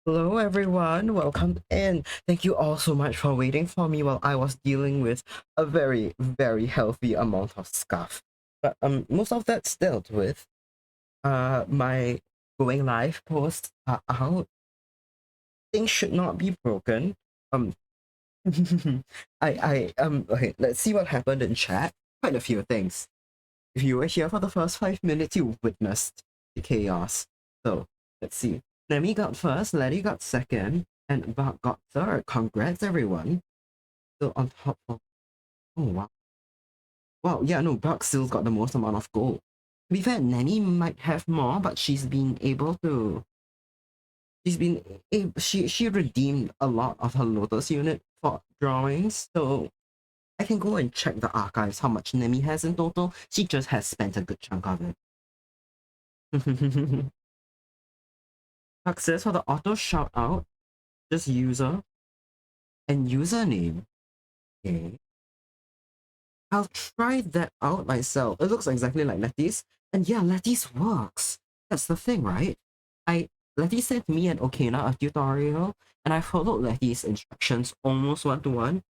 Hello, everyone. Welcome in. Thank you all so much for waiting for me while I was dealing with a very, very healthy amount of stuff. But most of that's dealt with. My going live posts are out. Things should not be broken. Um, okay. Let's see what happened in chat. Quite a few things. If you were here for the first 5 minutes, you witnessed the chaos. So let's see. Nemi got first, Letty got second, and Bart got third. Congrats, everyone. Still on top of. Oh, wow. Wow, yeah, no, Bart still got the most amount of gold. To be fair, Nemi might have more, but she's been able to. She redeemed a lot of her Lotus unit for drawings, so I can go and check the archives how much Nemi has in total. She just has spent a good chunk of it. Success for the auto shout out, just user and username. Okay. I'll try that out myself. It looks exactly like Letty's. And yeah, Letty's works. That's the thing, right? Letty sent me and Okena a tutorial, and I followed Letty's instructions almost one to one.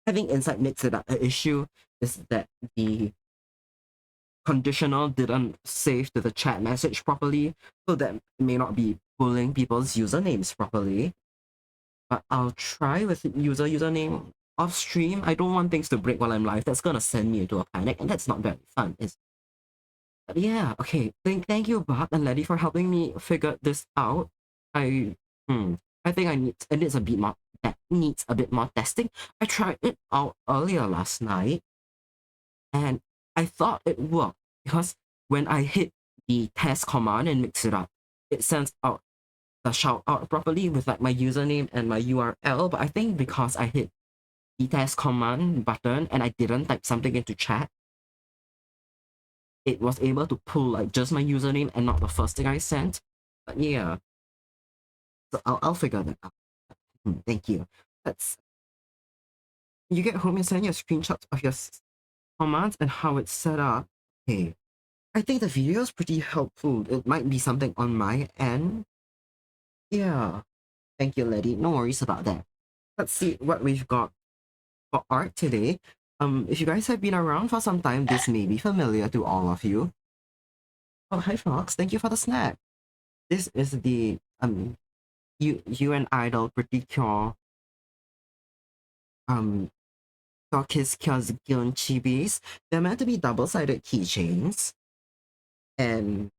Having insight makes it an issue is that the conditional didn't save to the chat message properly, so that may not be pulling people's usernames properly. But I'll try with username off stream. I don't want things to break while I'm live. That's gonna send me into a panic, and that's not very fun. But yeah, okay. Thank you, Bart and Letty, for helping me figure this out. I I think it needs a bit more that needs a bit more testing. I tried it out earlier last night, and I thought it worked because when I hit the test command and mix it up, it sends out the shout out properly with like my username and my URL. But I think because I hit the test command button and I didn't type something into chat, it was able to pull like just my username and not the first thing I sent. But yeah, so I'll figure that out. Thank you. That's you get home and send your screenshots of your commands and how it's set up. Okay, I think the video is pretty helpful. It might be something on my end. Yeah, thank you, Letty. No worries about that. Let's see what we've got for art today. If you guys have been around for some time, this may be familiar to all of you. Oh, hi, Fox. Thank you for the snack. This is the you and Idol pretty cure um Kiss Kyozugyun chibis. They're meant to be double-sided keychains. And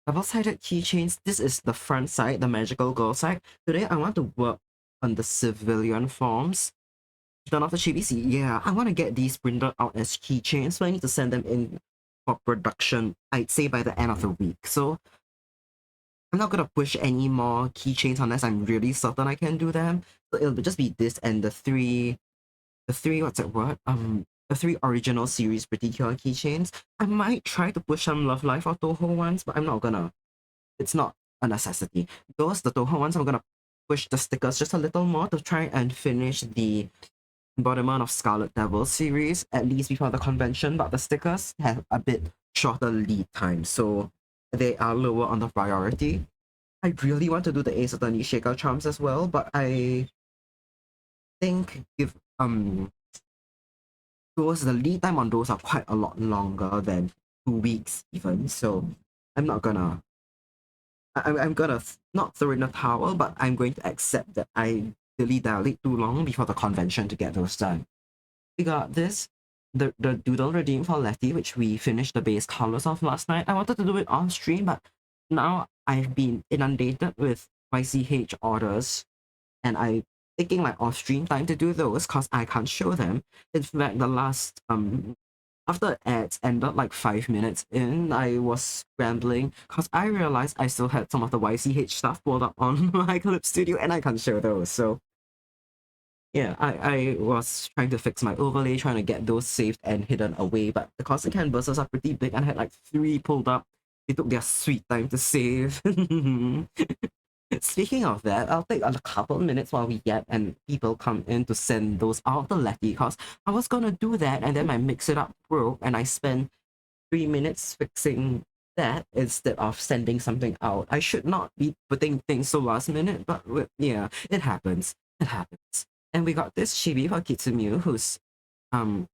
double-sided keychains, this is the front side, the magical girl side. Today I want to work on the civilian forms. Turn off the chibi. Yeah, I want to get these printed out as keychains, so I need to send them in for production, I'd say by the end of the week. So I'm not gonna push any more keychains unless I'm really certain I can do them. So it'll just be this and the three what's that word? The three original series particular keychains. I might try to push some Love Life or Toho ones, but I'm not gonna. It's not a necessity. The Toho ones, I'm gonna push the stickers just a little more to try and finish the embodiment of Scarlet Devil series, at least before the convention, but the stickers have a bit shorter lead time, so they are lower on the priority. I really want to do the Ace Attorney Shaker charms as well, but I think if the lead time on those are quite a lot longer than 2 weeks even, so I'm not gonna I'm gonna not throw in the towel, but I'm going to accept that I dilly-dally too long before the convention to get those done. We got this, the Doodle Redeem for Letty, which we finished the base colors of last night. I wanted to do it on stream, but now I've been inundated with YCH orders, and I'm taking my off-stream time to do those because I can't show them. In fact, the last after ads ended like 5 minutes in, I was scrambling because I realized I still had some of the YCH stuff pulled up on my Clip Studio and I can't show those. So yeah, I was trying to fix my overlay, trying to get those saved and hidden away, but the cosmic canvases are pretty big and I had like 3 pulled up. They took their sweet time to save. Speaking of that, I'll take a couple minutes while we get and people come in to send those out to Letty because I was gonna do that and then my mix it up broke and I spent 3 minutes fixing that instead of sending something out. I should not be putting things so last minute, but yeah, it happens. It happens. And we got this chibi for Kitsumu, who's um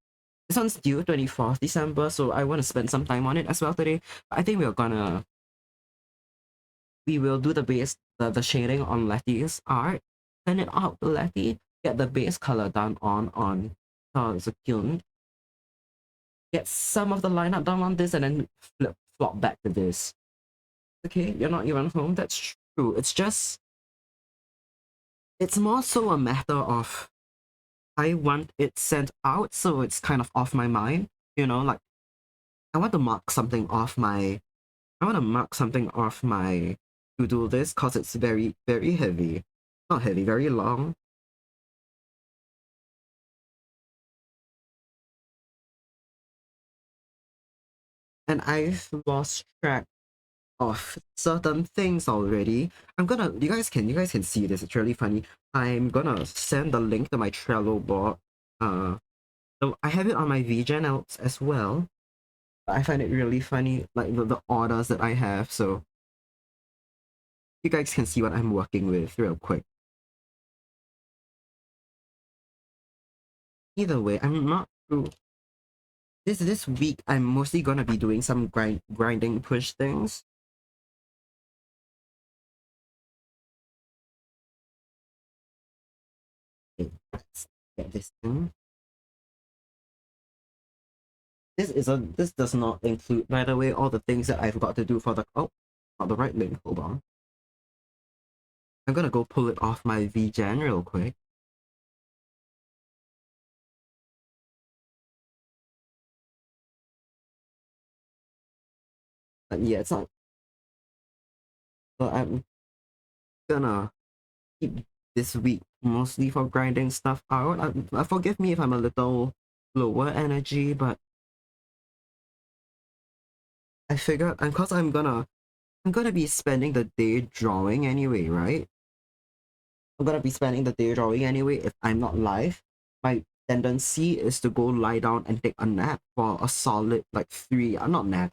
this one's due 24th December, so I want to spend some time on it as well today. But I think we will do the base the shading on Letty's art, send it out to Letty, get the base color done on Zukyun, get some of the lineup done on this, and then flip flop back to this. Okay, you're not even home. That's true. It's more so a matter of I want it sent out, so it's kind of off my mind. You know, like I want to mark something off my I want to mark something off my to-do list because it's very, very heavy. Not heavy, very long. And I've lost track of certain things already. You guys can see this, it's really funny. I'm gonna send the link to my Trello board. So I have it on my VGen notes as well. I find it really funny, like the orders that I have, so you guys can see what I'm working with real quick. Either way, I'm not too this week I'm mostly gonna be doing some grinding push things. Okay, let's get this thing. This does not include, by the way, all the things that I've got to do for the not the right link. Hold on. I'm gonna go pull it off my VGen real quick. But yeah, it's not. So I'm gonna keep this week mostly for grinding stuff out. Forgive me if I'm a little lower energy, but I figured, and cause I'm gonna be spending the day drawing anyway, right? I'm gonna be spending the day drawing anyway if I'm not live. My tendency is to go lie down and take a nap for a solid like three. I'm not nap.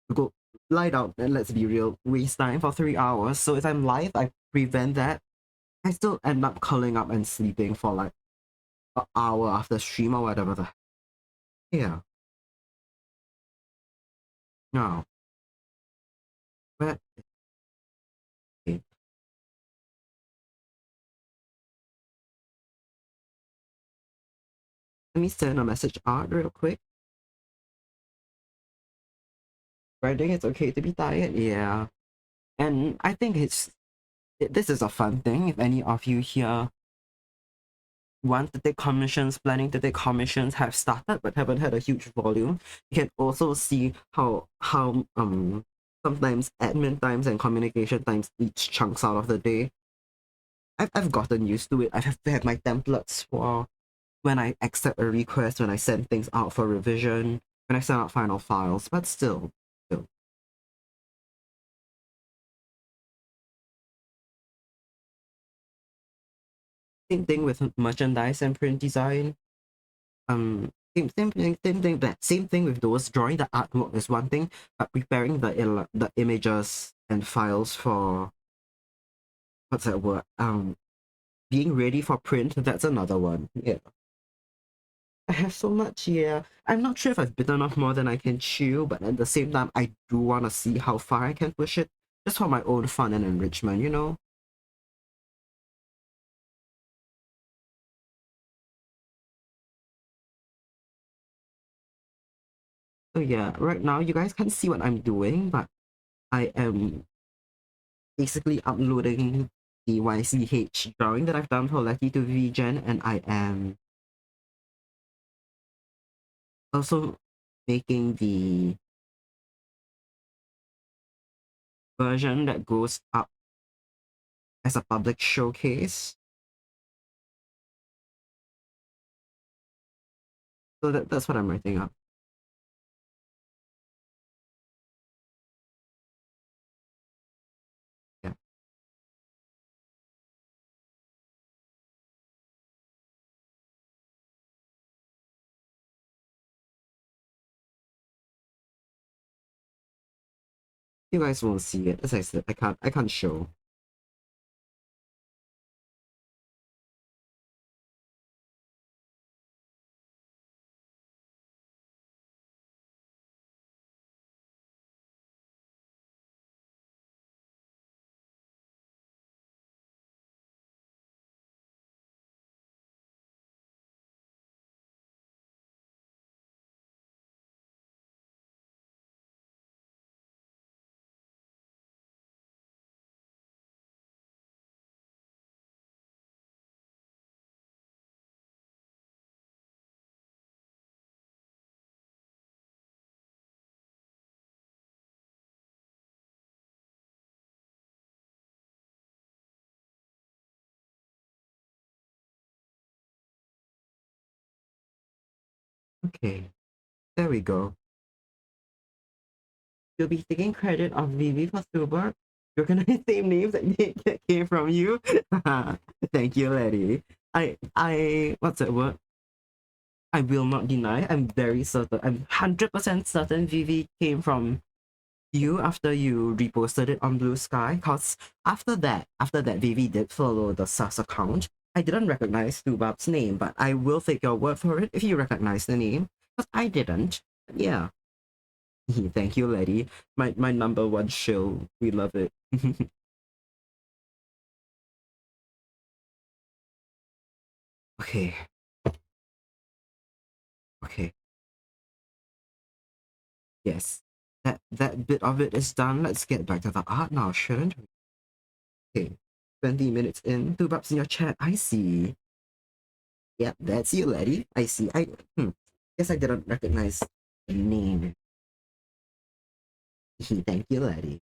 To go lie down and let's be real, waste time for 3 hours. So if I'm live, I prevent that. I still end up curling up and sleeping for like an hour after stream or whatever the yeah. No. But okay. Let me send a message out real quick. Writing it's okay to be tired, yeah. And I think this is a fun thing. If any of you here want to take commissions, planning to take commissions, have started but haven't had a huge volume, you can also see how sometimes admin times and communication times each chunks out of the day. I've gotten used to it. I have to have my templates for when I accept a request, when I send things out for revision, when I send out final files, but still. Same thing with merchandise and print design. Same thing with those. Drawing the artwork is one thing, but preparing the images and files for what's that word? Being ready for print, that's another one. Yeah. I have so much, yeah. I'm not sure if I've bitten off more than I can chew, but at the same time, I do want to see how far I can push it, just for my own fun and enrichment, you know? So yeah, right now you guys can't see what I'm doing, but I am basically uploading the YCH drawing that I've done for Letty to VGen, and I am also making the version that goes up as a public showcase. So that's what I'm writing up. Yeah. You guys won't see it. As I said, I can't show. Okay, there we go. You'll be taking credit of Vivi for Super. You're gonna say names that came from you. Thank you, lady. What's that word? I will not deny. I'm very certain. I'm 100% certain Vivi came from you after you reposted it on Blue Sky. Cause after that, Vivi did follow the sus account. I didn't recognize Stubab's name, but I will take your word for it if you recognize the name. Cause I didn't. Yeah. Thank you, lady. My number one show. We love it. Okay. Okay. Yes. That bit of it is done. Let's get back to the art now, shouldn't we? Okay. 20 minutes in. Two bucks in your chat. I see. Yep, that's you, lady. I see. Guess I didn't recognize the name. Thank you, lady.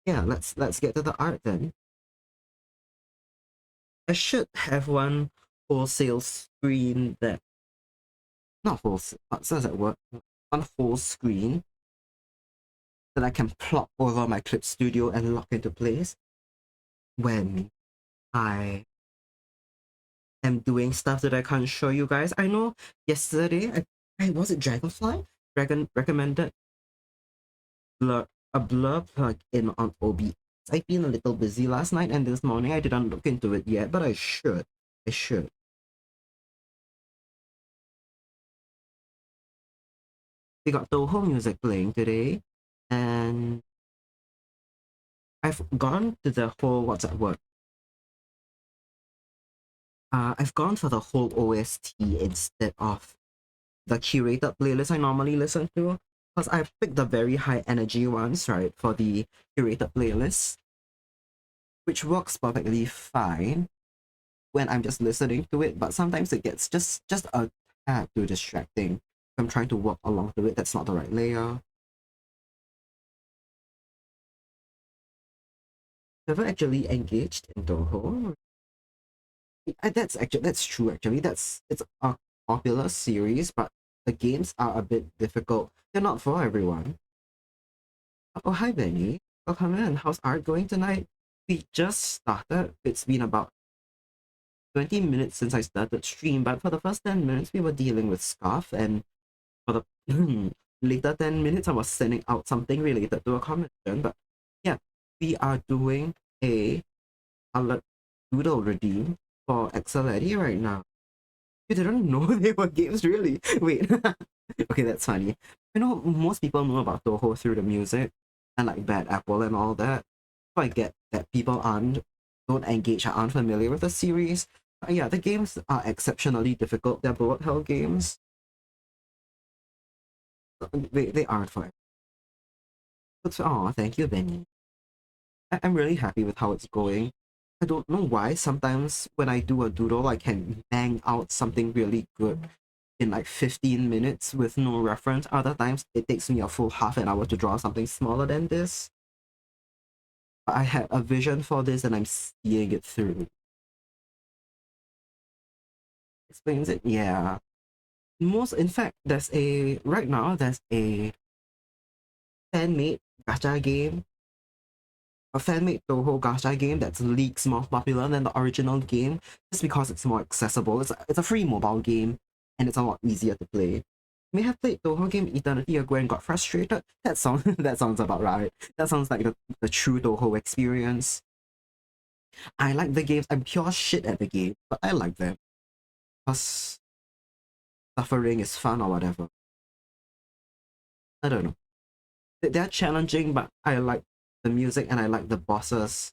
Yeah, let's get to the art then. I should have one wholesale screen that not wholesale. What does that work? One whole screen that I can plop over my Clip Studio and lock into place when I am doing stuff that I can't show you guys. I know yesterday, was it Dragonfly? Dragon recommended a blur plug-in on OBS. I've been a little busy last night and this morning I didn't look into it yet, but I should. I should. We got Toho music playing today, and I've gone to the whole what's that word? I've gone for the whole OST instead of the curated playlist I normally listen to. Because I've picked the very high energy ones, right, for the curated playlist, which works perfectly fine when I'm just listening to it, but sometimes it gets just a tad too distracting. If I'm trying to walk along to it, that's not the right layer. Never actually engaged in Toho. That's true actually. It's a popular series, but the games are a bit difficult. They're not for everyone. Oh hi Benny. Welcome in. How's art going tonight? We just started. It's been about 20 minutes since I started stream, but for the first 10 minutes we were dealing with Scarf, and for the later 10 minutes I was sending out something related to a commission. But yeah, we are doing a alert doodle redeem for XLED right now. You didn't know they were games, really? Wait. Okay, that's funny. I know most people know about Toho through the music and like Bad Apple and all that. So I get that people don't engage or aren't familiar with the series. But yeah, the games are exceptionally difficult. They're bullet hell games. They aren't for it. But oh, thank you, Benny. I'm really happy with how it's going. I don't know why. Sometimes when I do a doodle, I can bang out something really good in like 15 minutes with no reference. Other times, it takes me a full half an hour to draw something smaller than this. But I had a vision for this and I'm seeing it through. Explains it? Yeah. In fact, right now, there's a fan-made gacha game, a fan-made Toho gacha game that's leagues more popular than the original game, just because it's more accessible. It's a free mobile game, and it's a lot easier to play. may have played Toho game eternity ago and got frustrated. That sounds that sounds about right. That sounds like the true Toho experience. I like the games. I'm pure shit at the game, but I like them. Because suffering is fun or whatever. I don't know. They're challenging, but I like the music and I like the bosses.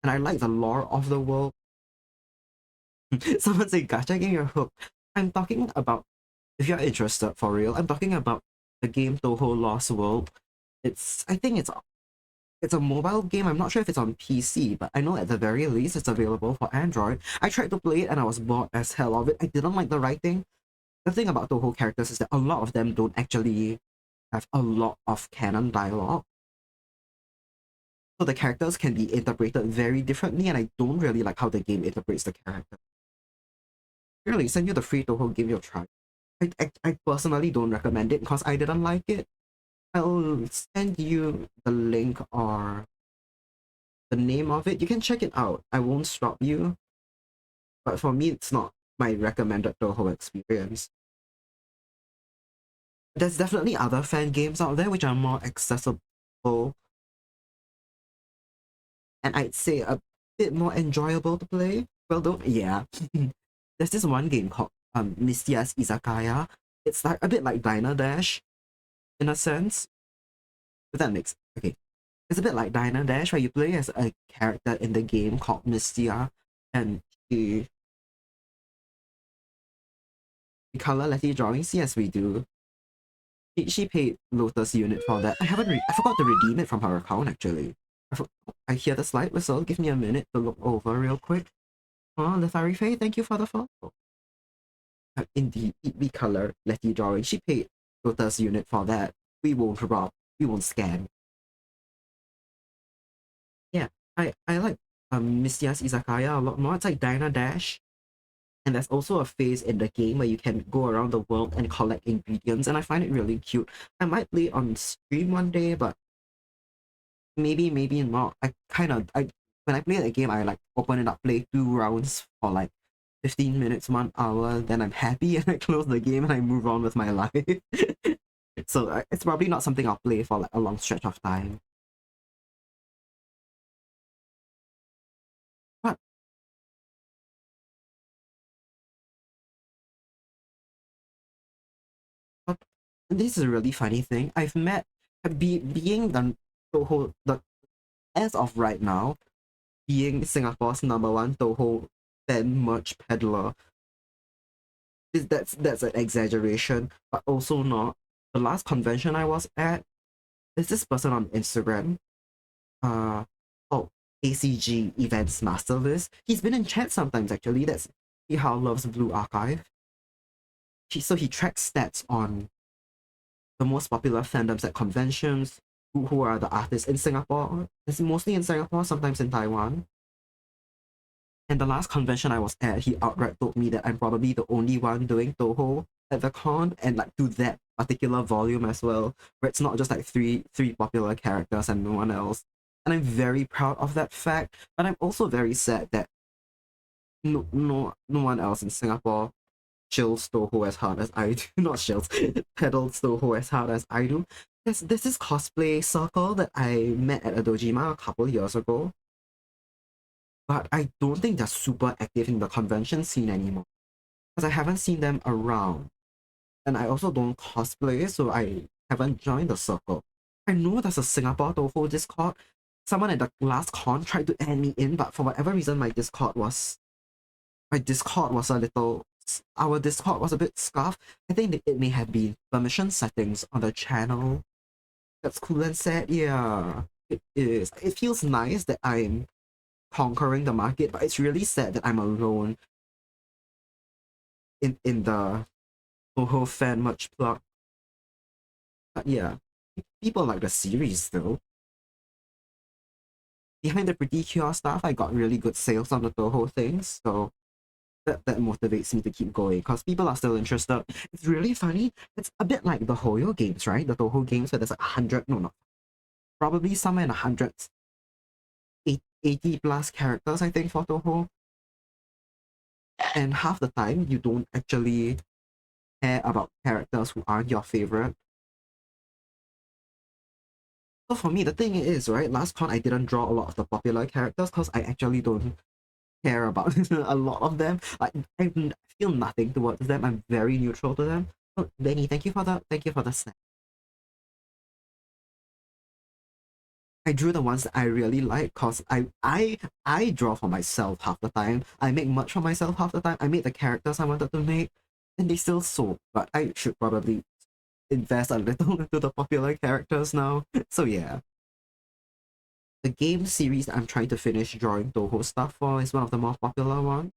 And I like the lore of the world. Someone say gacha game, you're hooked. I'm talking about, if you're interested for real, I'm talking about the game Toho Lost World. I think it's a mobile game. I'm not sure if it's on PC, but I know at the very least it's available for Android. I tried to play it and I was bored as hell of it. I didn't like the writing. The thing about Toho characters is that a lot of them don't actually have a lot of canon dialogue. So the characters can be interpreted very differently, and I don't really like how the game interprets the character. Really, send you the free Toho game, you'll try. I personally don't recommend it because I didn't like it. I'll send you the link or the name of it. You can check it out. I won't stop you. But for me, it's not my recommended Toho experience. There's definitely other fan games out there which are more accessible and I'd say a bit more enjoyable to play. Well, don't yeah. There's this one game called Mistia's Izakaya. It's like a bit like Diner Dash, in a sense. If that makes okay. It's a bit like Diner Dash where you play as a character in the game called Mistia, and she color letty drawings. Yes, we do. She paid Lotus unit for that. I forgot to redeem it from her account actually. I hear the slide whistle. Give me a minute to look over real quick. Oh, Lethari Faye, thank you for the follow. Indeed, we color letty drawing. She paid Lotus unit for that. We won't rob. We won't scam. Yeah, I like Mistia's Izakaya a lot more. It's like Diner Dash. And there's also a phase in the game where you can go around the world and collect ingredients, and I find it really cute. I might play it on stream one day, but maybe not. I when I play the game, I like open it up, play 2 rounds for like 15 minutes, 1 hour, then I'm happy and I close the game and I move on with my life. So it's probably not something I'll play for like a long stretch of time. But, but this is a really funny thing. I've met being the as of right now, being Singapore's #1 Toho fan merch peddler that's an exaggeration, but also not. The last convention I was at, there's this person on Instagram, uh, oh, ACG Events Master List. He's been in chat sometimes actually. That's he how loves Blue Archive. So he tracks stats on the most popular fandoms at conventions, who are the artists in Singapore. It's mostly in Singapore, sometimes in Taiwan. And the last convention I was at, he outright told me that I'm probably the only one doing Toho at the con, and like to that particular volume as well, where it's not just like three popular characters and no one else. And I'm very proud of that fact, but I'm also very sad that no one else in Singapore chills Toho as hard as I do. Not chills, pedals Toho as hard as I do. There's this cosplay circle that I met at a dojima a couple years ago, but I don't think they're super active in the convention scene anymore because I haven't seen them around. And I also don't cosplay, so I haven't joined the circle. I know there's a Singapore Toho Discord. Someone at the last con tried to add me in, but for whatever reason, my Discord was a little. Our Discord was a bit scuffed. I think that it may have been permission settings on the channel. That's cool and sad. Yeah, it is. It feels nice that I'm conquering the market, but it's really sad that I'm alone in the Toho fan merch plug. But yeah, people like the series though. Behind the pretty cure stuff, I got really good sales on the Toho things, so that motivates me to keep going because people are still interested. It's really funny. It's a bit like the Hoyo games, right? The Toho games where there's like 100, no, not probably somewhere in the hundreds, 80 plus characters, I think, for Toho. And half the time, you don't actually care about characters who aren't your favorite. So for me, the thing is, right, last con I didn't draw a lot of the popular characters because I actually don't care about a lot of them. I feel nothing towards them. I'm very neutral to them. Oh, Benny, thank you for the snack. I drew the ones that I really like because I draw for myself half the time. I make merch for myself half the time. I made the characters I wanted to make, and they still sold. But I should probably invest a little into the popular characters now. So yeah. The game series I'm trying to finish drawing Toho stuff for is one of the more popular ones.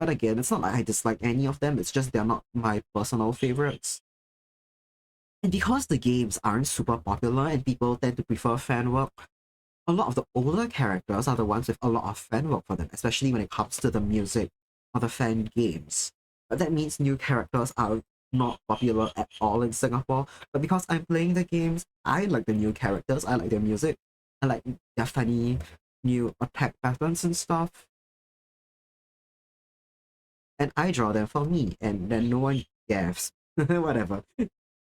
But again, it's not like I dislike any of them, it's just they're not my personal favorites. And because the games aren't super popular and people tend to prefer fan work, a lot of the older characters are the ones with a lot of fan work for them, especially when it comes to the music or the fan games. But that means new characters are not popular at all in Singapore. But because I'm playing the games, I like the new characters, I like their music, I like their funny new attack patterns and stuff. And I draw them for me, and then no one cares. Whatever.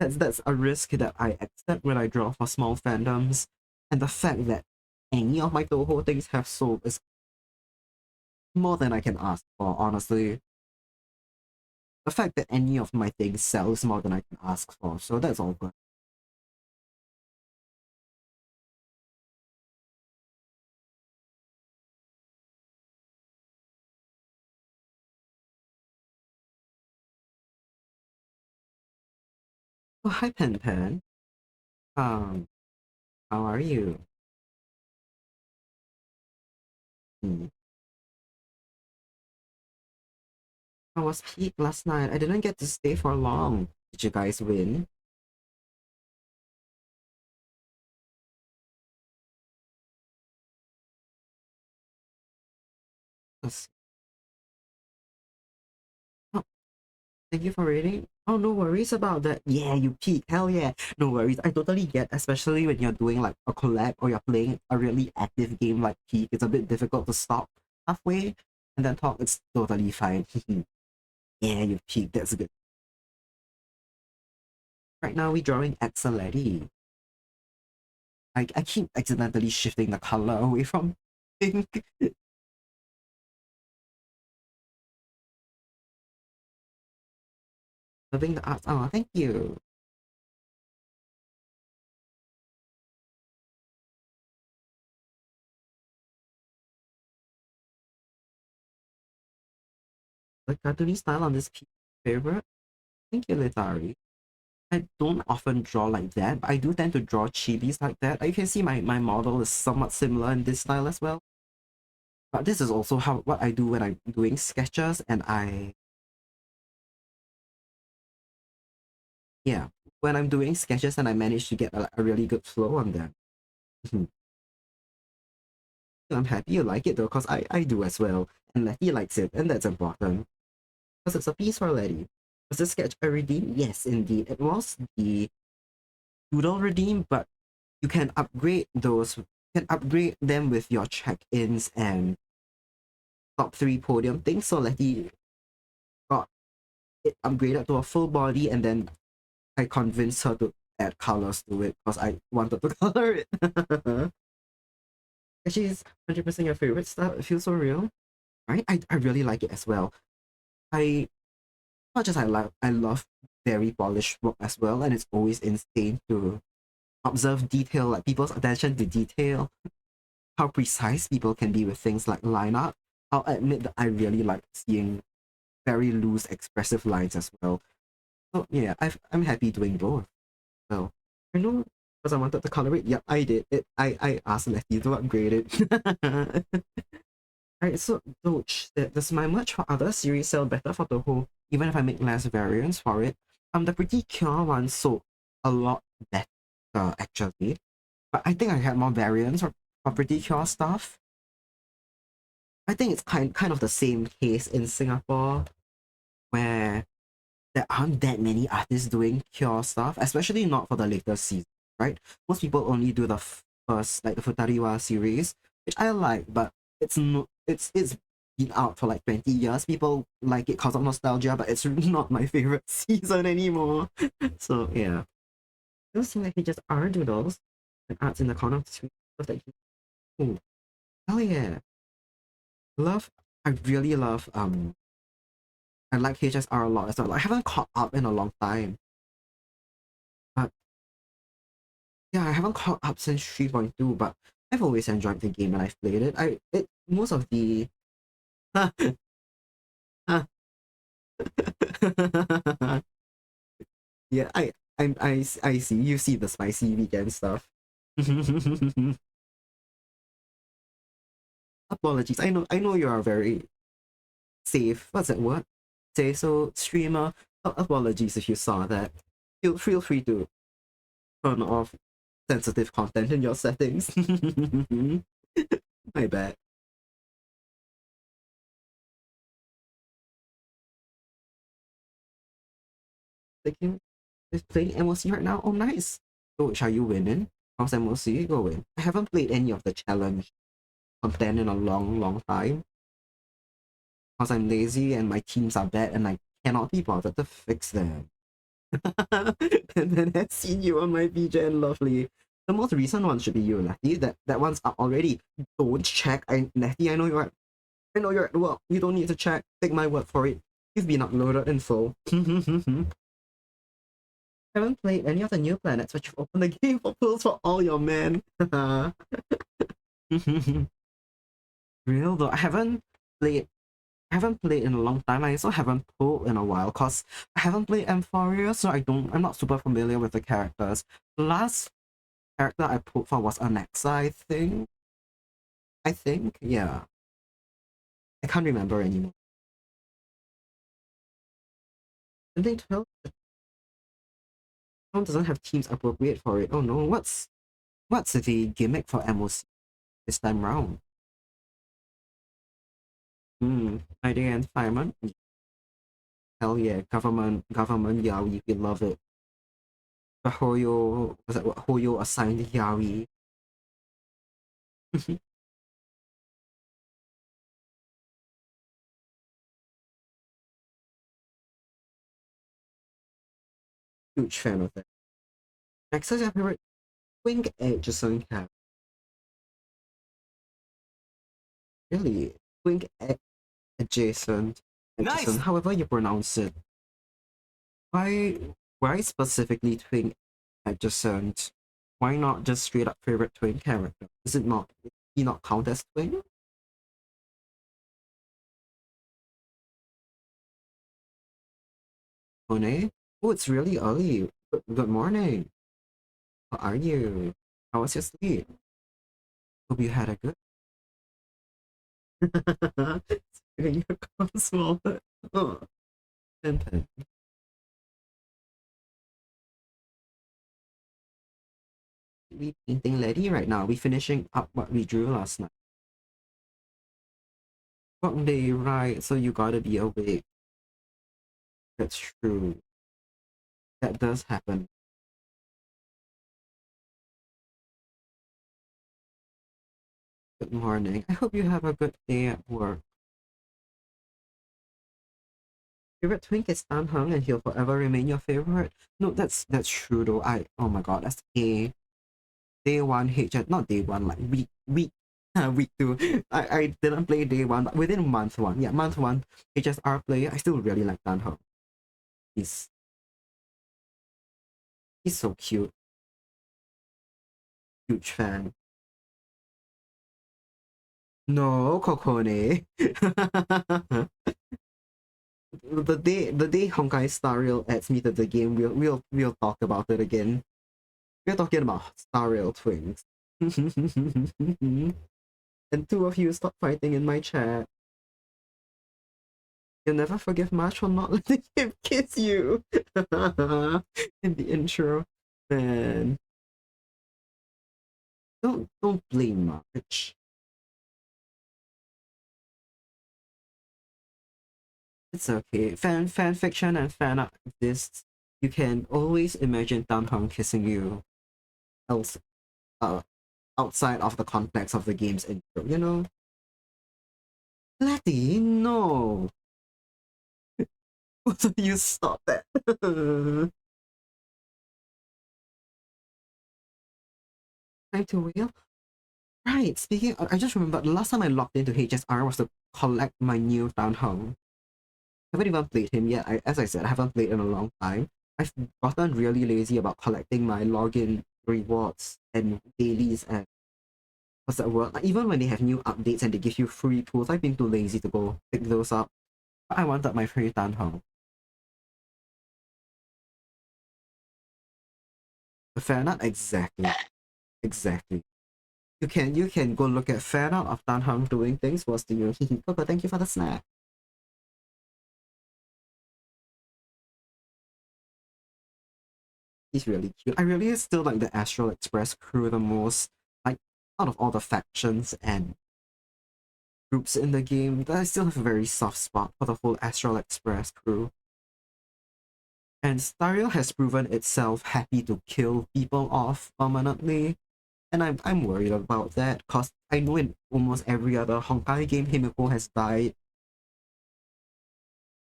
That's a risk that I accept when I draw for small fandoms, and the fact that any of my Toho things have sold is more than I can ask for, honestly. The fact that any of my things sell is more than I can ask for, so that's all good. Oh, hi, Pen Pen. Um, how are you? Hmm. I was peak last night. I didn't get to stay for long. Did you guys win? Let's- Oh, thank you for reading. Oh, no worries about that. Yeah, you peak. Hell yeah. No worries. I totally get, especially when you're doing like a collab or you're playing a really active game like Peak. It's a bit difficult to stop halfway and then talk. It's totally fine. Yeah, you peaked. That's good. Right now, we're drawing Axeletti. I keep accidentally shifting the color away from pink. Loving the art. Oh, thank you. The cartoony style on this piece favorite. Thank you, Litari. I don't often draw like that, but I do tend to draw chibis like that. You can see my model is somewhat similar in this style as well. But this is also how what I do when I'm doing sketches and yeah, when I'm doing sketches and I manage to get a really good flow on them. I'm happy you like it though, because I do as well. And Letty likes it, and that's important. Because it's a piece for Letty. Was the sketch a redeem? Yes, indeed. It was the doodle redeem, but you can upgrade those, you can upgrade them with your check-ins and top three podium things. So Letty got it upgraded to a full body, and then I convinced her to add colors to it because I wanted to color it. Actually, it's 100% your favorite stuff. It feels so real, right? I really like it as well. I not just I love very polished work as well, and it's always insane to observe detail, like people's attention to detail, how precise people can be with things like line art. I'll admit that I really like seeing very loose, expressive lines as well. So yeah, I'm happy doing both. So I know because I wanted to color it. Yep, I did. I asked Letty to upgrade it. Alright, so Doge, does my merch for other series sell better for Toho, even if I make less variants for it? The Pretty Cure one sold a lot better, actually. But I think I had more variants for Pretty Cure stuff. I think it's kind of the same case in Singapore, where there aren't that many artists doing Cure stuff, especially not for the latest season, right? Most people only do the first, like the Futariwa series, which I like, but it's no, it's been out for like 20 years. People like it because of nostalgia, but it's really not my favorite season anymore. So yeah. Those seem like he just are doodles and arts in the corner of the screen. Stuff that oh, hell yeah. Love I really love I like HSR a lot as well. I haven't caught up in a long time. But yeah, I haven't caught up since 3.2, but I've always enjoyed the game and I've played it. Most of the yeah, I see. You see the spicy weekend stuff. Apologies. I know you are very safe. What's that word? Say so streamer. Apologies if you saw that. Feel free to turn off sensitive content in your settings. My bad. Thinking is playing MOC right now. Oh nice. So which are you winning? How's MOC going? I haven't played any of the challenge content in a long time. Because I'm lazy and my teams are bad and I cannot be bothered to fix them. And then I've seen you on my VJ and lovely. The most recent one should be you, Letty. That one's up already. Don't check. Letty, I know you're at work. You don't need to check. Take my word for it. You've been uploaded in full. Haven't played any of the new planets, but you've opened the game for pulls for all your men. Real though, played I haven't played in a long time. I also haven't pulled in a while because I haven't played Amphoria, so I'm not super familiar with the characters. The last character I pulled for was Alexa, I think. Yeah. I can't remember anymore. And they tell Town doesn't have teams appropriate for it. Oh no, what's the gimmick for MOC this time round? Idea and Fireman? Hell yeah, government Yaoi, we love it. The Hoyo was that what Hoyo assigned Yaoi? Huge fan of it. Next is your favorite Wing adjacent character. Really? Wing adjacent. Nice. However you pronounce it. Why specifically twin adjacent? Why not just straight up favorite twin character? Is he not count as twin? One. Oh, it's really early. Good morning. How are you? How was your sleep? Hope you had a good. Your small. Oh, pen. We painting lady right now. We finishing up what we drew last night. Work day, right? So you gotta be awake. That's true. That does happen. Good morning. I hope you have a good day at work. Favorite twink is Tan Hung and he'll forever remain your favorite. No, that's true though. Oh my god, that's a day one HS, not day one, like week week two. I didn't play day one, but within month one. Yeah, month one HSR player, I still really like Tan Hung. He's he's so cute. Huge fan. No, Kokone. the day Honkai Star Rail adds me to the game, we'll talk about it again. We're talking about Star Rail twins. And two of you stop fighting in my chat. You'll never forgive March for not letting him kiss you in the intro. Man. Don't blame March. It's okay. Fan fiction and fan art exists. You can always imagine Tan Hong kissing you else outside of the context of the game's intro, you know? Letty, no. So you stop that. Time to wheel. Right, speaking I just remembered the last time I logged into HSR was to collect my new town hall. I haven't even played him yet. As I said, I haven't played in a long time. I've gotten really lazy about collecting my login rewards and dailies and what's that word? Like, even when they have new updates and they give you free tools, I've been too lazy to go pick those up. But I wanted my free town hall. Fair enough, exactly. Exactly. You can go look at fan art of Tan Hung doing things was to you. Coco, thank you for the snack. He's really cute. I really still like the Astral Express crew the most. Like out of all the factions and groups in the game, I still have a very soft spot for the whole Astral Express crew. And Stariel has proven itself happy to kill people off permanently. And I'm worried about that, cause I know in almost every other Honkai game Himiko has died.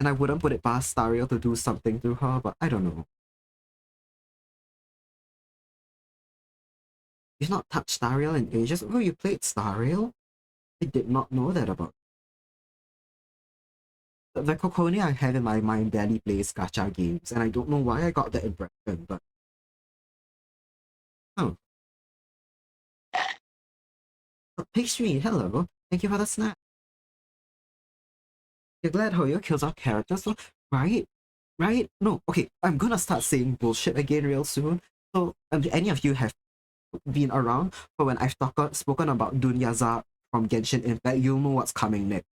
And I wouldn't put it past Stariel to do something to her, but I don't know. You've not touched Stariel in ages. Oh, you played Stariel? I did not know that about the Kokone I have in my mind barely plays gacha games, and I don't know why I got that impression, but oh. Oh, Pastry, hello. Thank you for the snack. You're glad Hoyo kills off characters, so right? Right? No, okay, I'm gonna start saying bullshit again real soon. So, any of you have been around for when I've spoken about Dunyaza from Genshin Impact, you'll know what's coming next.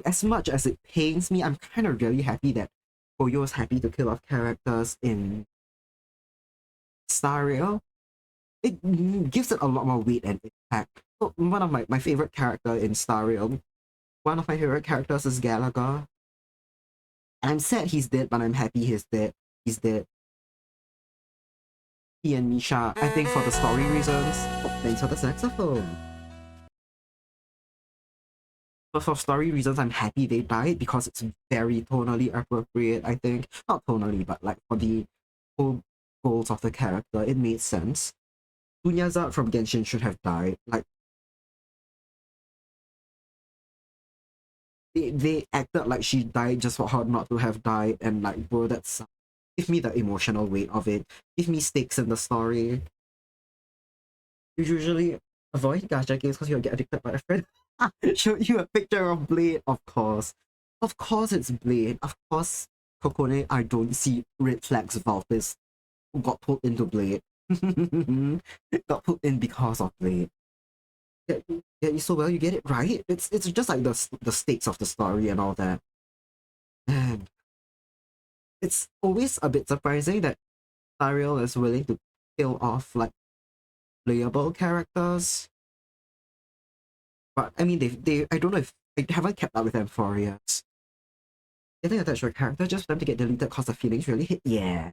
As much as it pains me, I'm kind of really happy that Hoyo is happy to kill off characters in Star Rail. It gives it a lot more weight and impact. So one of my favorite character in Star Rail, one of my favorite characters is Gallagher. And I'm sad he's dead, but I'm happy he's dead. He's dead. He and Misha, I think for the story reasons. Oh, thanks for the saxophone. But for story reasons, I'm happy they died because it's very tonally appropriate, I think. Not tonally, but like for the whole goals of the character, it made sense. Dunyaza from Genshin should have died. Like, they acted like she died just for her not to have died, and like, bro, that's give me the emotional weight of it. Give me stakes in the story. You usually avoid gacha games because you'll get addicted by a friend. Show you a picture of Blade, of course. Of course it's Blade. Of course, Kokone, I don't see red flags Valpis got put into Blade. Got put in because of Blade. Yeah, you so well, you get it right. It's just like the stakes of the story and all that. And it's always a bit surprising that Ariel is willing to kill off like playable characters. But I mean, they I don't know if I haven't kept up with them for years. Getting attached to a character just for them to get deleted cause the feelings really hit. Yeah,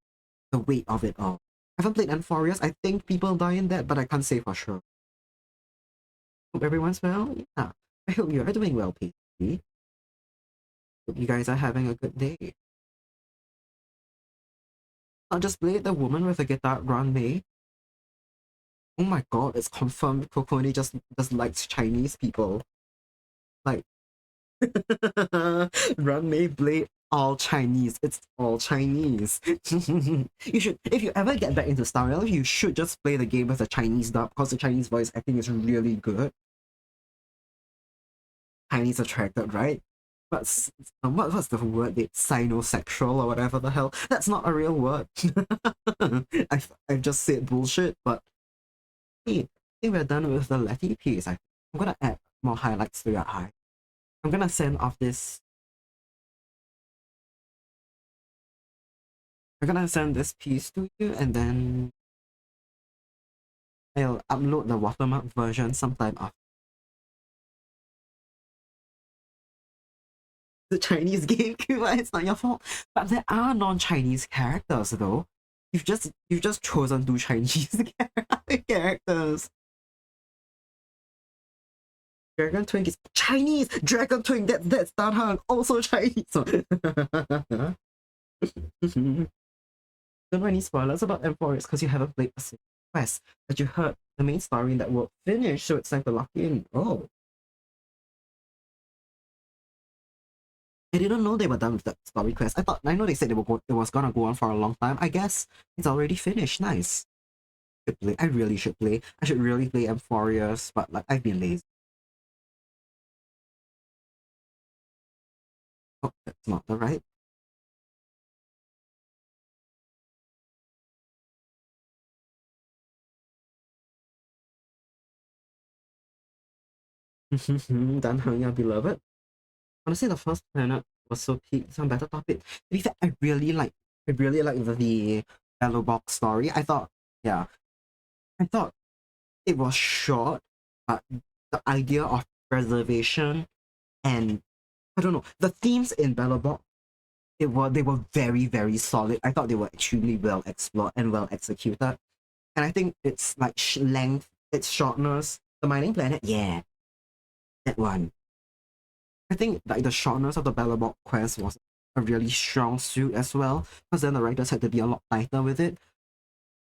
the weight of it all. I haven't played Amphorius. I think people die in that, but I can't say for sure. Hope everyone's well. Yeah, I hope you are doing well, Pete. Hope you guys are having a good day. Not just Blade, the woman with the guitar, Runway. Oh my god, it's confirmed Kokone just likes Chinese people. Like, Runway, Blade, all Chinese. It's all Chinese. You should, if you ever get back into Star Rail, you should just play the game with the Chinese dub because the Chinese voice acting is really good. Chinese attracted, right? But what's the word? It's sinosexual or whatever the hell. That's not a real word. I've just said bullshit, but hey, I think we're done with the Letty piece. I'm gonna add more highlights to your eye. I'm gonna send off this. I'm gonna send this piece to you, and then I'll upload the watermark version sometime after. The Chinese game, it's not your fault. But there are non-Chinese characters though. You've just chosen two Chinese characters. Dragon Twink is Chinese! Dragon Twink, that's Dan Heng, also Chinese! Don't know any spoilers about M4 because you haven't played a single quest, but you heard the main story in that world finish, so it's time to lock in. Oh. I didn't know they were done with that story quest. I know they said it was gonna go on for a long time. I guess it's already finished. Nice. Should play. I really should play. I should really play Amphorius, but like I've been lazy. Oh, that's not the right. Dan Heng, your beloved. Honestly, the first planet was so peak. Some better topic. To be fair, I really like the Bellow Box story. Yeah, I thought it was short, but the idea of preservation and I don't know the themes in Belobog, they were very very solid. I thought they were extremely well explored and well executed, and I think it's like length, its shortness, the mining planet, yeah, that one. I think like the shortness of the Belobog quest was a really strong suit as well, because then the writers had to be a lot tighter with it.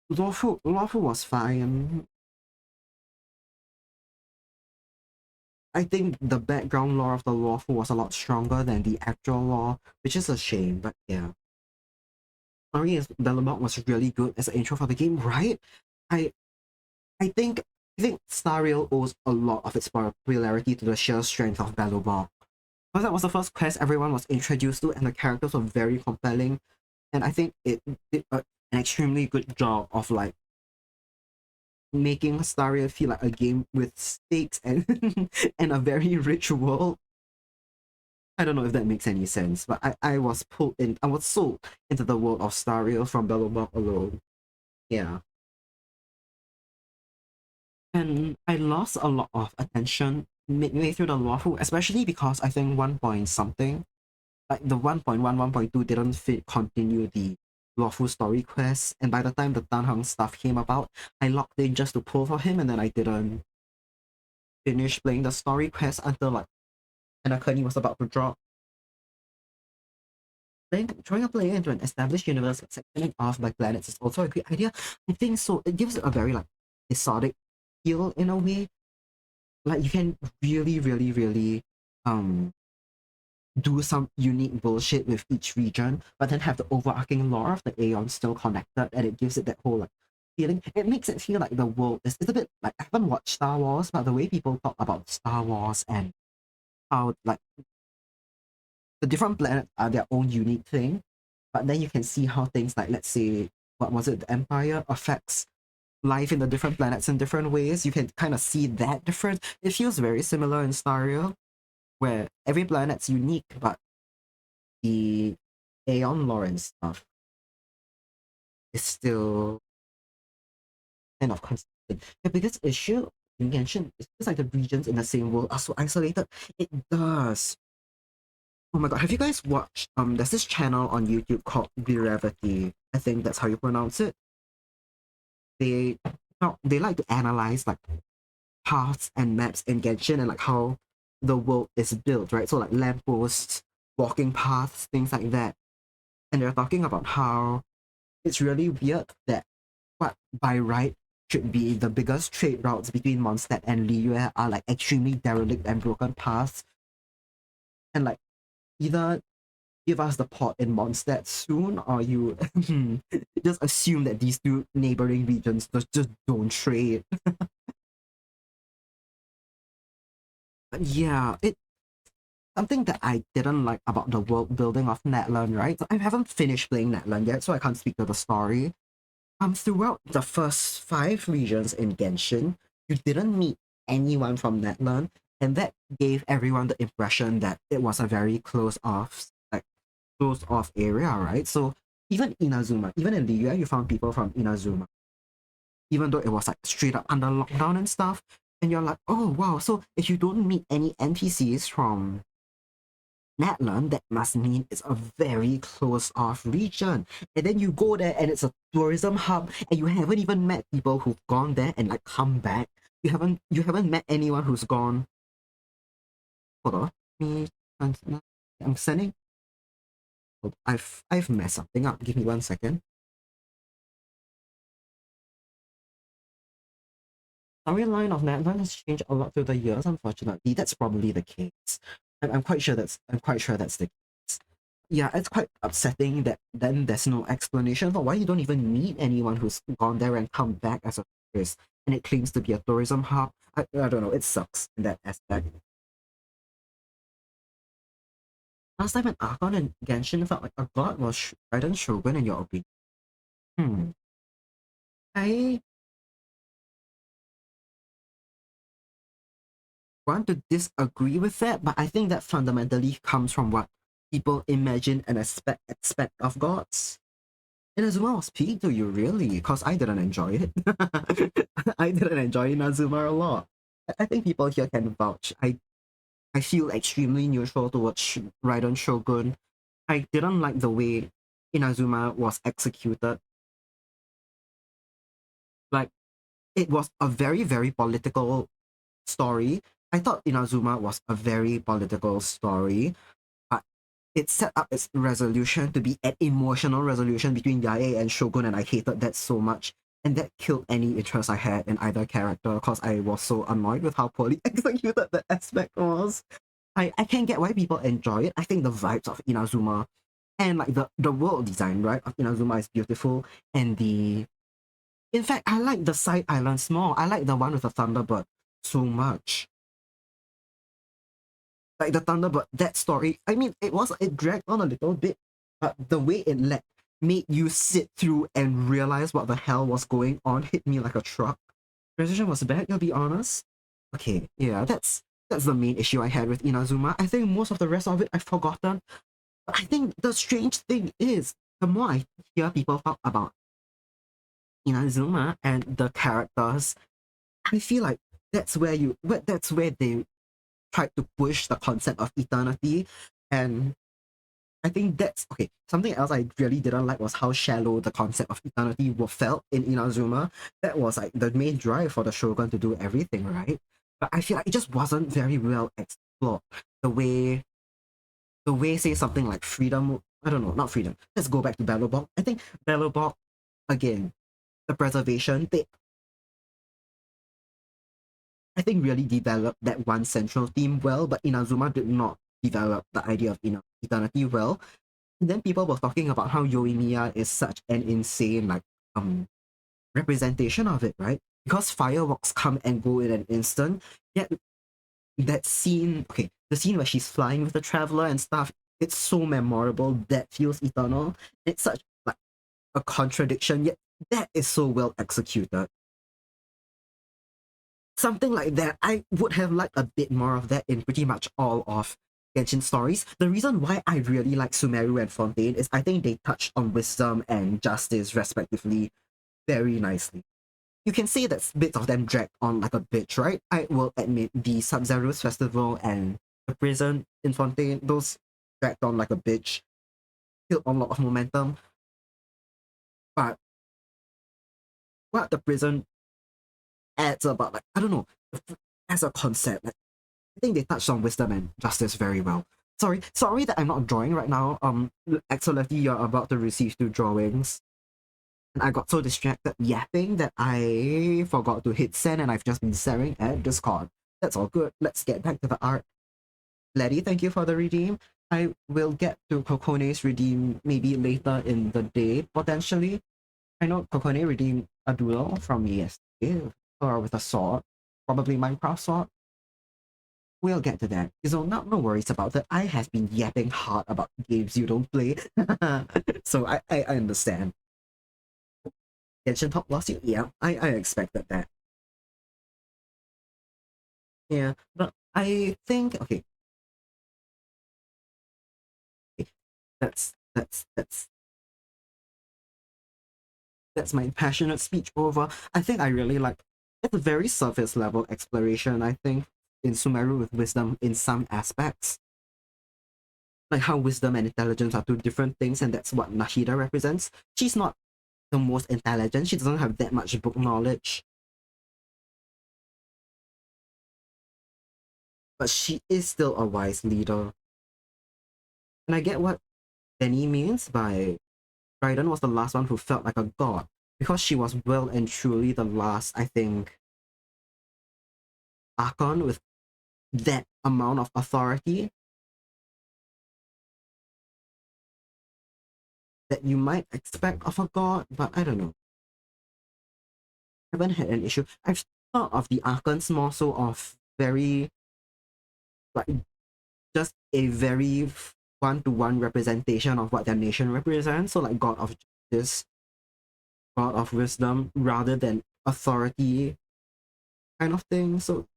Lawful was fine. I think the background lore of the lawful was a lot stronger than the actual lore, which is a shame, but yeah. Story is Belmont was really good as an intro for the game, right? I I think I think Star Rail owes a lot of its popularity to the sheer strength of Belobog. Because that was the first quest everyone was introduced to, and the characters were very compelling. And I think it did an extremely good job of like making Star Rail feel like a game with stakes and and a very rich world. I don't know if that makes any sense, but I was pulled in, I was sold into the world of Star Rail from Belobog alone. Yeah. And I lost a lot of attention midway through the lawful, especially because I think 1 point something, like the 1.1, 1.2 didn't fit continue the lawful story quest, and by the time the Tanheng stuff came about, I locked in just to pull for him, and then I didn't finish playing the story quest until like Anakani was about to drop. Trying to play into an established universe, sectioning off by planets is also a great idea. I think so. It gives it a very like episodic feel in a way. Like you can really, really, really do some unique bullshit with each region, but then have the overarching lore of the Aeon still connected, and it gives it that whole like feeling. It makes it feel like the world is it's a bit like I haven't watched Star Wars, but the way people talk about Star Wars and how like the different planets are their own unique thing, but then you can see how things like let's say what was it, the Empire affects life in the different planets in different ways. You can kind of see that difference. It feels very similar in Stario, where every planet's unique, but the Aeon lore and stuff is still kind of consistent. The biggest issue you mentioned is just like the regions in the same world are so isolated. It does. Oh my god, have you guys watched there's this channel on YouTube called Virevity. I think that's how you pronounce it. They they like to analyze like paths and maps in Genshin and like how the world is built, right? So like lampposts, walking paths, things like that. And they're talking about how it's really weird that what by right should be the biggest trade routes between Mondstadt and Liyue are like extremely derelict and broken paths. And like either give us the port in Mondstadt soon or you just assume that these two neighboring regions just don't trade. But yeah, it something that I didn't like about the world building of Natlan, right? So I haven't finished playing Natlan yet, so I can't speak to the story. Throughout the first 5 regions in Genshin, you didn't meet anyone from Natlan, and that gave everyone the impression that it was a very closed off area, right? So even Inazuma, even in Liyue, you found people from Inazuma, even though it was like straight up under lockdown and stuff. And you're like, oh wow, so if you don't meet any NPCs from Natlan, that must mean it's a very closed off region. And then you go there and it's a tourism hub and you haven't even met people who've gone there and like come back. You haven't met anyone who's gone hold on. Me, I'm sending. I've messed something up. Give me 1 second. Storyline of Nathan has changed a lot through the years. Unfortunately, that's probably the case. I'm quite sure that's the case. Yeah, it's quite upsetting that then there's no explanation for why you don't even meet anyone who's gone there and come back as a tourist, and it claims to be a tourism hub. I don't know. It sucks in that aspect. Last time an Archon and Genshin felt like a god was Raiden Shogun in your opinion. Hmm. I want to disagree with that, but I think that fundamentally comes from what people imagine and expect of gods. Inazuma was peak to you, really? Because I didn't enjoy it. I didn't enjoy Inazuma a lot. I think people here can vouch. I feel extremely neutral towards Raiden Shogun. I didn't like the way Inazuma was executed. Like, it was a very, very political story. I thought Inazuma was a very political story, but it set up its resolution to be an emotional resolution between Yae and Shogun, and I hated that so much. And that killed any interest I had in either character because I was so annoyed with how poorly executed that aspect was. I can get why people enjoy it. I think the vibes of Inazuma and like the world design, right, of Inazuma is beautiful. And the in fact, I like the side islands more. I like the one with the Thunderbird so much. Like the Thunderbird, that story, I mean, it dragged on a little bit, but the way it made you sit through and realize what the hell was going on hit me like a truck. Transition was bad, you'll be honest. Okay, yeah, that's the main issue I had with Inazuma. I think most of the rest of it I've forgotten. But I think the strange thing is, the more I hear people talk about Inazuma and the characters, I feel like that's where they tried to push the concept of eternity. And I think that's okay. Something else I really didn't like was how shallow the concept of eternity felt in Inazuma. That was like the main drive for the Shogun to do everything, right? But I feel like it just wasn't very well explored. The way say something like freedom, I don't know, not freedom. Let's go back to Bellobog. I think Bellobog, again, the preservation, they I think really developed that one central theme well, but Inazuma did not develop the idea of eternity well. And then people were talking about how Yoimiya is such an insane representation of it, right? Because fireworks come and go in an instant. Yet that scene, okay, the scene where she's flying with the traveler and stuff, it's so memorable. That feels eternal. It's such like a contradiction, yet that is so well executed. Something like that. I would have liked a bit more of that in pretty much all of Genshin stories. The reason why I really like Sumeru and Fontaine is I think they touched on wisdom and justice respectively very nicely. You can say that bits of them dragged on like a bitch, right? I will admit the Sub-Zero's festival and the prison in Fontaine, those dragged on like a bitch, killed on a lot of momentum. But what the prison adds about, like, I don't know, as a concept, like, I think they touched on wisdom and justice very well. Sorry that I'm not drawing right now. Axolotl, you're about to receive 2 drawings. And I got so distracted yapping that I forgot to hit send, and I've just been staring at Discord. That's all good. Let's get back to the art. Letty, thank you for the redeem. I will get to Kokone's redeem maybe later in the day, potentially. I know Kokone redeemed a duel from me yesterday, or with a sword, probably Minecraft sword. We'll get to that. So no worries about that. I have been yapping hard about games you don't play. So I understand. Genshin Top lost you? Yeah, I expected that. Yeah, but I think okay. Okay, that's my passionate speech over. I think I really like it's a very surface level exploration, I think, in Sumeru with wisdom in some aspects. Like how wisdom and intelligence are 2 different things, and that's what Nashida represents. She's not the most intelligent, she doesn't have that much book knowledge. but she is still a wise leader. And I get what Benny means by Dryden was the last one who felt like a god, because she was well and truly the last, I think, Archon with that amount of authority that you might expect of a god, but I don't know. I haven't had an issue. I've thought of the Archons more so of very, like, just a very one-to-one representation of what their nation represents. So like God of Justice, God of Wisdom, rather than authority kind of thing. So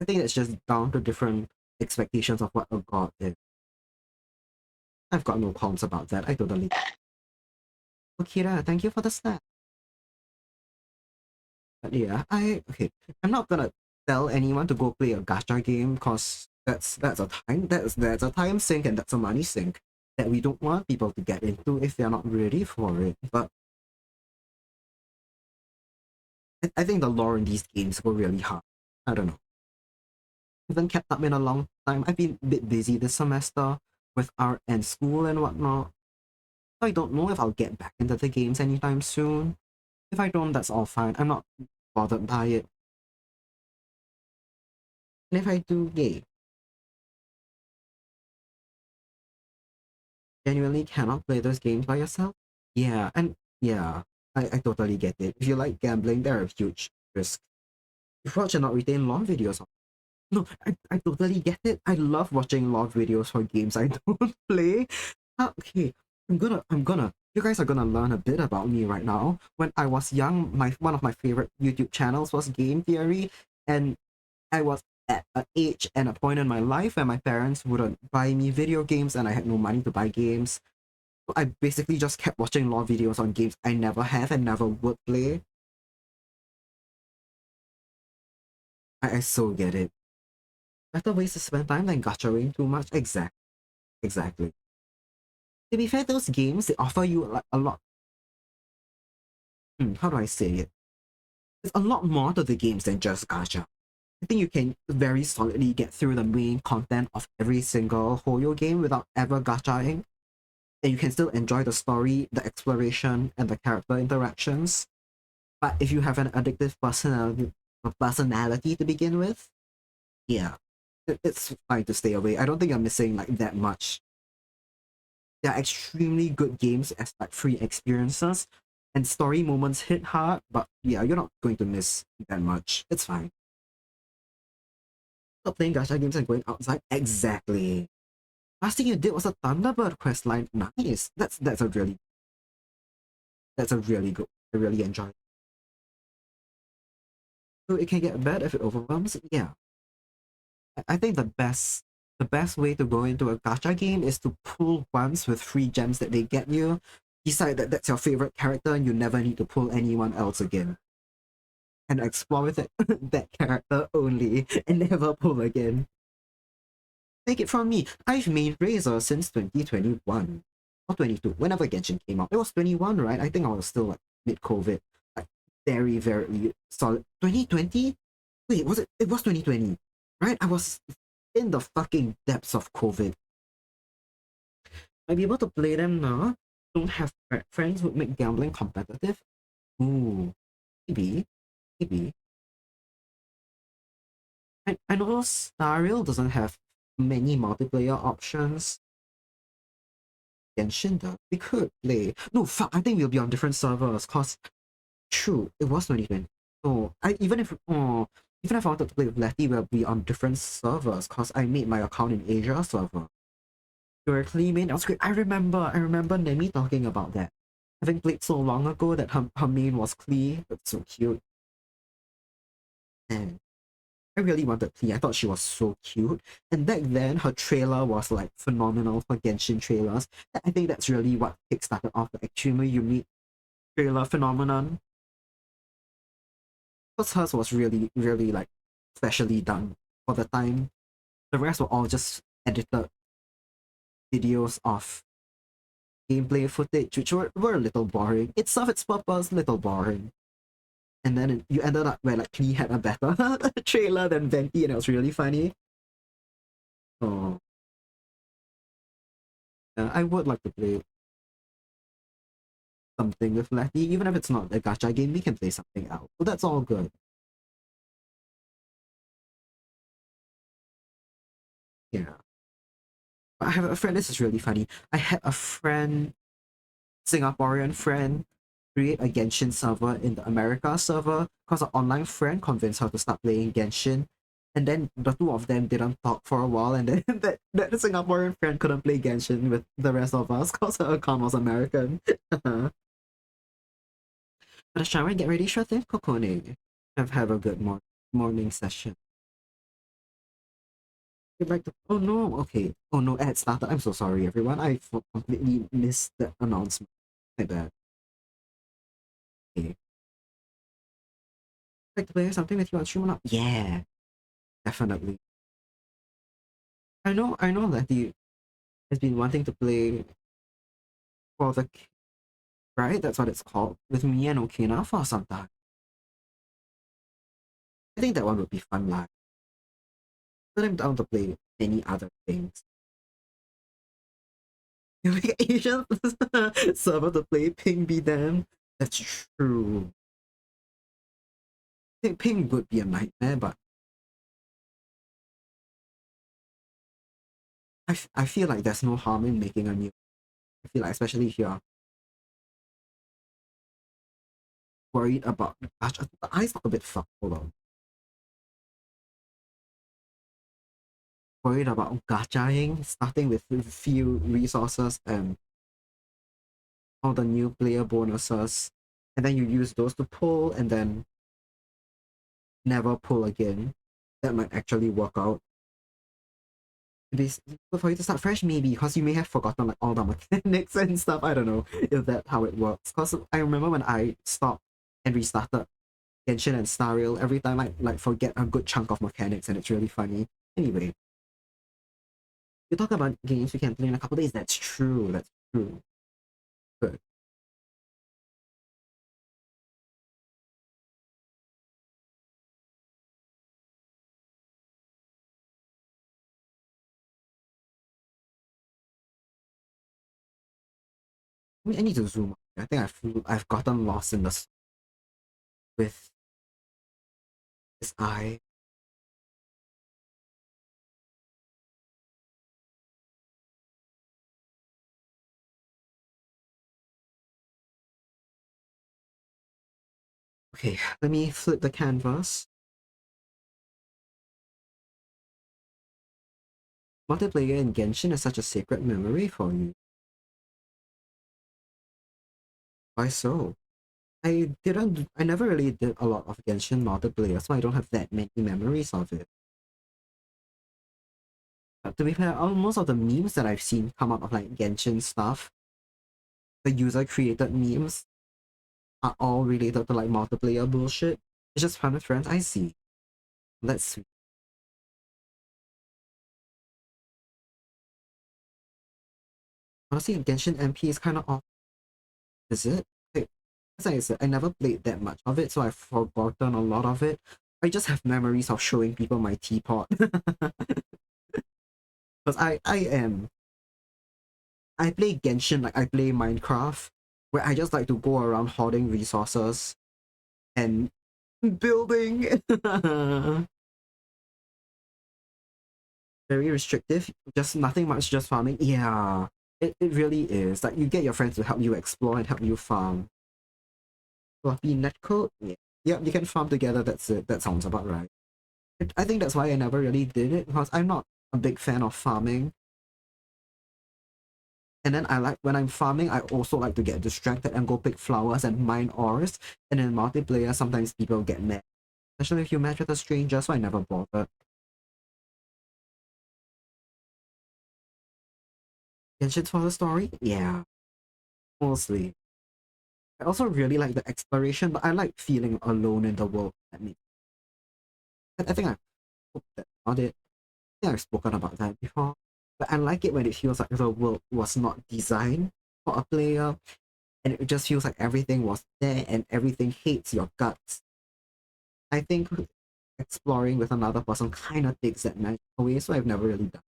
I think it's just down to different expectations of what a god is. I've got no qualms about that. I totally. Oh, Kira, thank you for the snap. But yeah, okay. I'm not gonna tell anyone to go play a gacha game because that's a time sink and that's a money sink that we don't want people to get into if they're not ready for it. But I think the lore in these games go really hard. I don't know. I haven't kept up in a long time. I've been a bit busy this semester with art and school and whatnot. I don't know if I'll get back into the games anytime soon. If I don't, that's all fine. I'm not bothered by it. And if I do, yay. Genuinely cannot play those games by yourself? Yeah, and yeah, I totally get it. If you like gambling, there are huge risks. If you watch and not retain long videos, no, I totally get it. I love watching log videos for games I don't play. Okay, you guys are gonna learn a bit about me right now. When I was young, one of my favorite YouTube channels was Game Theory, and I was at an age and a point in my life where my parents wouldn't buy me video games and I had no money to buy games. So I basically just kept watching log videos on games I never have and never would play. I so get it. Better ways to spend time than gachaing too much. Exactly. To be fair, those games, they offer you like a lot. How do I say it? There's a lot more to the games than just gacha. I think you can very solidly get through the main content of every single Hoyo game without ever gachaing. And you can still enjoy the story, the exploration, and the character interactions. But if you have an addictive personality to begin with, yeah, it's fine to stay away. I don't think I'm missing like that much. They're extremely good games as like free experiences, and story moments hit hard, but yeah, you're not going to miss that much. It's fine. Stop playing gacha games and going outside. Exactly. Last thing you did was a Thunderbird questline. Nice. That's a really good. I really enjoy it. So it can get bad if it overwhelms. Yeah. I think the best way to go into a gacha game is to pull once with free gems that they get you. Decide that that's your favorite character and you never need to pull anyone else again. And explore with it, that character only and never pull again. Take it from me, I've made Razor since 2021 or 22, whenever Genshin came out. It was 21, right? I think I was still like mid-COVID, like very, very solid. 2020? Wait, was it? It was 2020, right? I was in the fucking depths of COVID. I'd be able to play them now. Don't have friends would make gambling competitive. Ooh, maybe. I know Star Rail doesn't have many multiplayer options. Genshin though, we could play. No, fuck, I think we'll be on different servers, cause true, it was 2020. So even if I wanted to play with Letty, we'll be on different servers, cause I made my account in Asia server. Directly main, that was great. I remember Nemi talking about that. Having played so long ago that her main was Klee. That's so cute. And I really wanted Klee. I thought she was so cute. And back then, her trailer was like phenomenal for Genshin trailers. I think that's really what kickstarted off the extremely unique trailer phenomenon. Because hers was really, really like specially done for the time. The rest were all just edited videos of gameplay footage, which were a little boring. It served its purpose, little boring. And then you ended up where like Klee had a better trailer than Venti, and it was really funny. Oh, I would like to play something with Letty, even if it's not a gacha game. We can play something else. So that's all good. Yeah. I have a friend. This is really funny. I had a friend, Singaporean friend, create a Genshin server in the America server because an online friend convinced her to start playing Genshin. And then the two of them didn't talk for a while, and then that Singaporean friend couldn't play Genshin with the rest of us because her account was American. But a shower and get ready, sure thing, Kokone. Have a good morning session. Get back to oh no, okay. Oh no, ad started. I'm so sorry, everyone. Completely missed the announcement. My bad. Okay. Like to play something with you on stream or not? Yeah, definitely. I know that he has been wanting to play for the right. That's what it's called with me and Okina for some time. I think that one would be fun. Like, but I'm down to play any other things. You make Asian server to play Ping be damned. That's true. I think Ping would be a nightmare, but I feel like there's no harm in making a new. I feel like especially if you're worried about gosh, the eyes look a bit fucked. Hold on. Worried about gachaing, starting with few resources and all the new player bonuses, and then you use those to pull and then never pull again. That might actually work out. Maybe for you to start fresh, maybe because you may have forgotten like all the mechanics and stuff. I don't know if that's how it works. Because I remember when I stopped and restarted Genshin and Star Rail, every time I like forget a good chunk of mechanics, and it's really funny. Anyway, you talk about games we can play in a couple days. That's true. That's true. Good. I need to zoom. I think I've gotten lost in this with this eye. Okay, let me flip the canvas. Multiplayer in Genshin is such a sacred memory for you. Why so? I never really did a lot of Genshin multiplayer, so I don't have that many memories of it. But to be fair, most of the memes that I've seen come out of like Genshin stuff, the user created memes are all related to like multiplayer bullshit. It's just fun with friends. I see. That's sweet. Honestly, Genshin MP is kind of off. Is it? As I said, I never played that much of it, so I've forgotten a lot of it. I just have memories of showing people my teapot. Because I play Genshin like I play Minecraft, where I just like to go around hoarding resources and building. Very restrictive, just nothing much, just farming. Yeah, it really is. Like you get your friends to help you explore and help you farm. Fluffy netcode? Yeah. Yep, you can farm together, that's it. That sounds about right. I think that's why I never really did it, because I'm not a big fan of farming. And then I like when I'm farming, I also like to get distracted and go pick flowers and mine ores. And in multiplayer, sometimes people get mad, especially if you match with a stranger, so I never bothered. Genshin for the story? Yeah, mostly. I also really like the exploration, but I like feeling alone in the world. I think I've spoken about it. I think I've spoken about that before. But I like it when it feels like the world was not designed for a player, and it just feels like everything was there and everything hates your guts. I think exploring with another person kind of takes that magic away, so I've never really done.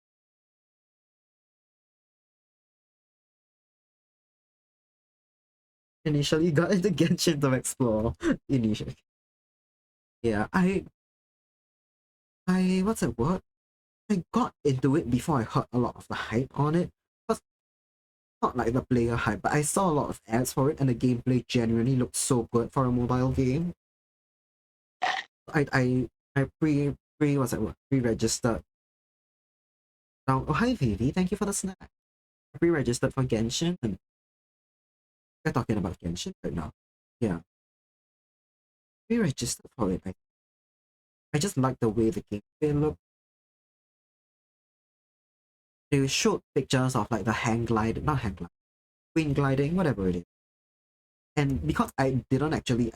initially got into Genshin to explore. Initially. Yeah, I what's that word? I got into it before I heard a lot of the hype on it. But not like the player hype, but I saw a lot of ads for it and the gameplay genuinely looked so good for a mobile game. I pre what's that word? Pre-registered. Now, oh hi Vivi, thank you for the snack. I pre-registered for Genshin and we're talking about Genshin right now. Yeah. Pre-registered for it. I just like the way the gameplay looked. They showed pictures of like the hang glide, not hang glide, wing gliding, whatever it is. And because I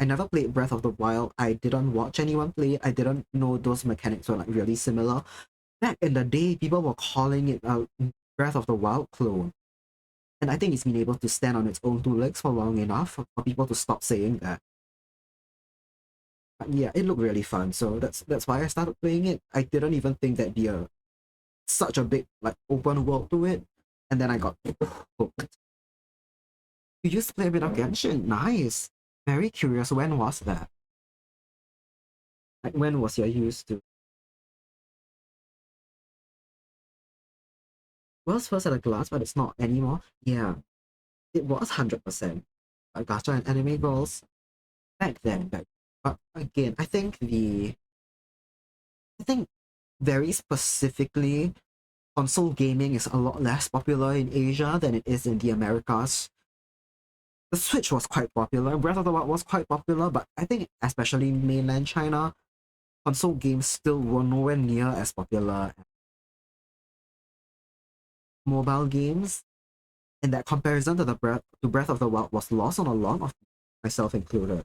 never played Breath of the Wild, I didn't watch anyone play it, I didn't know those mechanics were like really similar. Back in the day, people were calling it a Breath of the Wild clone. And I think it's been able to stand on its own two legs for long enough for people to stop saying that. But yeah, it looked really fun, so that's why I started playing it. I didn't even think that'd be such a big like open world to it, and then I got hooked. You used to play a bit of Genshin. Nice. Very curious. When was that? Like when was your used to? Was first at a glance, but it's not anymore. Yeah, it was 100%. Gacha and anime girls back then. But again, I think very specifically, console gaming is a lot less popular in Asia than it is in the Americas. The Switch was quite popular. Breath of the Wild was quite popular, but I think especially in mainland China, console games still were nowhere near as popular as mobile games. And that comparison to the Breath of the Wild was lost on a lot of people, myself included.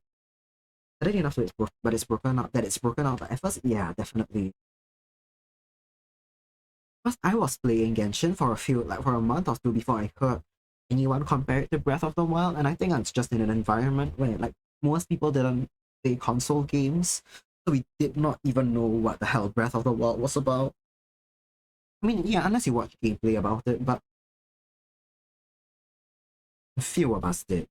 I didn't enough that but it's broken out. That it's broken out. But at first, yeah, definitely. Because I was playing Genshin for for a month or two before I heard anyone compare it to Breath of the Wild, and I think I was just in an environment where like most people didn't play console games, so we did not even know what the hell Breath of the Wild was about. I mean, yeah, unless you watch gameplay about it, but few of us did.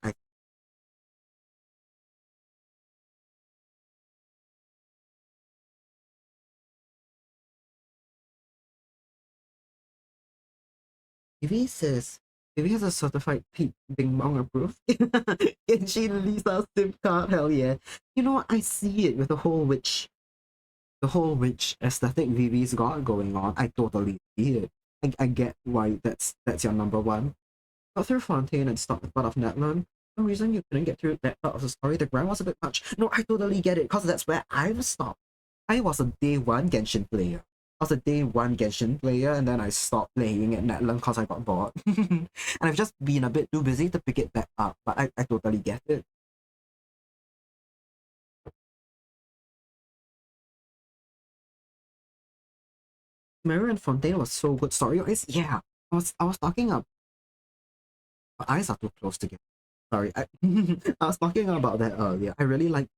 Vivi says Vivi has a certified Pete Bing Bong approved. Genshin Lisa SIM card, hell yeah. You know, I see it with the whole witch aesthetic Vivi's got going on. I totally see it. I get why that's your number one. Got through Fontaine and stopped at part of Netland. No reason you couldn't get through that part of the story. The grind was a bit much. No, I totally get it, because that's where I've stopped. I was a day one Genshin player. I was a day one Genshin player, and then I stopped playing at Netland because I got bored. And I've just been a bit too busy to pick it back up, but I totally get it. Mary and Fontaine was so good. Sorry, guys. Yeah, I was talking about. My eyes are too close together. Sorry, I was talking about that earlier. I really like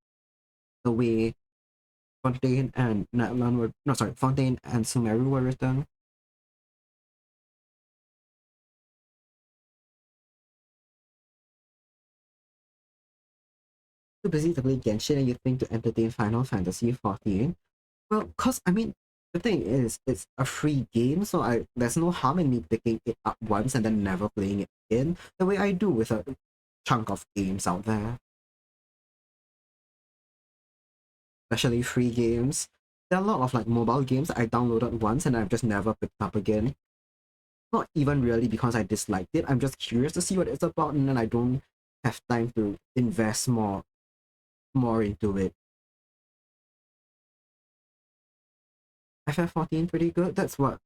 the way Fontaine and Natlan were no sorry, Fontaine and Sumeru were written. Too busy to play Genshin and you think to entertain Final Fantasy 14. Well, cause I mean the thing is it's a free game, so there's no harm in me picking it up once and then never playing it again, the way I do with a chunk of games out there. Especially free games. There are a lot of like mobile games that I downloaded once and I've just never picked up again. Not even really because I disliked it. I'm just curious to see what it's about, and then I don't have time to invest more into it. FF14 pretty good. That's what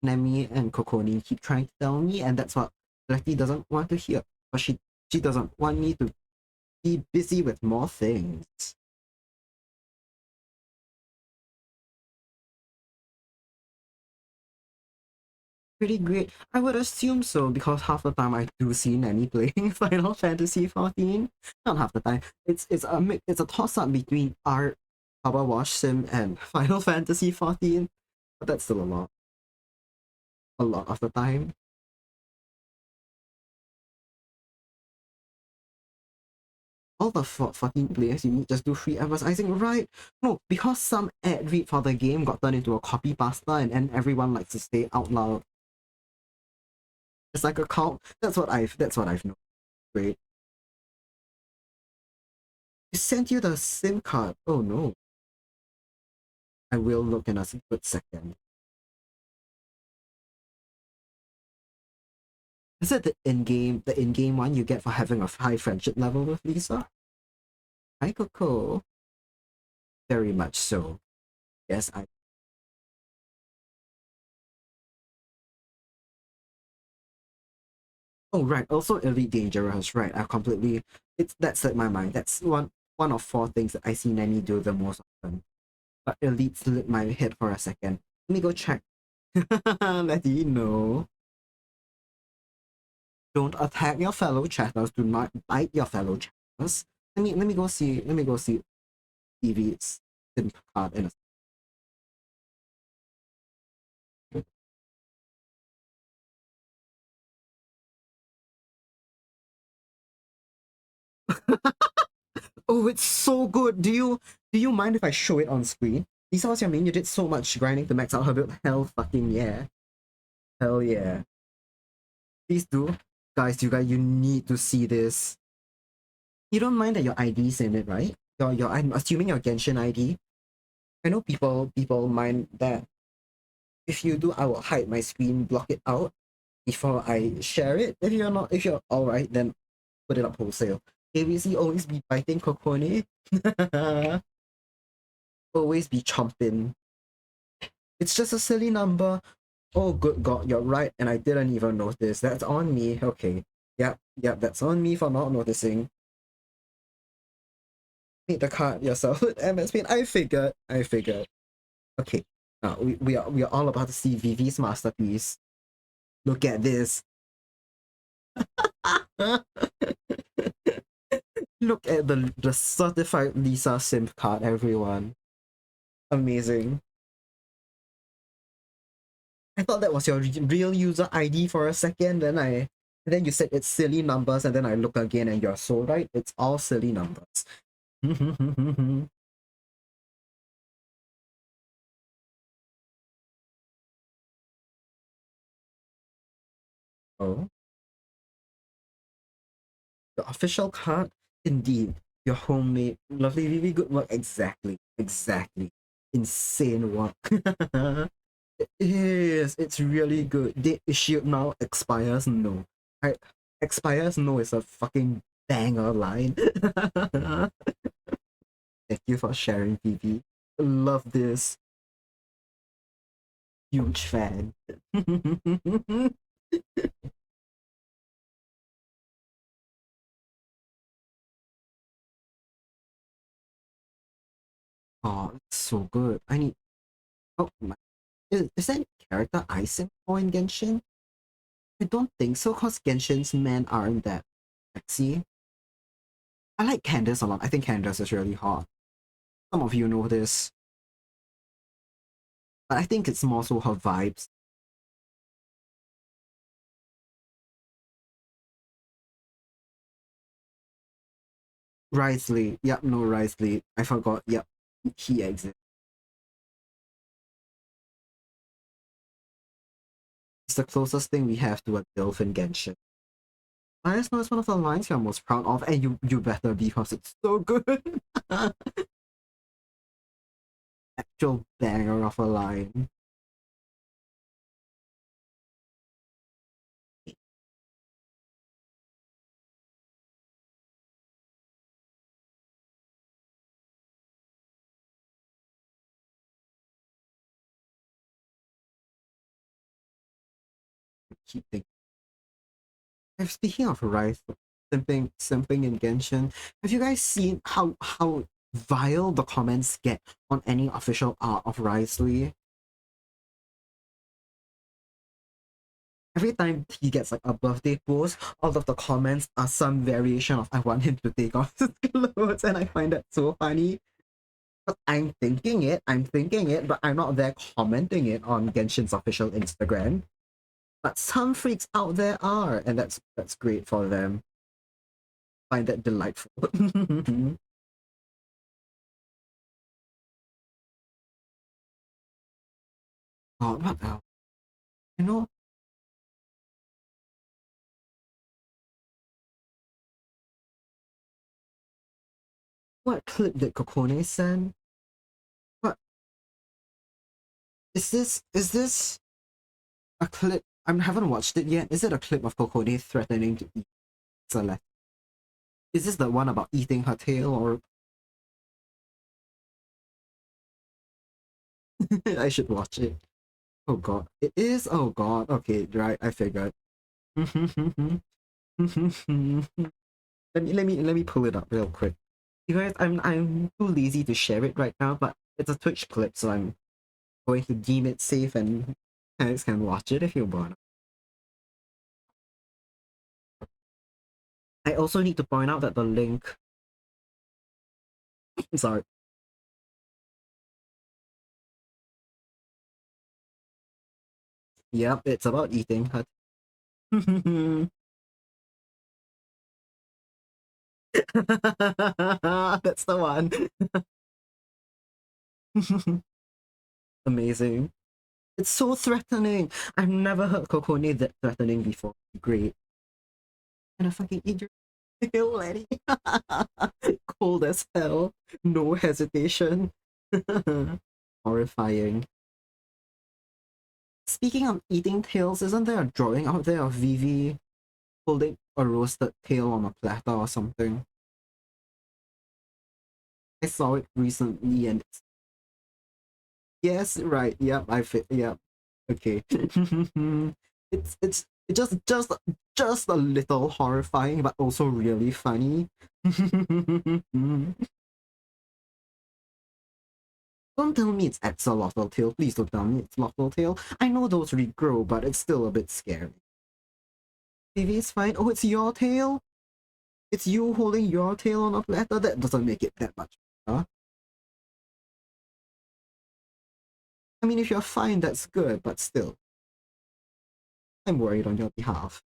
Nemi and Kokoni keep trying to tell me, and that's what Letty doesn't want to hear. But she doesn't want me to be busy with more things. Pretty great. I would assume so because half the time I do see Nemi playing Final Fantasy 14. Not half the time. It's a toss up between our Power Wash Sim and Final Fantasy 14, but that's still a lot of the time. all the fucking players you need just do free advertising, right? No, because some ad read for the game got turned into a copy pasta and everyone likes to say out loud. It's like a cult. That's what I've known. Great. It sent you the SIM card. Oh no. I will look in a good second. Is it the in-game one you get for having a high friendship level with Lisa? Hi Coco. Very much so. Yes, I. Oh right. Also Elite Dangerous, right. I completely that's slipped my mind. That's one of four things that I see Nanny do the most often. But Elite slipped my head for a second. Let me go check. Let you know. Don't attack your fellow chatters. Do not bite your fellow chatters. Let me go see. Let me go see TV's SIM card in a. Oh, it's so good. Do you mind if I show it on screen? Lisa, what's your mean? You did so much grinding to max out her build. Hell fucking yeah. Hell yeah. Please do. Guys, you need to see this. You don't mind that your ID's in it, right? Your I'm assuming your Genshin ID. I know people mind that. If you do, I will hide my screen, block it out before I share it. If you're alright, then put it up wholesale. ABC always be biting Kokone. Always be chomping. It's just a silly number. Oh, good God, you're right, and I didn't even notice. That's on me. Okay. Yep, that's on me for not noticing. Make the card yourself with MS Paint. I figured. Okay. Now we are all about to see Vivi's masterpiece. Look at this. Look at the certified Lisa Simp card, everyone. Amazing. I thought that was your real user ID for a second, and then you said it's silly numbers, and then I look again and you're so right. It's all silly numbers. Oh, the official card? Indeed. Your homemade, lovely, really good work. Exactly. Exactly. Insane work. It is. It's really good. Date issued now, expires no. I, expires no is a fucking banger line. Thank you for sharing, Vivi. Love this. Huge fan. Oh, it's so good. I need. Oh my. Is there any character I sing for in Genshin? I don't think so, because Genshin's men aren't that sexy. I like Candace a lot. I think Candace is really hot. Some of you know this, but I think it's more so her vibes. Risley. Yep, no, Risley. I forgot. Yep, he exists. It's the closest thing we have to a DILF in Genshin. I just know it's one of the lines you're most proud of, and you better be, because it's so good. Actual banger of a line. Keep thinking. Speaking of Rice, simping in Genshin, have you guys seen how vile the comments get on any official art of Risley? Every time he gets like a birthday post, all of the comments are some variation of "I want him to take off his clothes," and I find that so funny. But I'm thinking it, but I'm not there commenting it on Genshin's official Instagram. But some freaks out there are, and that's great for them. find that delightful. God, what else? You know, what clip did Kokone send? What is this a clip? I haven't watched it yet. Is it a clip of Kokone threatening to eat Celeste? Is this the one about eating her tail, or I should watch it? Oh god, it is. Oh god. Okay, right. I figured. let me pull it up real quick. You guys, I'm too lazy to share it right now, but it's a Twitch clip, so I'm going to deem it safe, and you guys can watch it if you want. I also need to point out that the link. Sorry. Yep, it's about eating her. That's the one. Amazing. It's so threatening. I've never heard Kokone that threatening before. Great. And I fucking eat your tail, Letty. Cold as hell. No hesitation. Horrifying. Speaking of eating tails, isn't there a drawing out there of Vivi holding a roasted tail on a platter or something? I saw it recently and yes, right. Yep, I fit. Yep. Okay. It's just a little horrifying, but also really funny. Don't tell me it's axolotl tail. Please don't tell me it's lotl tail. I know those regrow, but it's still a bit scary. TV is fine. Oh, it's your tail. It's you holding your tail on a platter. That doesn't make it that much better. I mean, if you're fine, that's good, but still, I'm worried on your behalf.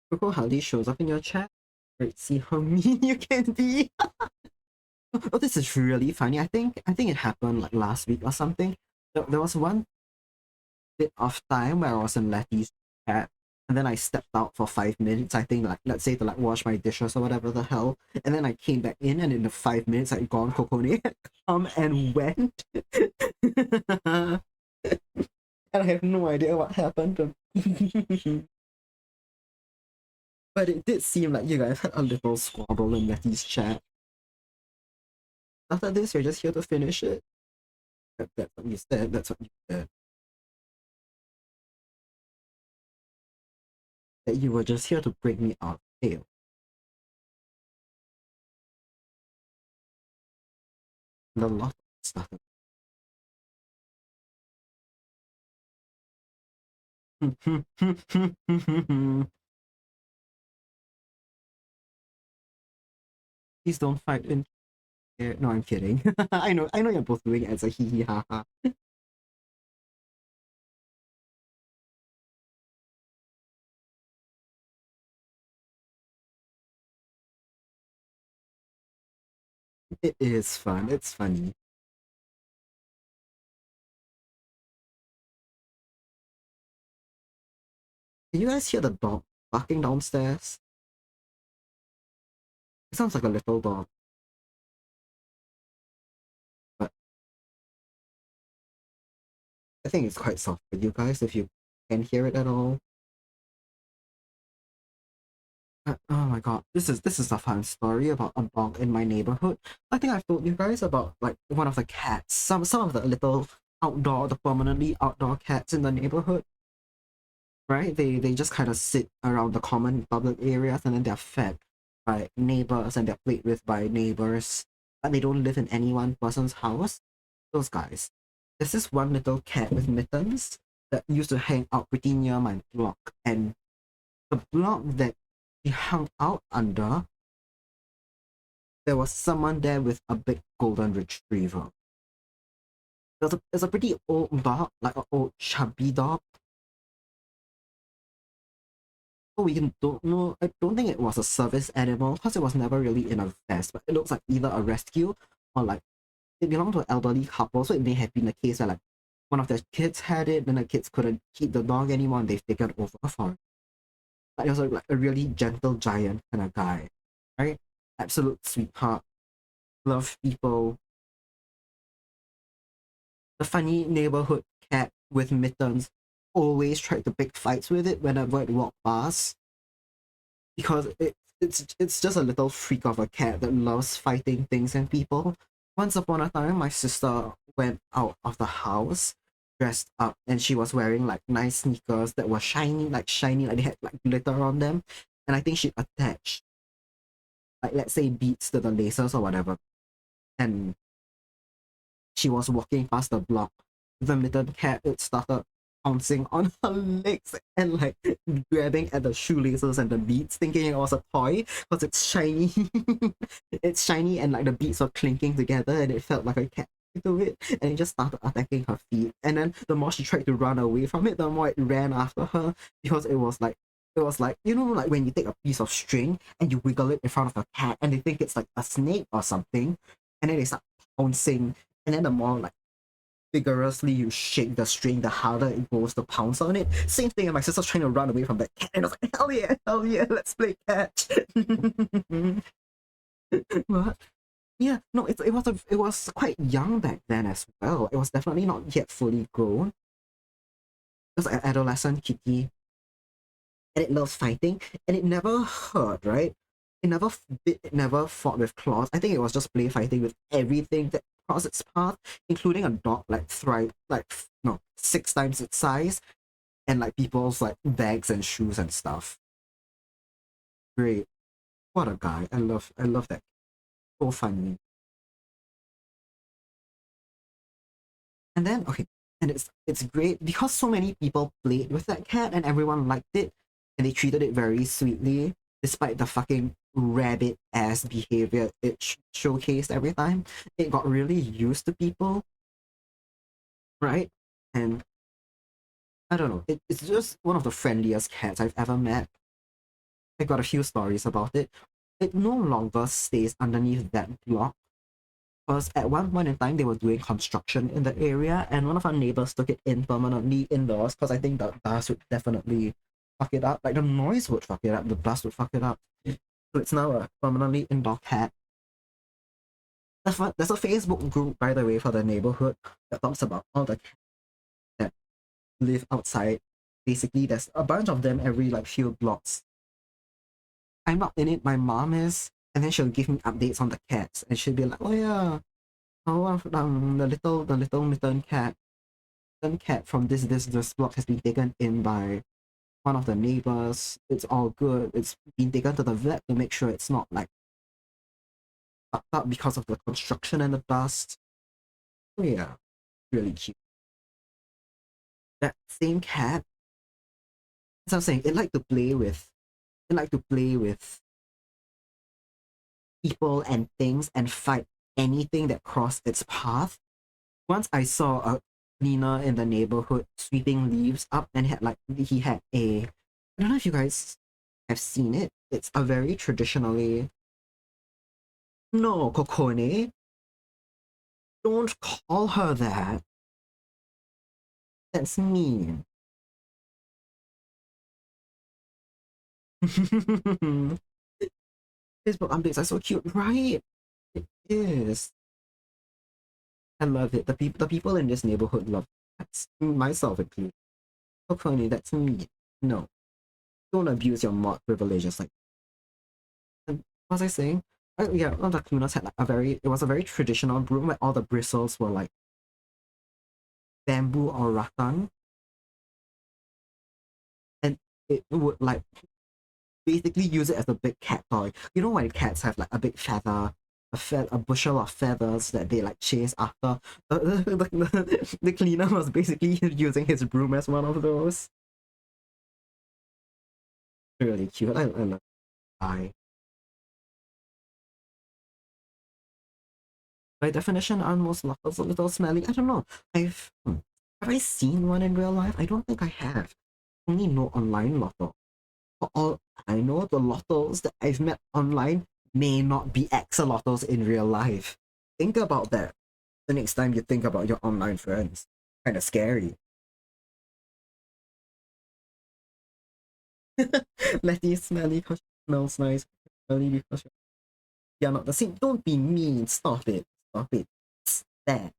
Coco hardly shows up in your chat. Right, see how mean you can be. Oh, this is really funny. I think it happened like last week or something. There was one bit of time where I was in Letty's chat, and then I stepped out for 5 minutes. I think like let's say to like wash my dishes or whatever the hell, and then I came back in, and in the 5 minutes I'd gone, Kokone had come and went, and I have no idea what happened. But it did seem like you guys had a little squabble in Letty's chat. After this, you're just here to finish it. That's what you said. That's what you said. That you were just here to bring me out. Tail. And a lot of stuff. Please don't fight in here. No, I'm kidding. I know you're both doing it as a hee hee ha ha. It is fun. It's funny. Can you guys hear the dog barking downstairs? It sounds like a little dog, but I think it's quite soft for you guys if you can hear it at all. Oh my god, this is a fun story about a dog in my neighborhood. I think I've told you guys about like one of the cats, some of the little the permanently outdoor cats in the neighborhood, right? They just kind of sit around the common public areas, and then they're fed by neighbors and they're played with by neighbors, but they don't live in any one person's house. Those guys. There's this one little cat with mittens that used to hang out pretty near my block, and the block that he hung out under, there was someone there with a big golden retriever. There's a pretty old dog, like an old chubby dog. Oh, we don't know. I don't think it was a service animal because it was never really in a vest, but it looks like either a rescue or like it belonged to an elderly couple. So it may have been a case where like one of their kids had it, then the kids couldn't keep the dog anymore and they've taken over for it. But it was like a really gentle giant kind of guy, right? Absolute sweetheart, love people. The funny neighborhood cat with mittens always tried to pick fights with it whenever it walked past because it's just a little freak of a cat that loves fighting things and people. Once upon a time, my sister went out of the house dressed up and she was wearing like nice sneakers that were shiny, like they had like glitter on them. And I think she attached like let's say beads to the laces or whatever. And she was walking past the block. The little cat it started pouncing on her legs and like grabbing at the shoelaces and the beads, thinking it was a toy because it's shiny. It's shiny and like the beads were clinking together and it felt like a cat to it and it just started attacking her feet. And then the more she tried to run away from it, the more it ran after her because it was like you know like when you take a piece of string and you wiggle it in front of a cat and they think it's like a snake or something and then they start pouncing and then the more like vigorously you shake the string, the harder it goes to pounce on it. Same thing, and my sister's trying to run away from that cat, and I was like, hell yeah, let's play catch. But yeah, no, it was quite young back then as well. It was definitely not yet fully grown. It was an adolescent kitty, and it loves fighting, and it never hurt, right? It never bit, it never fought with claws. I think it was just play fighting with everything that crossed its path, including a dog like thrive like no 6 times its size, and like people's like bags and shoes and stuff. Great, what a guy! I love that. So funny. And then okay, and it's great because so many people played with that cat and everyone liked it, and they treated it very sweetly, despite the fucking rabbit ass behavior it showcased every time. It got really used to people, right? And I don't know, it's just one of the friendliest cats I've ever met. I got a few stories about it. It no longer stays underneath that block because at one point in time they were doing construction in the area and one of our neighbors took it in permanently indoors because I think the dust would definitely fuck it up. Like the noise would fuck it up, the dust would fuck it up. So it's now a permanently indoor cat. There's a Facebook group, by the way, for the neighborhood that talks about all the cats that live outside. Basically, there's a bunch of them every like few blocks. I'm not in it, my mom is, and then she'll give me updates on the cats, and she'll be like, "Oh yeah, oh the little mitten cat from this block has been taken in by one of the neighbors. It's all good. It's been taken to the vet to make sure it's not like fucked up because of the construction and the dust." Oh yeah, really cute. That same cat, as I was saying, it liked to play with people and things and fight anything that crossed its path. Once I saw a cleaner in the neighborhood sweeping leaves up and he had a I don't know if you guys have seen it. It's a very traditionally no Kokone. Don't call her that. That's mean. Facebook updates are so cute, right? It is. I love it. The people in this neighborhood love cats. Myself included. Kokone, that's mean. No. Don't abuse your mod privileges like and what was I saying? Oh, yeah, one of the cleaners had like it was a very traditional broom where all the bristles were like bamboo or rattan, and it would like basically use it as a big cat toy. You know when cats have like a big feather, a bushel of feathers that they like chase after. The cleaner was basically using his broom as one of those. Really cute. I love I. By definition, are most locals a little smelly? I don't know. Have I seen one in real life? I don't think I have. Only know online lotto. For all I know, the lottos that I've met online may not be axolotls in real life. Think about that the next time you think about your online friends. Kind of scary. Letty smelly because she smells nice. Smelly because you're not the same. Don't be mean. Stop it. Stop it. There.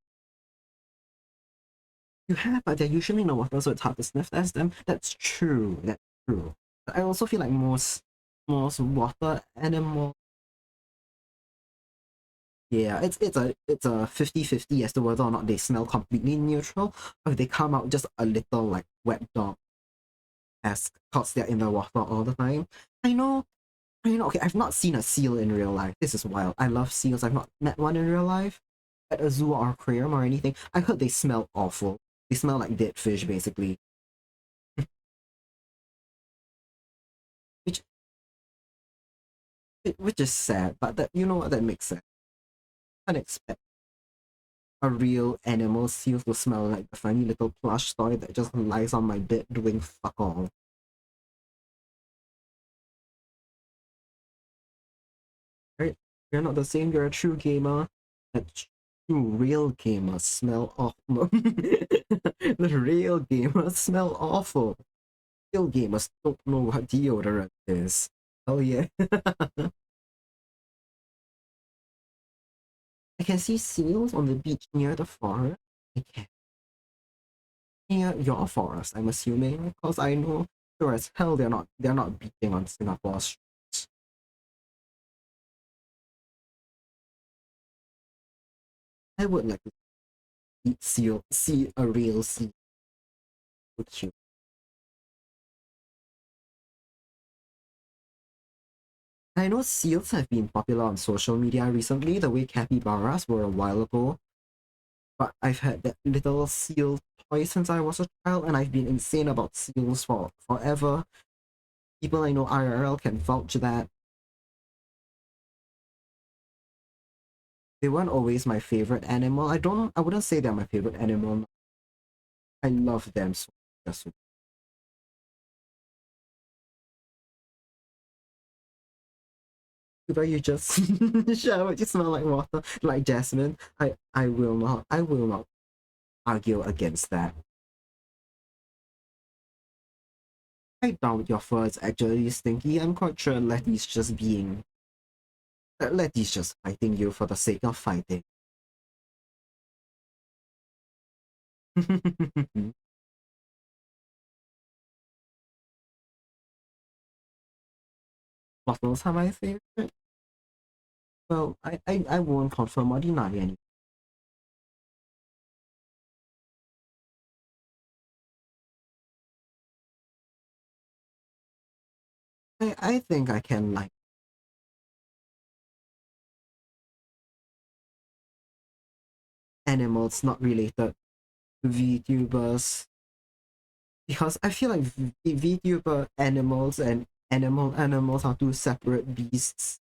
You have, but they're usually in the water, so it's hard to sniff test them. That's true. That's true. But I also feel like most water animals. Yeah, it's a 50-50 as to whether or not they smell completely neutral or if they come out just a little like wet dog esque because they're in the water all the time. I know, okay, I've not seen a seal in real life. This is wild. I love seals. I've not met one in real life at a zoo or aquarium or anything. I heard they smell awful. They smell like dead fish, basically. Which which is sad, but that you know what that makes sense. I can't expect a real animal seal to smell like the funny little plush toy that just lies on my bed doing fuck all. Right? You're not the same, you're a true gamer. A true real gamers smell awful. The real gamers smell awful. Real gamers don't know what deodorant is. Oh yeah. I can see seals on the beach near the forest. I can near your forest, I'm assuming, because I know sure as hell they're not beating on Singapore's streets. I would like to see a real seal. Would you? I know seals have been popular on social media recently, the way capybaras were a while ago, but I've had that little seal toy since I was a child, and I've been insane about seals for forever. People I know IRL can vouch that they weren't always my favorite animal. I wouldn't say they're my favorite animal. I love them so just but you just shower, you smell like water, like jasmine. I will not argue against that. I doubt your fur is actually stinky. I'm quite sure Letty's just fighting you for the sake of fighting. Bottles are my favorite. Well, I won't confirm or deny any. I think I can like animals not related to VTubers because I feel like VTuber animals and animals are two separate beasts.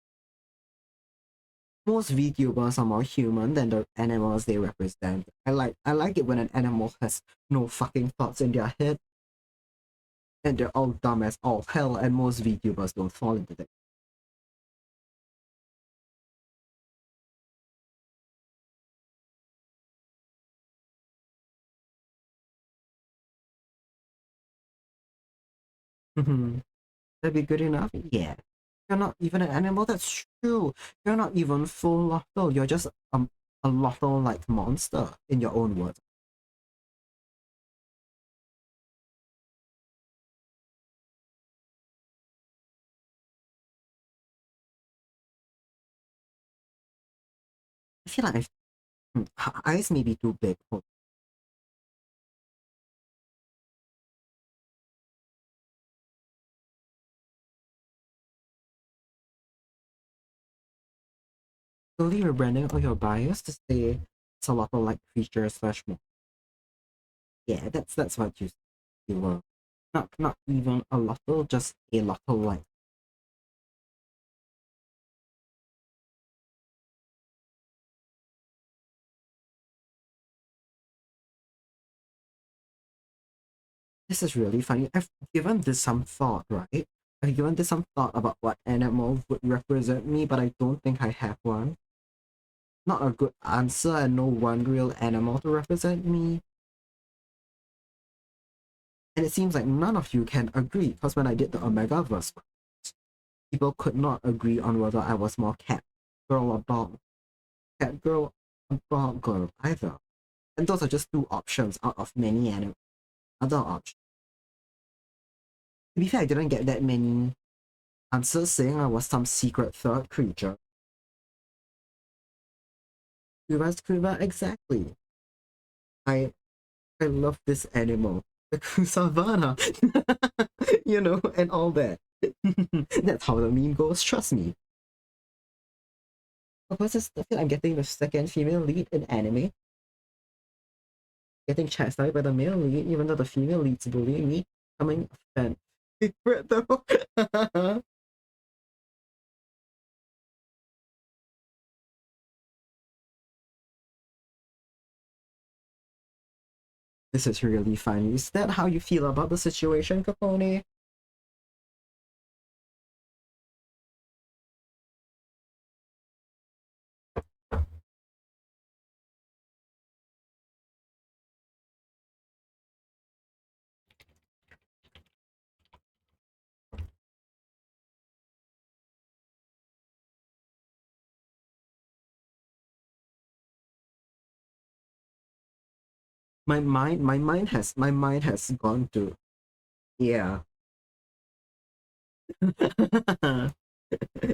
Most VTubers are more human than the animals they represent. I like it when an animal has no fucking thoughts in their head and they're all dumb as all hell, and most VTubers don't fall into that. That'd be good enough? Yeah. You're not even an animal, that's true. You're not even full lotto. You're just a lotto like monster in your own words. I feel like her eyes may be too big for slowly rebranding all your bios to say it's a lotto like creature slash monster. Yeah, that's what you were. Not even a lotto, just a lotto like. This is really funny. I've given this some thought, right? I've given this some thought about what animal would represent me, but I don't think I have one. Not a good answer, and no one real animal to represent me. And it seems like none of you can agree, because when I did the Omegaverse, people could not agree on whether I was more cat girl or dog. Cat girl or dog girl either. And those are just two options out of many other options. To be fair, I didn't get that many answers saying I was some secret third creature. Kuba, exactly. I I love this animal. The savannah. You know, and all that. That's how the meme goes, trust me. Of course, I feel I'm getting the second female lead in anime. Getting chastised by the male lead, even though the female lead's bullying me. Becoming a fan favorite though. This is really funny. Is that how you feel about the situation, Capone? My mind has gone to, yeah.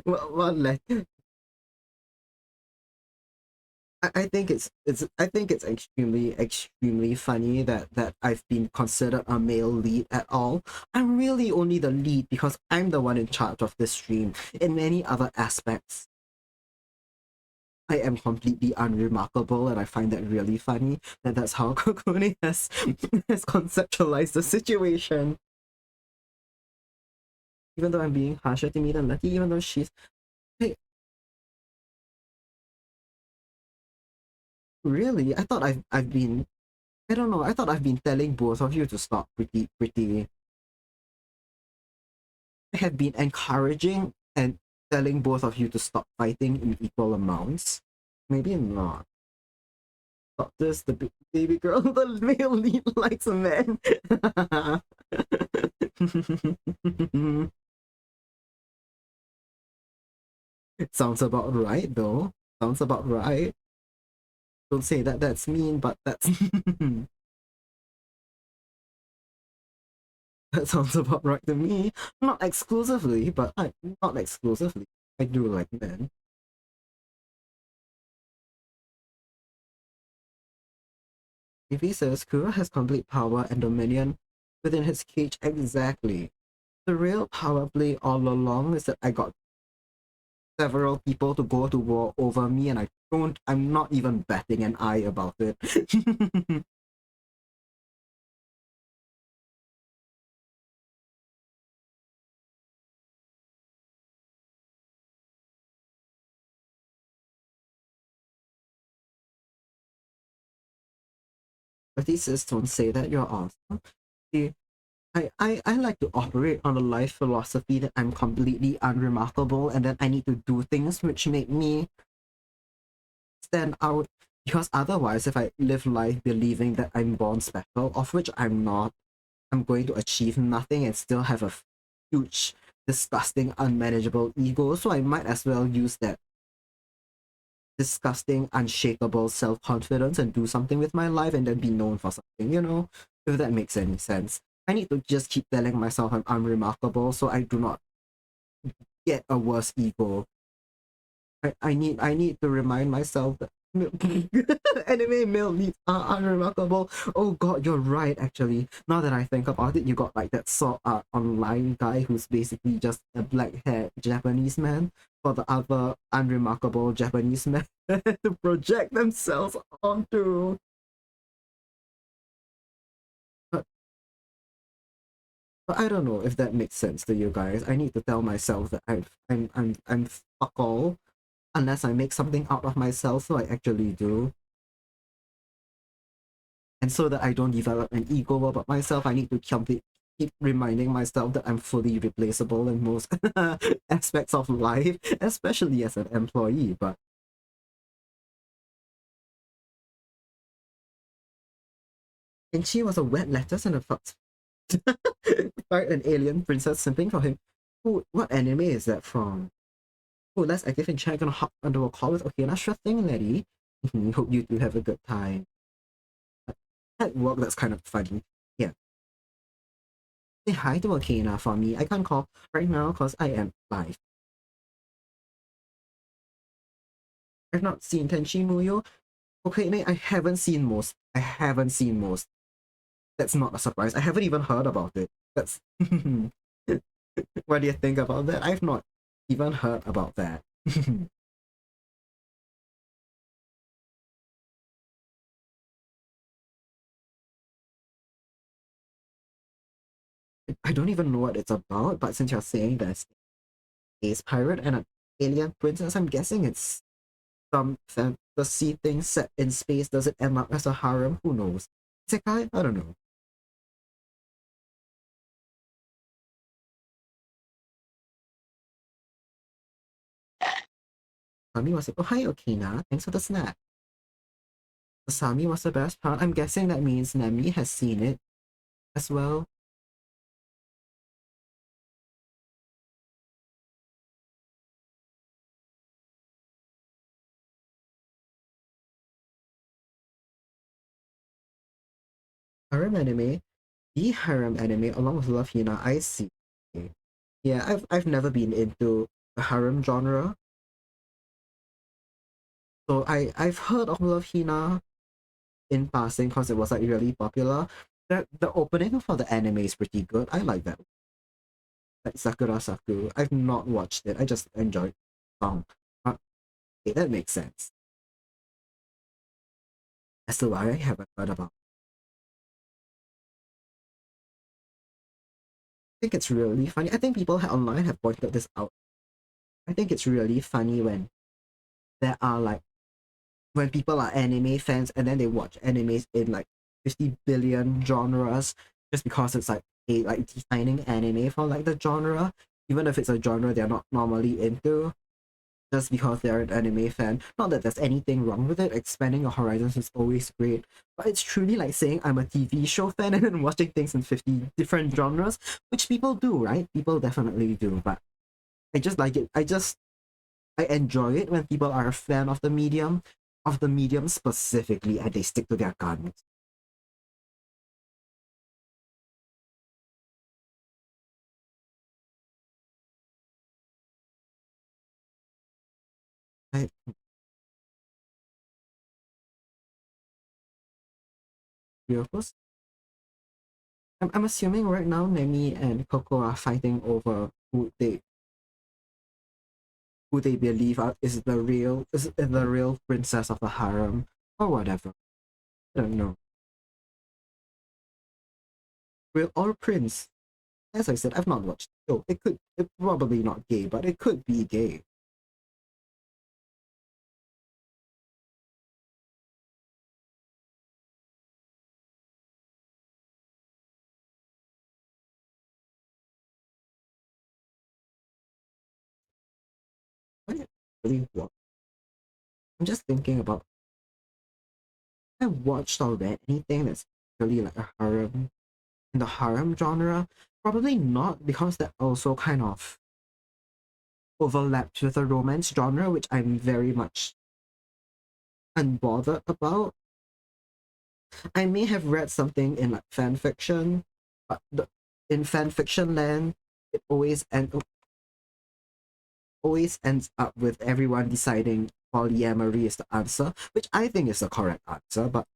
Well, like, I think it's extremely funny that I've been considered a male lead at all. I'm really only the lead because I'm the one in charge of this stream. In many other aspects, I am completely unremarkable, and I find that really funny that that's how Kokone has conceptualized the situation. Even though I'm being harsher to me than Letty, even though she's, hey, really, I've been, I don't know, I thought I've been telling both of you to stop pretty. I have been encouraging and telling both of you to stop fighting in equal amounts. Maybe not. Stop this, the baby girl, the male lead likes a man. It sounds about right though. Sounds about right. Don't say that that's mean, but that's that sounds about right to me. Not exclusively, but not exclusively. I do like men. If he says Kuro has complete power and dominion within his cage, exactly. The real power play all along is that I got several people to go to war over me, and I'm not even batting an eye about it. But these don't say that you're awesome. See, I like to operate on a life philosophy that I'm completely unremarkable, and then I need to do things which make me stand out, because otherwise if I live life believing that I'm born special, of which I'm not, I'm going to achieve nothing and still have a huge, disgusting, unmanageable ego. So I might as well use that disgusting, unshakable self-confidence and do something with my life and then be known for something, you know? If that makes any sense. I need to just keep telling myself I'm unremarkable so I do not get a worse ego. I need to remind myself that anime male leads are unremarkable. Oh god, you're right actually. Now that I think about it, you got like that sort online guy who's basically just a black haired Japanese man for the other unremarkable Japanese men to project themselves onto. But, but I don't know if that makes sense to you guys. I need to tell myself that I'm fuck all unless I make something out of myself, so I actually do. And so that I don't develop an ego about myself, I need to keep reminding myself that I'm fully replaceable in most aspects of life, especially as an employee. But and she was a wet lettuce and a fuck. Fight an alien princess simping for him. Ooh, what anime is that from? Oh, let's active in chat. Gonna hop onto a call with okay, not sure thing, lady. Hope you do have a good time. At work, that's kind of funny. Yeah. Say hi to Akina for me. I can't call right now because I am live. I've not seen Tenchi Muyo. Okay, I haven't seen most. I haven't seen most. That's not a surprise. I haven't even heard about it. That's what do you think about that? I've not even heard about that. I don't even know what it's about, but since you're saying there's a space pirate and an alien princess, I'm guessing it's some fantasy thing set in space. Does it end up as a harem? Who knows? Isekai? I don't know. Sami was like, oh hi Okina, thanks for the snack. Sami was the best part. I'm guessing that means Nemi has seen it as well. Harem anime, the harem anime along with Love Hina, I see. Yeah, I've never been into the harem genre. So I've heard of Love Hina in passing because it was like really popular. The opening for the anime is pretty good. I like that. Like Sakura Saku. I've not watched it. I just enjoyed the song. Okay, that makes sense. As to why I haven't heard about. I think it's really funny. I think people online have pointed this out. I think it's really funny when there are like when people are anime fans and then they watch animes in like 50 billion genres just because it's like a like defining anime for like the genre, even if it's a genre they're not normally into, just because they're an anime fan. Not that there's anything wrong with it. Expanding your horizons is always great, but it's truly like saying I'm a TV show fan and then watching things in 50 different genres, which people do, right? People definitely do, but I just like it. I enjoy it when people are a fan of the medium specifically, and they stick to their guns. I, Ryuko's- I'm assuming right now Nemi and Coco are fighting over who they believe is the real princess of the harem or whatever. I don't know. Real or prince. As I said, I've not watched. Oh, it probably not gay, but it could be gay. I really what? I'm just thinking about I watched already anything that's really like a harem in the harem genre. Probably not because that also kind of overlaps with the romance genre, which I'm very much unbothered about. I may have read something in like fan fiction, but in fan fiction land, it always ends up with everyone deciding polyamory is the answer, which I think is the correct answer. But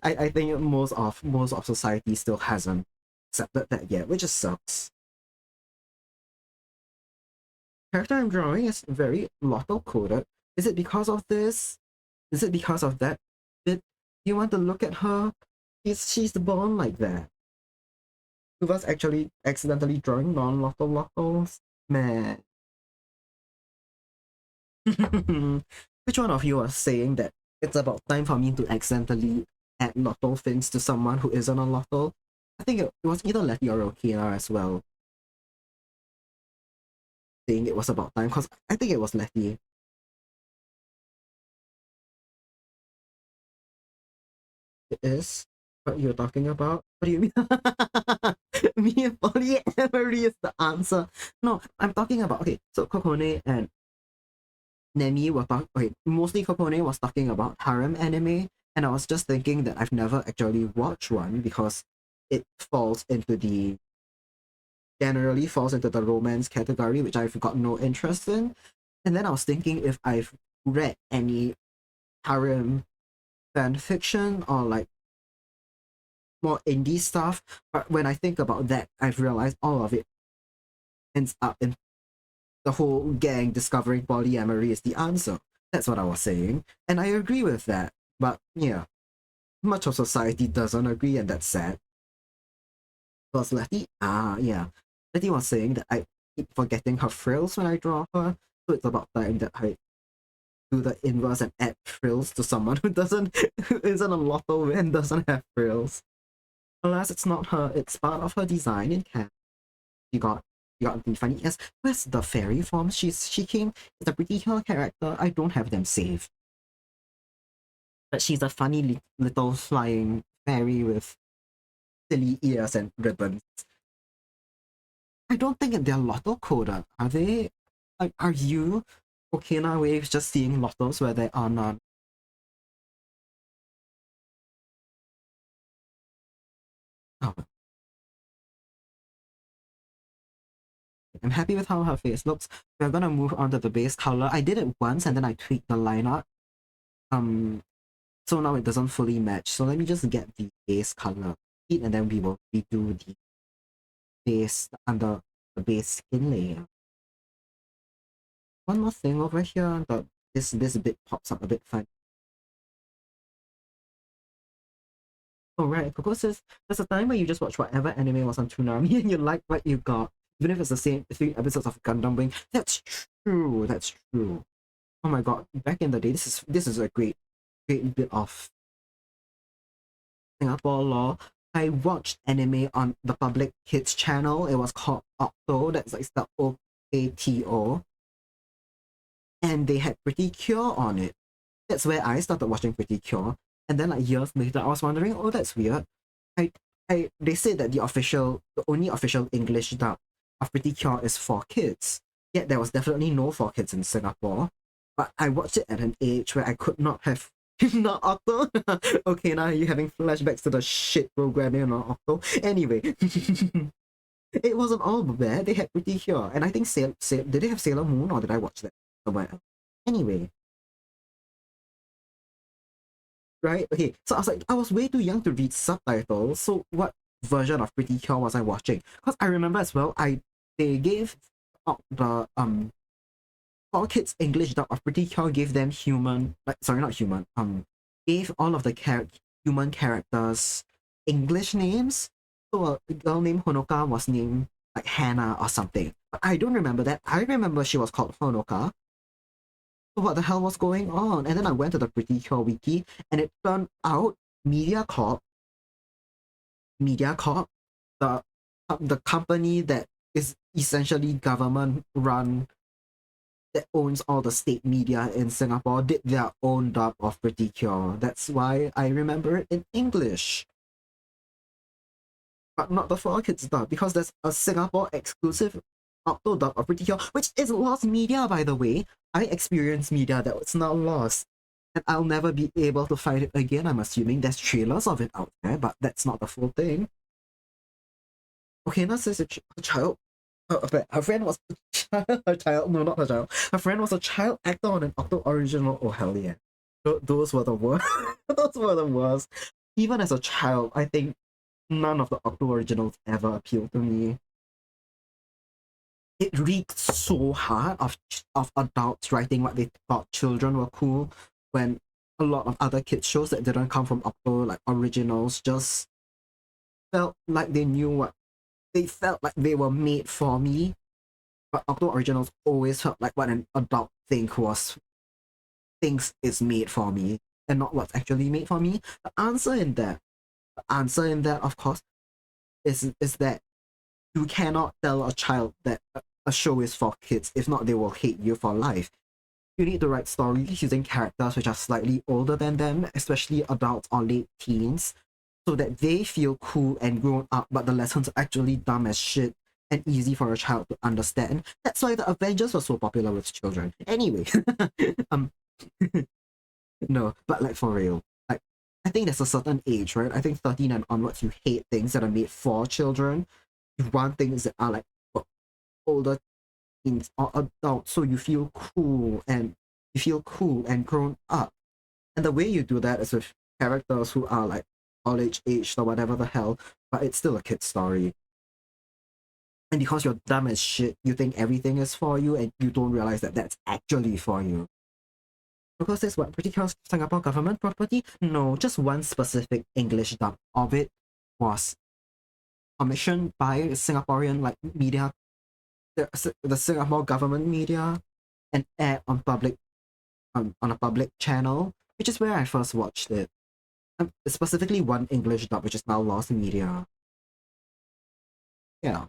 I think most of society still hasn't accepted that yet, which just sucks. Character I'm drawing is very lotto coded. Is it because of this? Is it because of that? Did you want to look at her? She's born like that. Who was actually accidentally drawing non-lotto lottos? Man. Which one of you are saying that it's about time for me to accidentally add lotto things to someone who isn't a lotto? I think it was either Letty or Rokina as well, saying it was about time, because I think it was Letty. It is what you're talking about? What do you mean? Me and polyamory is the answer. No, I'm talking about, okay, so Kokone and Nemi were talking, okay, mostly Kokone was talking about harem anime, and I was just thinking that I've never actually watched one because it generally falls into the romance category, which I've got no interest in. And then I was thinking if I've read any harem fan fiction or like more indie stuff. But when I think about that, I've realized all of it ends up in the whole gang discovering polyamory is the answer. That's what I was saying. And I agree with that. But yeah, much of society doesn't agree, and that's sad. Because Letty, yeah. Letty was saying that I keep forgetting her frills when I draw her. So it's about time that I do the inverse and add frills to someone who isn't a lotto and doesn't have frills. Alas, it's not her, it's part of her design in Cat. You got the funny yes. Where's the fairy form? She came as a pretty her character. I don't have them saved. But she's a funny little flying fairy with silly ears and ribbons. I don't think they're lotto coded. Are they? Are you okay now with just seeing lottos where they are none? Oh, I'm happy with how her face looks. We're gonna move on to the base color. I did it once and then I tweaked the line art. So now it doesn't fully match. So let me just get the base color and then we will redo the base under the base skin layer. One more thing over here, this bit pops up a bit funny. Oh right, Coco says there's a time where you just watch whatever anime was on Toonami and you like what you got, even if it's the same 3 episodes of Gundam Wing. That's true. That's true. Oh my god, back in the day, this is a great bit of Singapore law. I watched anime on the public kids channel. It was called Octo. That's like the OKTO, and they had Pretty Cure on it. That's where I started watching Pretty Cure. And then like years later, I was wondering, oh, that's weird. I, they said that the only official English dub of Pretty Cure is for kids. Yet there was definitely no for kids in Singapore. But I watched it at an age where I could not have not Octo. Okay, now you're having flashbacks to the shit programming on Octo. Anyway, it wasn't all bad. They had Pretty Cure, and I think did they have Sailor Moon or did I watch that somewhere else? Anyway, right? Okay, so I was way too young to read subtitles. So what version of Pretty Cure was I watching? Because I remember as well, they gave out the all kids English dub of Pretty Cure gave them human, like sorry, not human, gave all of the human characters English names. So a girl named Honoka was named like Hannah or something. But I don't remember that. I remember she was called Honoka. So what the hell was going on? And then I went to the Pretty Cure wiki, and it turned out MediaCorp, MediaCorp, the company that is essentially government run that owns all the state media in Singapore did their own dub of Pretty Cure. That's why I remember it in English. But not the 4Kids dub, because there's a Singapore exclusive Octo dub of Pretty Cure, which is lost media, by the way. I experienced media that was now lost. And I'll never be able to find it again, I'm assuming. There's trailers of it out there, but that's not the full thing. Okay, now says a child. Her friend was her child. No, not her child. Her friend was a child actor on an Octo original. Oh hell yeah! Those were the worst. Those were the worst. Even as a child, I think none of the Octo originals ever appealed to me. It reeked so hard of adults writing what they thought children were cool, when a lot of other kids shows that didn't come from Octo, like originals, just felt like they knew what they felt like they were made for me. But Octo Originals always felt like what an adult thinks is made for me, and not what's actually made for me. The answer in that, of course, is that you cannot tell a child that a show is for kids. If not, they will hate you for life. You need to write stories using characters which are slightly older than them, especially adults or late teens, so that they feel cool and grown up, but the lessons are actually dumb as shit and easy for a child to understand. That's why the Avengers was so popular with children. Anyway, um, no, but like for real, like I think there's a certain age, right? I think 13 and onwards, you hate things that are made for children. You want things that are like for older teens or adults, so you feel cool and grown up. And the way you do that is with characters who are like college aged or whatever the hell, but it's still a kid's story. And because you're dumb as shit, you think everything is for you and you don't realize that that's actually for you. Because it's what, pretty much Singapore government property? No, just one specific English dub of it was commissioned by Singaporean like media, the Singapore government media, and aired on on a public channel, which is where I first watched it. Specifically one English dub, which is now lost media. Yeah,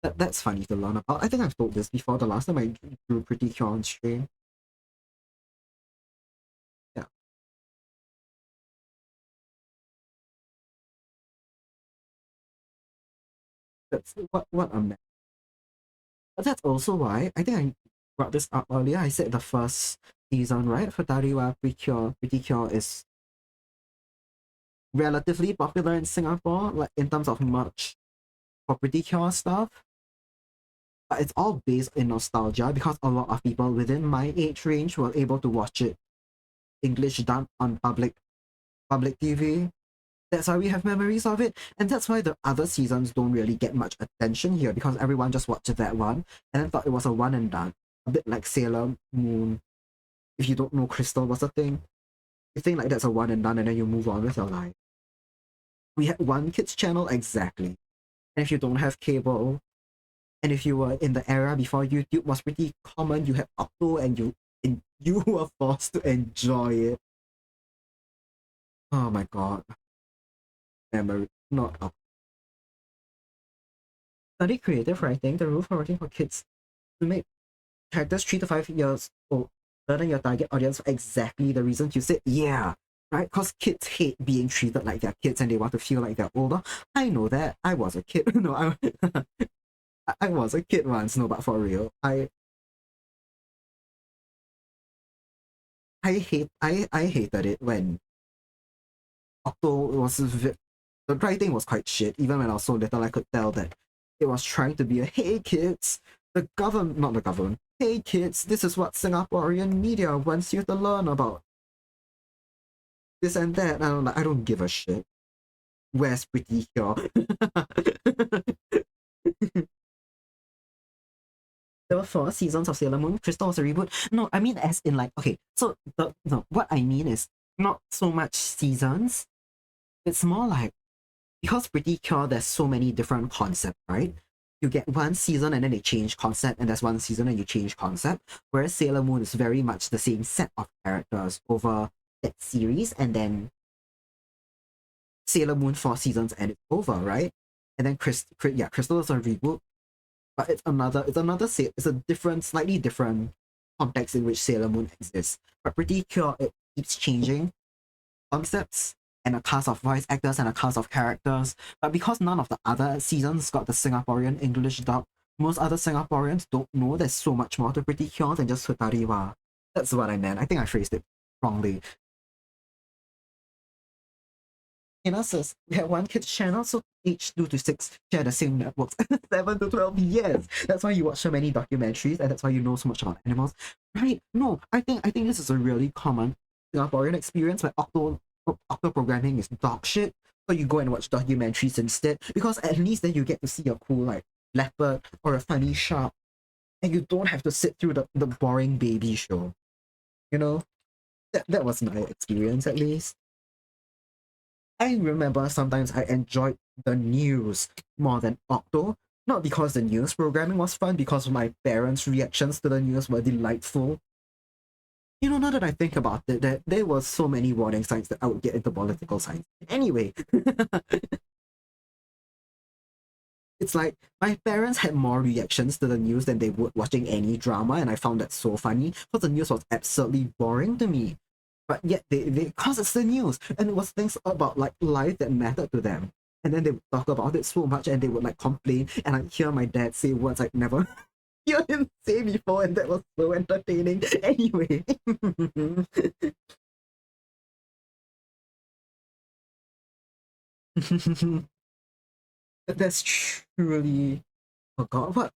that's funny to learn about. I think I've told this before. The last time I drew Pretty Cure on stream. Yeah, that's what a mess. But that's also why I think I brought this up earlier. I said the first season, right, for Dariwa Pretty Cure is relatively popular in Singapore, like in terms of merch for Pretty Cure stuff. But it's all based in nostalgia because a lot of people within my age range were able to watch it English done on public TV. That's why we have memories of it, and that's why the other seasons don't really get much attention here because everyone just watched that one and then thought it was a one and done. A bit like Sailor Moon. If you don't know Crystal was a thing, you think like that's a one and done and then you move on with your life. We had one kids channel exactly. And if you don't have cable, and if you were in the era before YouTube was pretty common, you had Octo and you were forced to enjoy it. Oh my god. Memory not Octo. Study creative writing, the rule for writing for kids to make characters 3 to 5 years old than your target audience for exactly the reasons you said. Yeah, right? Because kids hate being treated like they're kids and they want to feel like they're older. I know that. I was a kid. No, I was a kid once. No, but for real, I hated it when Octo the writing was quite shit. Even when I was so little, I could tell that it was trying to be a hey kids, the government, not the government. Hey kids, this is what Singaporean media wants you to learn about this and that. And I'm like, I don't give a shit. Where's Pretty Cure? There were 4 seasons of Sailor Moon. Crystal was a reboot. No, I mean as in like okay. So no, what I mean is not so much seasons. It's more like because Pretty Cure, there's so many different concepts, right? You get one season and then they change concept, and there's one season and you change concept. Whereas Sailor Moon is very much the same set of characters over that series, and then Sailor Moon 4 seasons and it's over, right? And then Crystal is a reboot, but it's a different, slightly different context in which Sailor Moon exists. But Pretty Cure, it keeps changing concepts and a cast of voice actors and a cast of characters. But because none of the other seasons got the Singaporean English dub, most other Singaporeans don't know there's so much more to Pretty Cure than just Futariwa. That's what I meant. I think I phrased it wrongly. In us, we have one kids channel, so age 2 to 6 share the same networks. 7 to 12, yes. That's why you watch so many documentaries, and that's why you know so much about animals. Right? No, I think this is a really common Singaporean experience where Octo programming is dog shit. So you go and watch documentaries instead, because at least then you get to see a cool like leopard or a funny shark, and you don't have to sit through the boring baby show. You know? That was my experience at least. I remember sometimes I enjoyed the news more than Octo. Not because the news programming was fun, because my parents' reactions to the news were delightful. You know, now that I think about it, there were so many warning signs that I would get into political science. Anyway, It's like my parents had more reactions to the news than they would watching any drama, and I found that so funny because the news was absolutely boring to me. But yet because it's the news, and it was things about like life that mattered to them. And then they would talk about it so much, and they would like complain, and I'd hear my dad say words I'd never hear him say before, and that was so entertaining. Anyway. That's truly, oh god, what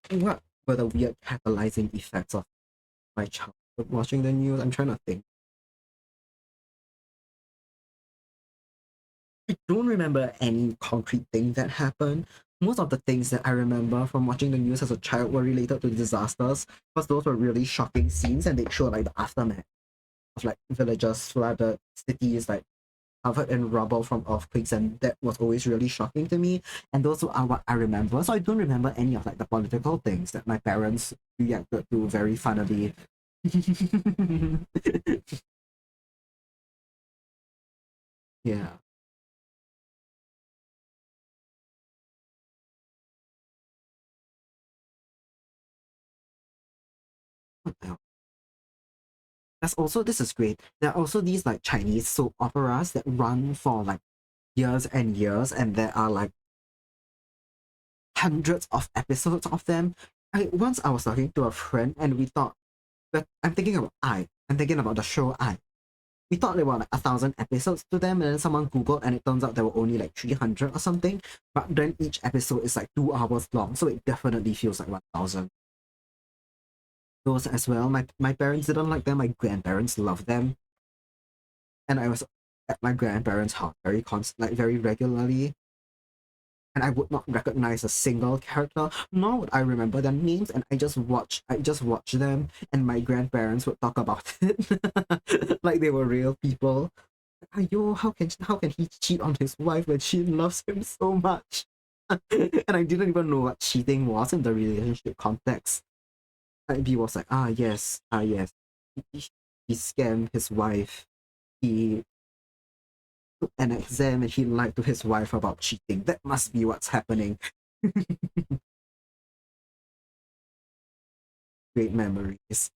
were the weird catalyzing effects of my childhood watching the news? I'm trying to think. I don't remember any concrete thing that happened. Most of the things that I remember from watching the news as a child were related to disasters, because those were really shocking scenes, and they showed like the aftermath of like villages flooded, cities like covered in rubble from earthquakes, and that was always really shocking to me. And those are what I remember. So I don't remember any of like the political things that my parents reacted to very funnily. Yeah. What else? That's also, this is great. There are also these like Chinese soap operas that run for like years and years, and there are like hundreds of episodes of them. Once I was talking to a friend and we thought that I'm thinking about the show I. We thought there were like 1,000 episodes to them, and then someone Googled and it turns out there were only like 300 or something. But then each episode is like 2 hours long, so it definitely feels like 1,000. Those as well. My parents didn't like them, my grandparents loved them. And I was at my grandparents' house very regularly, and I would not recognize a single character, nor would I remember their names, and I just watch them, and my grandparents would talk about it like they were real people. Ayo, how can he cheat on his wife when she loves him so much? And I didn't even know what cheating was in the relationship context. And he was like, yes. He scammed his wife. He took an exam and he lied to his wife about cheating. That must be what's happening. Great memories.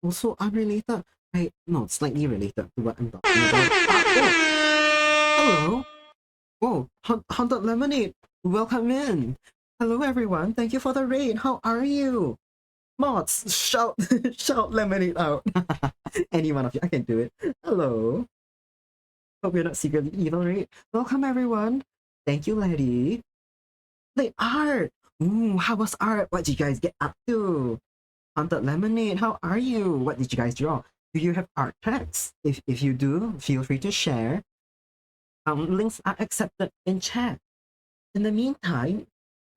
Also unrelated. No, slightly related to what I'm talking about. Hello. Oh, Haunted Lemonade. Welcome in. Hello, everyone. Thank you for the raid. How are you? Mods, shout, shout Lemonade out. Any one of you, I can do it. Hello. Hope you're not secretly evil, right? Welcome, everyone. Thank you, lady. Play art. Ooh, how was art? What did you guys get up to? Haunted Lemonade, how are you? What did you guys draw? Do you have art tags? If you do, feel free to share. Links are accepted in chat. In the meantime,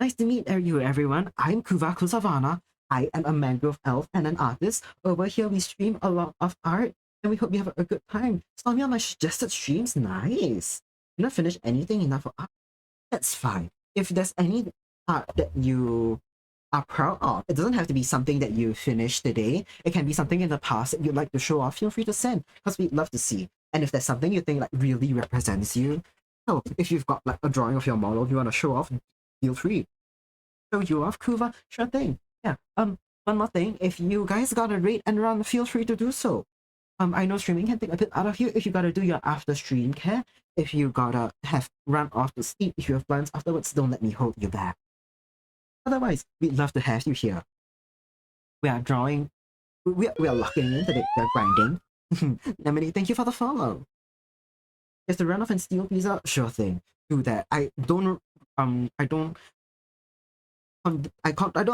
nice to meet you, everyone. I'm Kuva Kusavana. I am a mangrove elf and an artist. Over here, we stream a lot of art, and we hope you have a good time. Start me on my suggested streams. Nice. You not finished anything enough for art? That's fine. If there's any art that you are proud of, it doesn't have to be something that you finished today. It can be something in the past that you'd like to show off. Feel free to send, because we'd love to see. And if there's something you think like really represents you, oh, if you've got like a drawing of your model you want to show off, feel free. Show you off, Kuva. Sure thing. Yeah. One more thing. If you guys got a rate and run, feel free to do so. I know streaming can take a bit out of you. If you gotta do your after stream care, if you gotta have run off to sleep, if you have plans afterwards, don't let me hold you back. Otherwise, we'd love to have you here. We are drawing. We are locking in today. We are grinding. Lemony, thank you for the follow. Is to run off and steal pizza? Sure thing. Do that. I don't I don't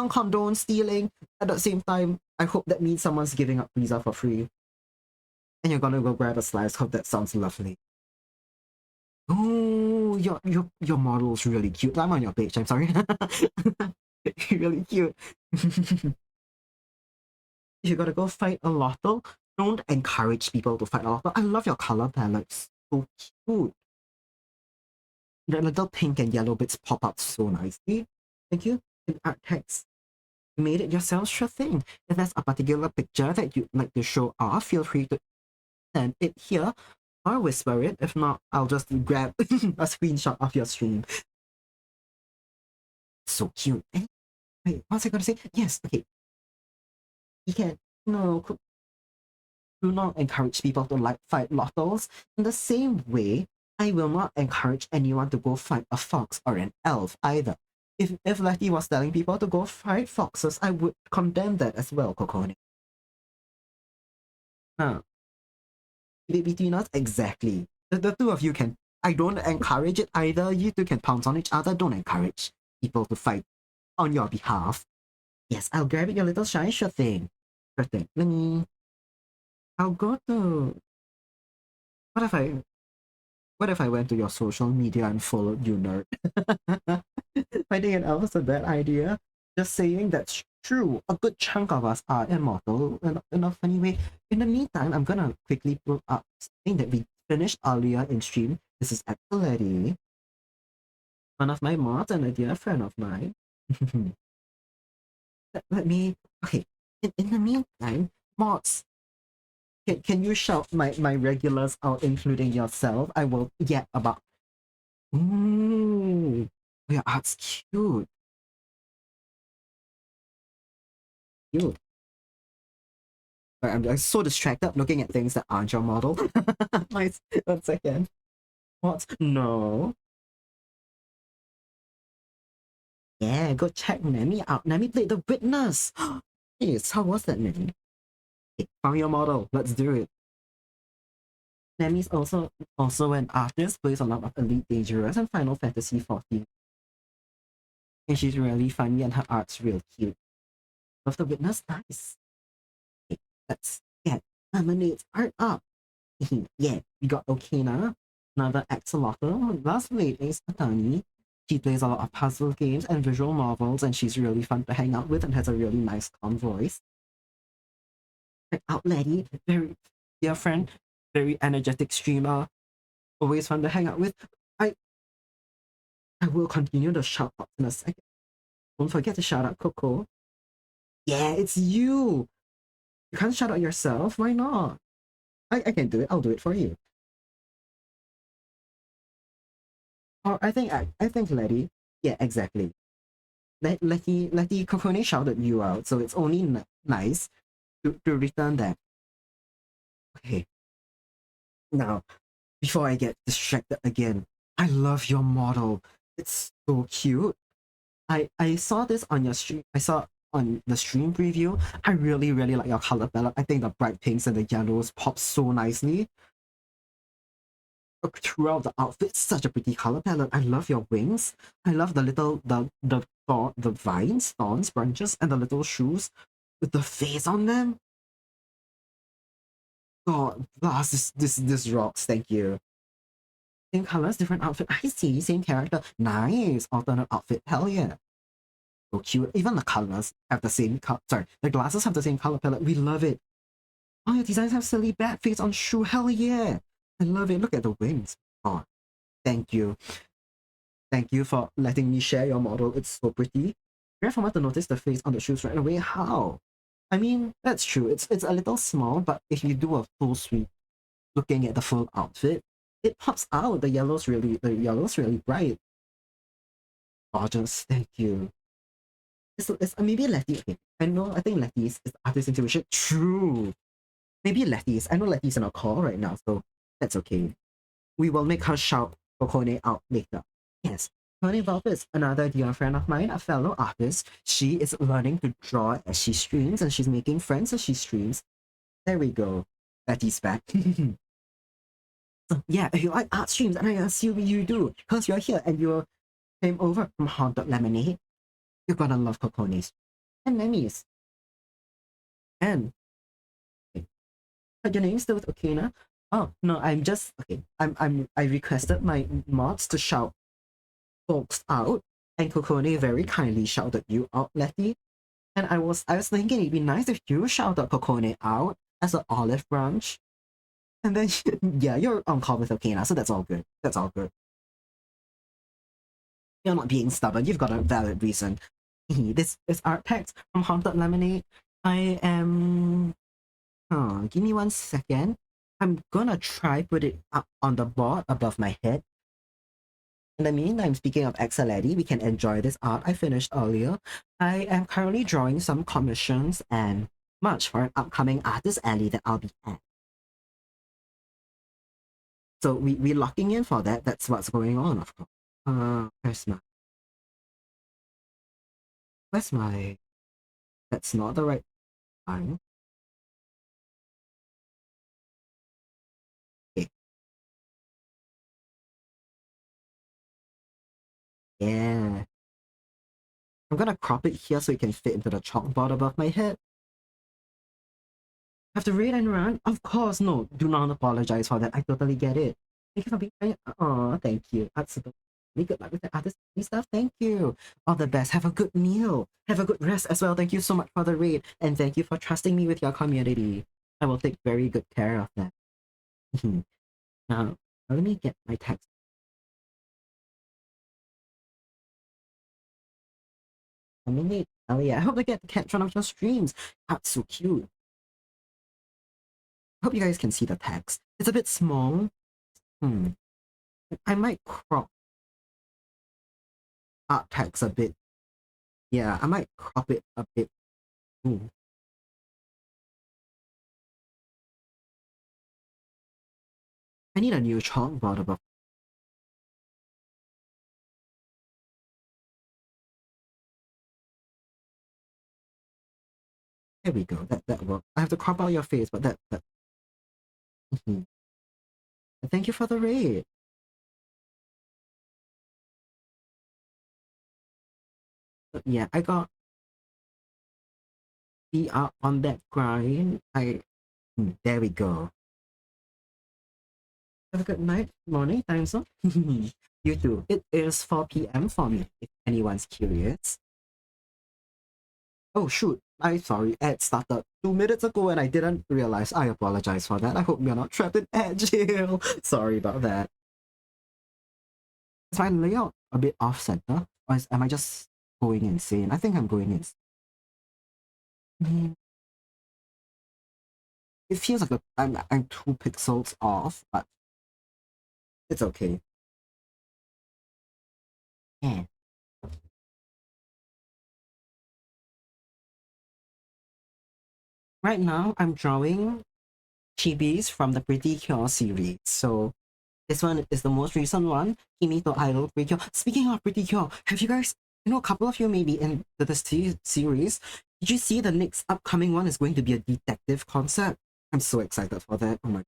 condone stealing. At the same time, I hope that means someone's giving up pizza for free. And you're gonna go grab a slice. Hope that sounds lovely. Oh, your model's really cute. I'm on your page. I'm sorry. Really cute. If you gotta go fight a lotto, don't encourage people to fight a lotto. I love your color palette. So cute. The little pink and yellow bits pop out so nicely. Thank you. And art text. made it yourself, sure thing. If there's a particular picture that you'd like to show off, feel free to send it here or whisper it. If not, I'll just grab a screenshot of your stream. So cute. Wait, what's I gonna say? Yes, okay. You can no do not encourage people to like fight lottos. In the same way, I will not encourage anyone to go fight a fox or an elf either. If Letty was telling people to go fight foxes, I would condemn that as well, Kokone. Huh. Between us, exactly. The two of you can. I don't encourage it either. You two can pounce on each other. Don't encourage people to fight on your behalf. Yes, I'll grab it, your little shy. Sure thing. Sure thing. Let me. I'll go to. What if I. What if I went to your social media and followed you, nerd? Finding an elf is a bad idea. Just saying that's true. A good chunk of us are immortal in a funny way. In the meantime, I'm gonna quickly pull up something that we finished earlier in stream. This is actually one of my mods and a dear friend of mine. let me. Okay. In the meantime, mods, can you shout my regulars out, including yourself? I will get about. Ooh, your art's cute. Cute. I'm so distracted looking at things that aren't your model. Nice. 1 second. What? No. Yeah, go check Nami out. Nami played the witness. Yes, how was that, Nami? Okay, found your model. Let's do it. Nami's also an artist, plays a lot of Elite Dangerous and Final Fantasy 14. And she's really funny and her art's real cute. Love the witness? Nice. Okay, let's get Lemonade's art up. Yeah, we got Okina, another axolotl. Last late is Atani. She plays a lot of puzzle games and visual novels, and she's really fun to hang out with and has a really nice, calm voice. Check out Letty, very dear friend, very energetic streamer, always fun to hang out with. I will continue the shout out in a second. Don't forget to shout out Coco. Yeah, it's you. You can't shout out yourself. Why not? I can do it. I'll do it for you. Oh, I think Letty. Yeah, exactly. Letty Kokone shouted you out, so it's only nice to return that. Okay. Now, before I get distracted again, I love your model. It's so cute. I saw this on your stream. I saw on the stream preview. I really like your color palette. I think the bright pinks and the yellows pop so nicely throughout the outfit. Such a pretty color palette. I love your wings. I love the little the vines, thorns, branches, and the little shoes with the face on them. God, this rocks. Thank you. Same colors, different outfit. I see. Same character. Nice. Alternate outfit. Hell yeah. So cute. Even the colors have the same color. Sorry, the glasses have the same color palette. We love it. Oh, your designs have silly bat face on shoe. Hell yeah. I love it. Look at the wings. Oh, thank you. Thank you for letting me share your model. It's so pretty. Very formal to notice the face on the shoes right away. How? I mean, that's true. It's a little small, but if you do a full sweep, looking at the full outfit, it pops out. The yellow's really bright. Gorgeous. Thank you. It's maybe Letty. Okay, I think Letty's is artist intuition. True. Maybe Letty's. I know Letty's in a call right now, so that's okay. We will make her shout Kokone out later. Yes. Kokone Valve is another dear friend of mine, a fellow artist. She is learning to draw as she streams, and she's making friends as she streams. There we go. Letty's back. So yeah, if you like art streams, and I assume you do, because you're here and you came over from Haunted Lemonade, you're gonna love Kokone's and Nemi's. And okay. Your name's still with Okina? Oh no, I'm just okay. I requested my mods to shout folks out, and Kokone very kindly shouted you out, Letty. And I was thinking it'd be nice if you shouted Kokone out as an olive branch. And then yeah, you're on call with Okina, so that's all good. That's all good. You're not being stubborn. You've got a valid reason. This is art text from Haunted Lemonade. I am. Give me 1 second. I'm gonna try put it up on the board above my head. In the meantime, speaking of Exceledi, we can enjoy this art I finished earlier. I am currently drawing some commissions and much for an upcoming artist alley that I'll be at. So we're locking in for that. That's what's going on, of course. Where's my... Where's my... That's not the right time. Okay. Yeah. I'm gonna crop it here so it can fit into the chalkboard above my head. Have to read and run? Of course, no. Do not apologize for that. I totally get it. Thank you for being kind. Oh, thank you. That's super. Good luck with the artist stuff. Thank you. All the best. Have a good meal. Have a good rest as well. Thank you so much for the raid. And thank you for trusting me with your community. I will take very good care of that. Now, let me get my text. Oh yeah, I hope to get to catch one of your streams. That's so cute. I hope you guys can see the text. It's a bit small. I might crop art text a bit. Yeah, I might crop it a bit. Ooh. I need a new chalkboard above. There we go. That worked. I have to crop out your face, but that. Thank you for the raid. But yeah, I got be up on that grind. There we go. Have a good night, morning, time zone. You too. It is 4 p.m. for me, if anyone's curious. Oh shoot, I'm sorry, ad started 2 minutes ago and I didn't realize. I apologize for that. I hope you're not trapped in ad jail. Sorry about that. Is my layout a bit off center? Or am I just going insane? I think I'm going insane. It feels like I'm 2 pixels off, but it's okay. Yeah. Right now, I'm drawing chibis from the Pretty Cure series. So this one is the most recent one, Kimito Idol Pretty Cure. Speaking of Pretty Cure, have you guys, a couple of you maybe in this series, did you see the next upcoming one is going to be a detective concept? I'm so excited for that. Oh my.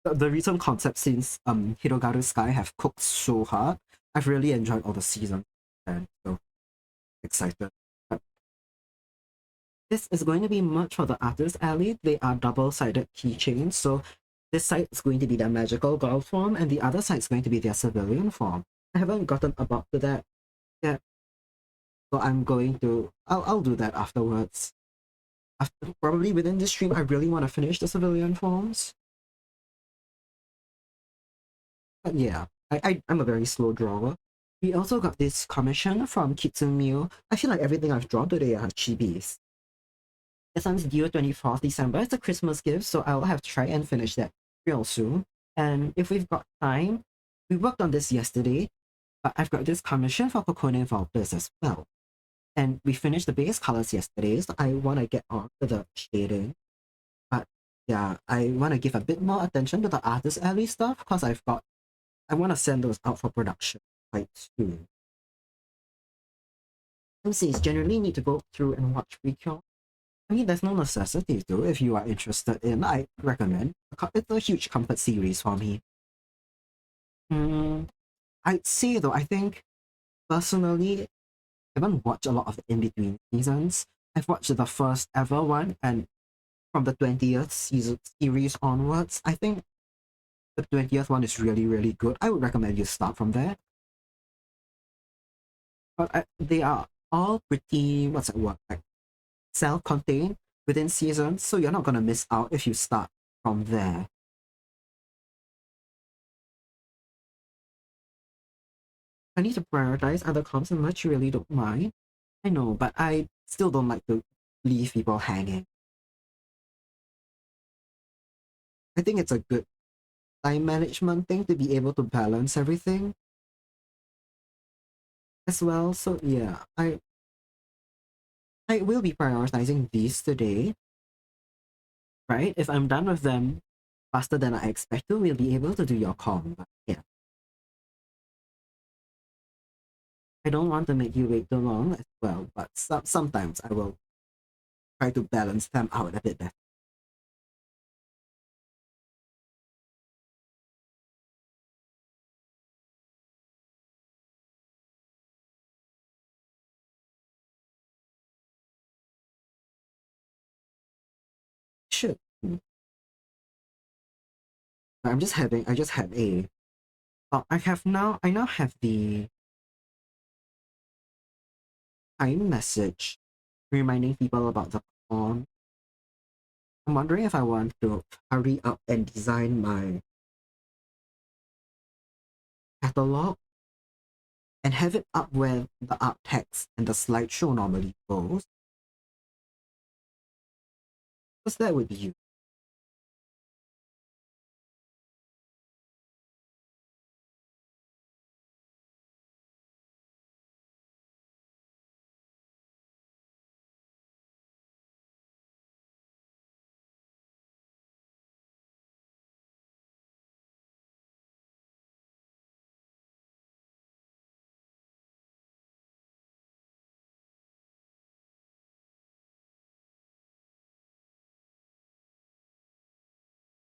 The recent concept since Hirogaru Sky have cooked so hard. I've really enjoyed all the seasons and so excited. But this is going to be much for the Artist Alley. They are double-sided keychains, so this side is going to be their magical girl form, and the other side is going to be their civilian form. I haven't gotten about to that yet, so I'm going to. I'll do that afterwards. Probably within this stream, I really want to finish the civilian forms. But yeah, I'm a very slow drawer. We also got this commission from Kitsumiu. I feel like everything I've drawn today are chibis. This one's due 24th December. It's a Christmas gift, so I'll have to try and finish that real soon. And if we've got time, we worked on this yesterday, but I've got this commission for Kokone Valpes as well. And we finished the base colors yesterday, so I want to get on to the shading. But yeah, I want to give a bit more attention to the Artist Alley stuff, because I want to send those out for production quite soon. MCs generally need to go through and watch Recure. I mean, there's no necessity to. If you are interested in, I recommend. It's a huge comfort series for me. I'd say though, I think personally, I haven't watched a lot of the in-between seasons. I've watched the first ever one, and from the 20th season series onwards, I think the 20th one is really, really good. I would recommend you start from there. But they are all pretty, what's that word, like self-contained within seasons, so you're not gonna miss out if you start from there. I need to prioritize other comps and much you really don't mind. I know, but I still don't like to leave people hanging. I think it's a good time management thing to be able to balance everything as well. So yeah, I will be prioritizing these today, right? If I'm done with them faster than I expect to, we'll be able to do your call. But yeah, I don't want to make you wait too long as well, but sometimes I will try to balance them out a bit better. Should. I just had a, I now have the iMessage reminding people about the con. I'm wondering if I want to hurry up and design my catalog and have it up where the art text and the slideshow normally goes. Because that would be you.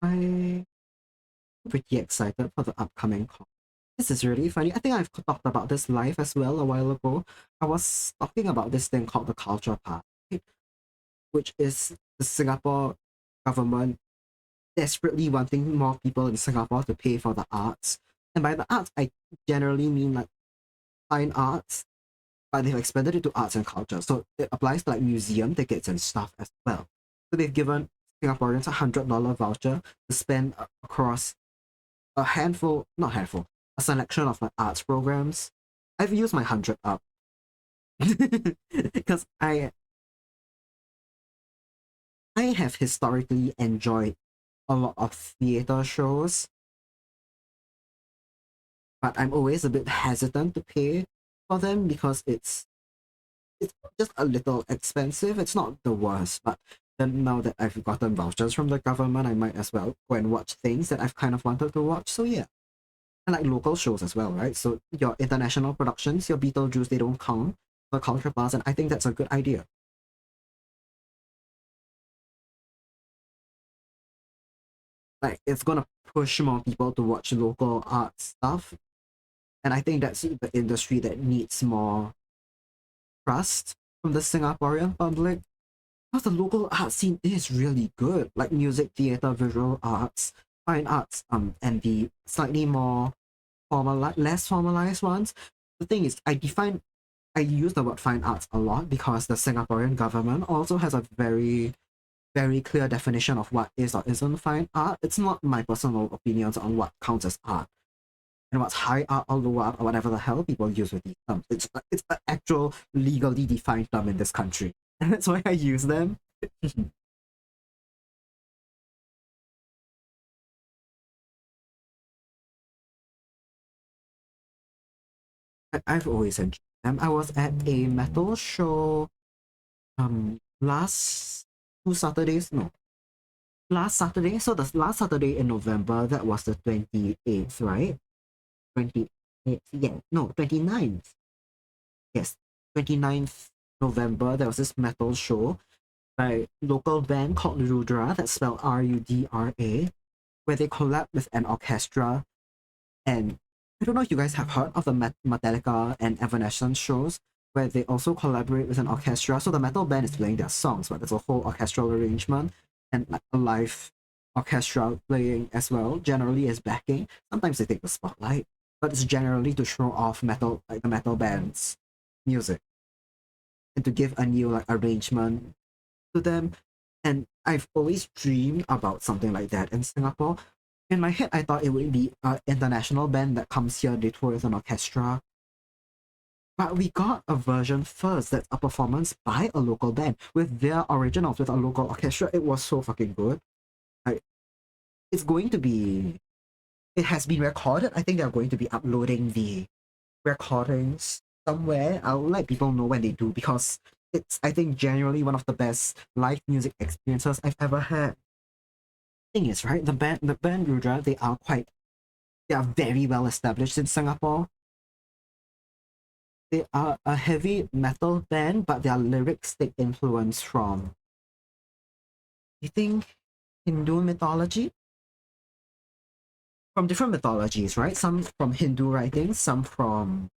I'm pretty excited for the upcoming con. This is really funny. I think I've talked about this live as well a while ago. I was talking about this thing called the Culture Pass, right? Which is the Singapore government desperately wanting more people in Singapore to pay for the arts. And by the arts, I generally mean like fine arts, but they've expanded it to arts and culture. So it applies to like museum tickets and stuff as well. So they've given Singaporeans $100 voucher to spend across a handful, not handful, a selection of like arts programs. I've used my 100 up because I have historically enjoyed a lot of theater shows, but I'm always a bit hesitant to pay for them because it's just a little expensive. It's not the worst, but then now that I've gotten vouchers from the government, I might as well go and watch things that I've kind of wanted to watch. So yeah. And like local shows as well, right? So your international productions, your Beetlejuice, they don't count for Culture Pass, and I think that's a good idea. Like it's gonna push more people to watch local art stuff. And I think that's the industry that needs more trust from the Singaporean public. Because the local art scene is really good. Like music, theater, visual arts, fine arts, and the slightly more less formalized ones. The thing is, I use the word fine arts a lot because the Singaporean government also has a very clear definition of what is or isn't fine art. It's not my personal opinions on what counts as art and what's high art or low art or whatever the hell people use with these terms. It's an actual legally defined term in this country, and that's why I use them. I've always enjoyed them. I was at a metal show last 2 Saturdays, no, last Saturday. So the last Saturday in November, that was the 28th, right? 28th, yeah, no, 29th. Yes, 29th November, there was this metal show by local band called Rudra, that's spelled Rudra, where they collab with an orchestra. And I don't know if you guys have heard of the Metallica and Evanescence shows, where they also collaborate with an orchestra. So the metal band is playing their songs, but there's a whole orchestral arrangement and like a live orchestra playing as well, generally as backing. Sometimes they take the spotlight, but it's generally to show off metal, like the metal band's music and to give a new like arrangement to them. And I've always dreamed about something like that in Singapore. In my head, I thought it would be an international band that comes here, they tour with an orchestra. But we got a version first that's a performance by a local band with their originals with a local orchestra. It was so fucking good. Like, it's going to be, it has been recorded. I think they're going to be uploading the recordings somewhere. I'll let people know when they do because it's, I think, generally one of the best live music experiences I've ever had. Thing is, right, the band Rudra, they are very well established in Singapore. They are a heavy metal band, but their lyrics take influence from, you think, Hindu mythology? From different mythologies, right? Some from Hindu writings, some from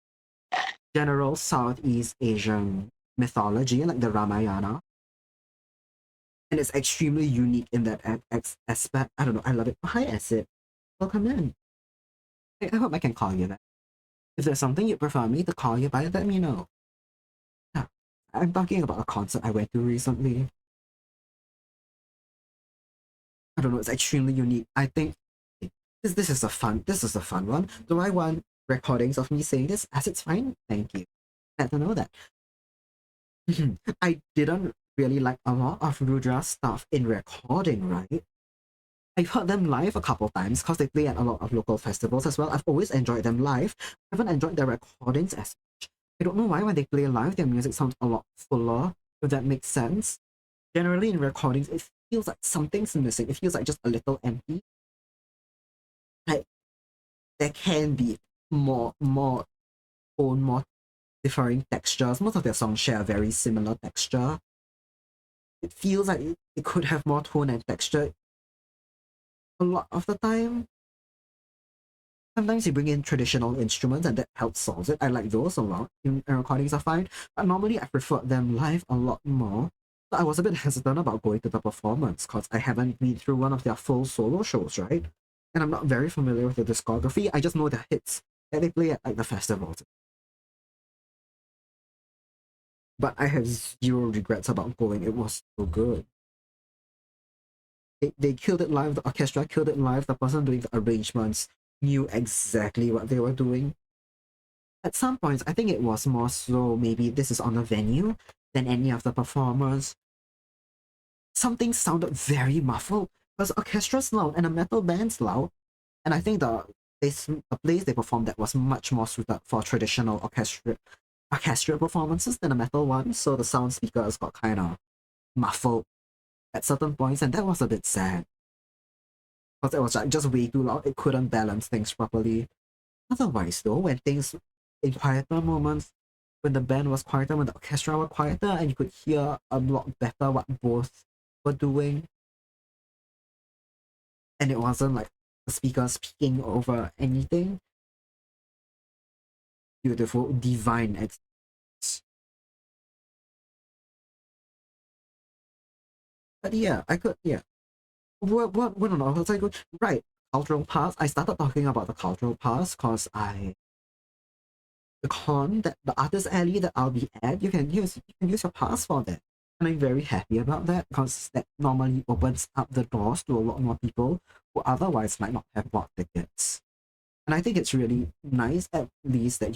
general Southeast Asian mythology, like the Ramayana. And it's extremely unique in that aspect. I don't know, I love it. Hi, Acid. Welcome in. I hope I can call you that. If there's something you prefer me to call you by, let me know. Yeah. I'm talking about a concert I went to recently. I don't know, it's extremely unique. I think this is a fun one. Do I want recordings of me saying this as it's fine? Thank you. Glad to know that. I didn't really like a lot of Rudra's stuff in recording, right? I've heard them live a couple times because they play at a lot of local festivals as well. I've always enjoyed them live. I haven't enjoyed their recordings as much. I don't know why when they play live, their music sounds a lot fuller, if that makes sense. Generally in recordings, it feels like something's missing. It feels like just a little empty. Like there can be more tone, more differing textures. Most of their songs share a very similar texture. It feels like it could have more tone and texture a lot of the time. Sometimes you bring in traditional instruments and that helps solve it. I like those a lot. Recordings are fine, but normally I prefer them live a lot more. So I was a bit hesitant about going to the performance because I haven't been through one of their full solo shows, right? And I'm not very familiar with the discography. I just know their hits that they play at like the festivals. But I have zero regrets about going. It was so good. They killed it live. The orchestra killed it live. The person doing the arrangements knew exactly what they were doing. At some points, I think it was more so maybe this is on the venue than any of the performers. Something sounded very muffled because orchestra's loud and a metal band's loud. And I think the place they performed that was much more suited for traditional orchestral performances than a metal one. So the sound speakers got kind of muffled at certain points, and that was a bit sad because it was like just way too loud. It couldn't balance things properly. Otherwise, though, when things in quieter moments, when the band was quieter, when the orchestra were quieter, and you could hear a lot better what both were doing, and it wasn't like the speaker speaking over anything. Beautiful, divine experience. But yeah, I could, yeah. What on earth was I going? Right, cultural pass. I started talking about the cultural pass because the con that the artist alley that I'll be at, you can use your pass for that. And I'm very happy about that because that normally opens up the doors to a lot more people who otherwise might not have bought tickets. And I think it's really nice at least that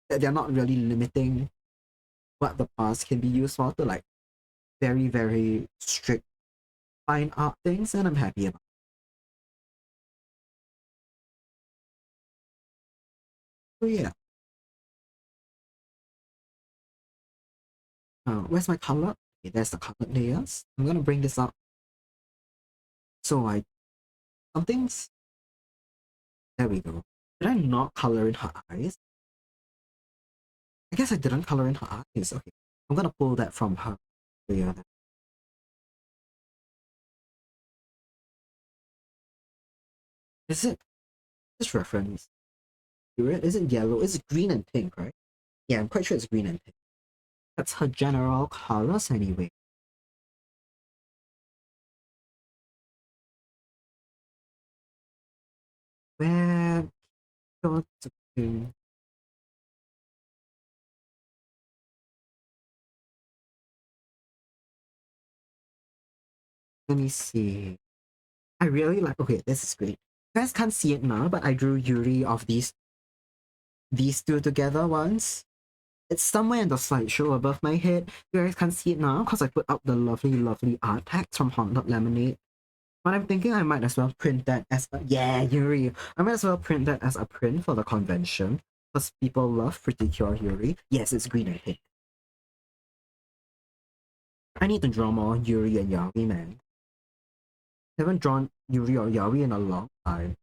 they're not really limiting what the pass can be used for to like very, very strict fine art things, and I'm happy about it. So yeah. Where's my color? Okay, there's the colored layers. I'm gonna bring this up. So I something's there we go. Did I not color in her eyes? I guess I didn't color in her eyes. Okay. I'm gonna pull that from her. So yeah. Is it this reference? Is it yellow? Is it green and pink, right? Yeah, I'm quite sure it's green and pink. That's her general colors anyway. Where got to let me see. I really like okay, this is great. You guys can't see it now, but I drew Yuri of these these two together once. It's somewhere in the slideshow above my head. You guys can't see it now because I put up the lovely, lovely art text from Haunted Lemonade. But I'm thinking I might as well print that as a, yeah, Yuri. I might as well print that as a print for the convention. Because people love Pretty Cure Yuri. Yes, it's green and pink. I need to draw more Yuri and Yaoi, man. I haven't drawn Yuri or Yaoi in a long time.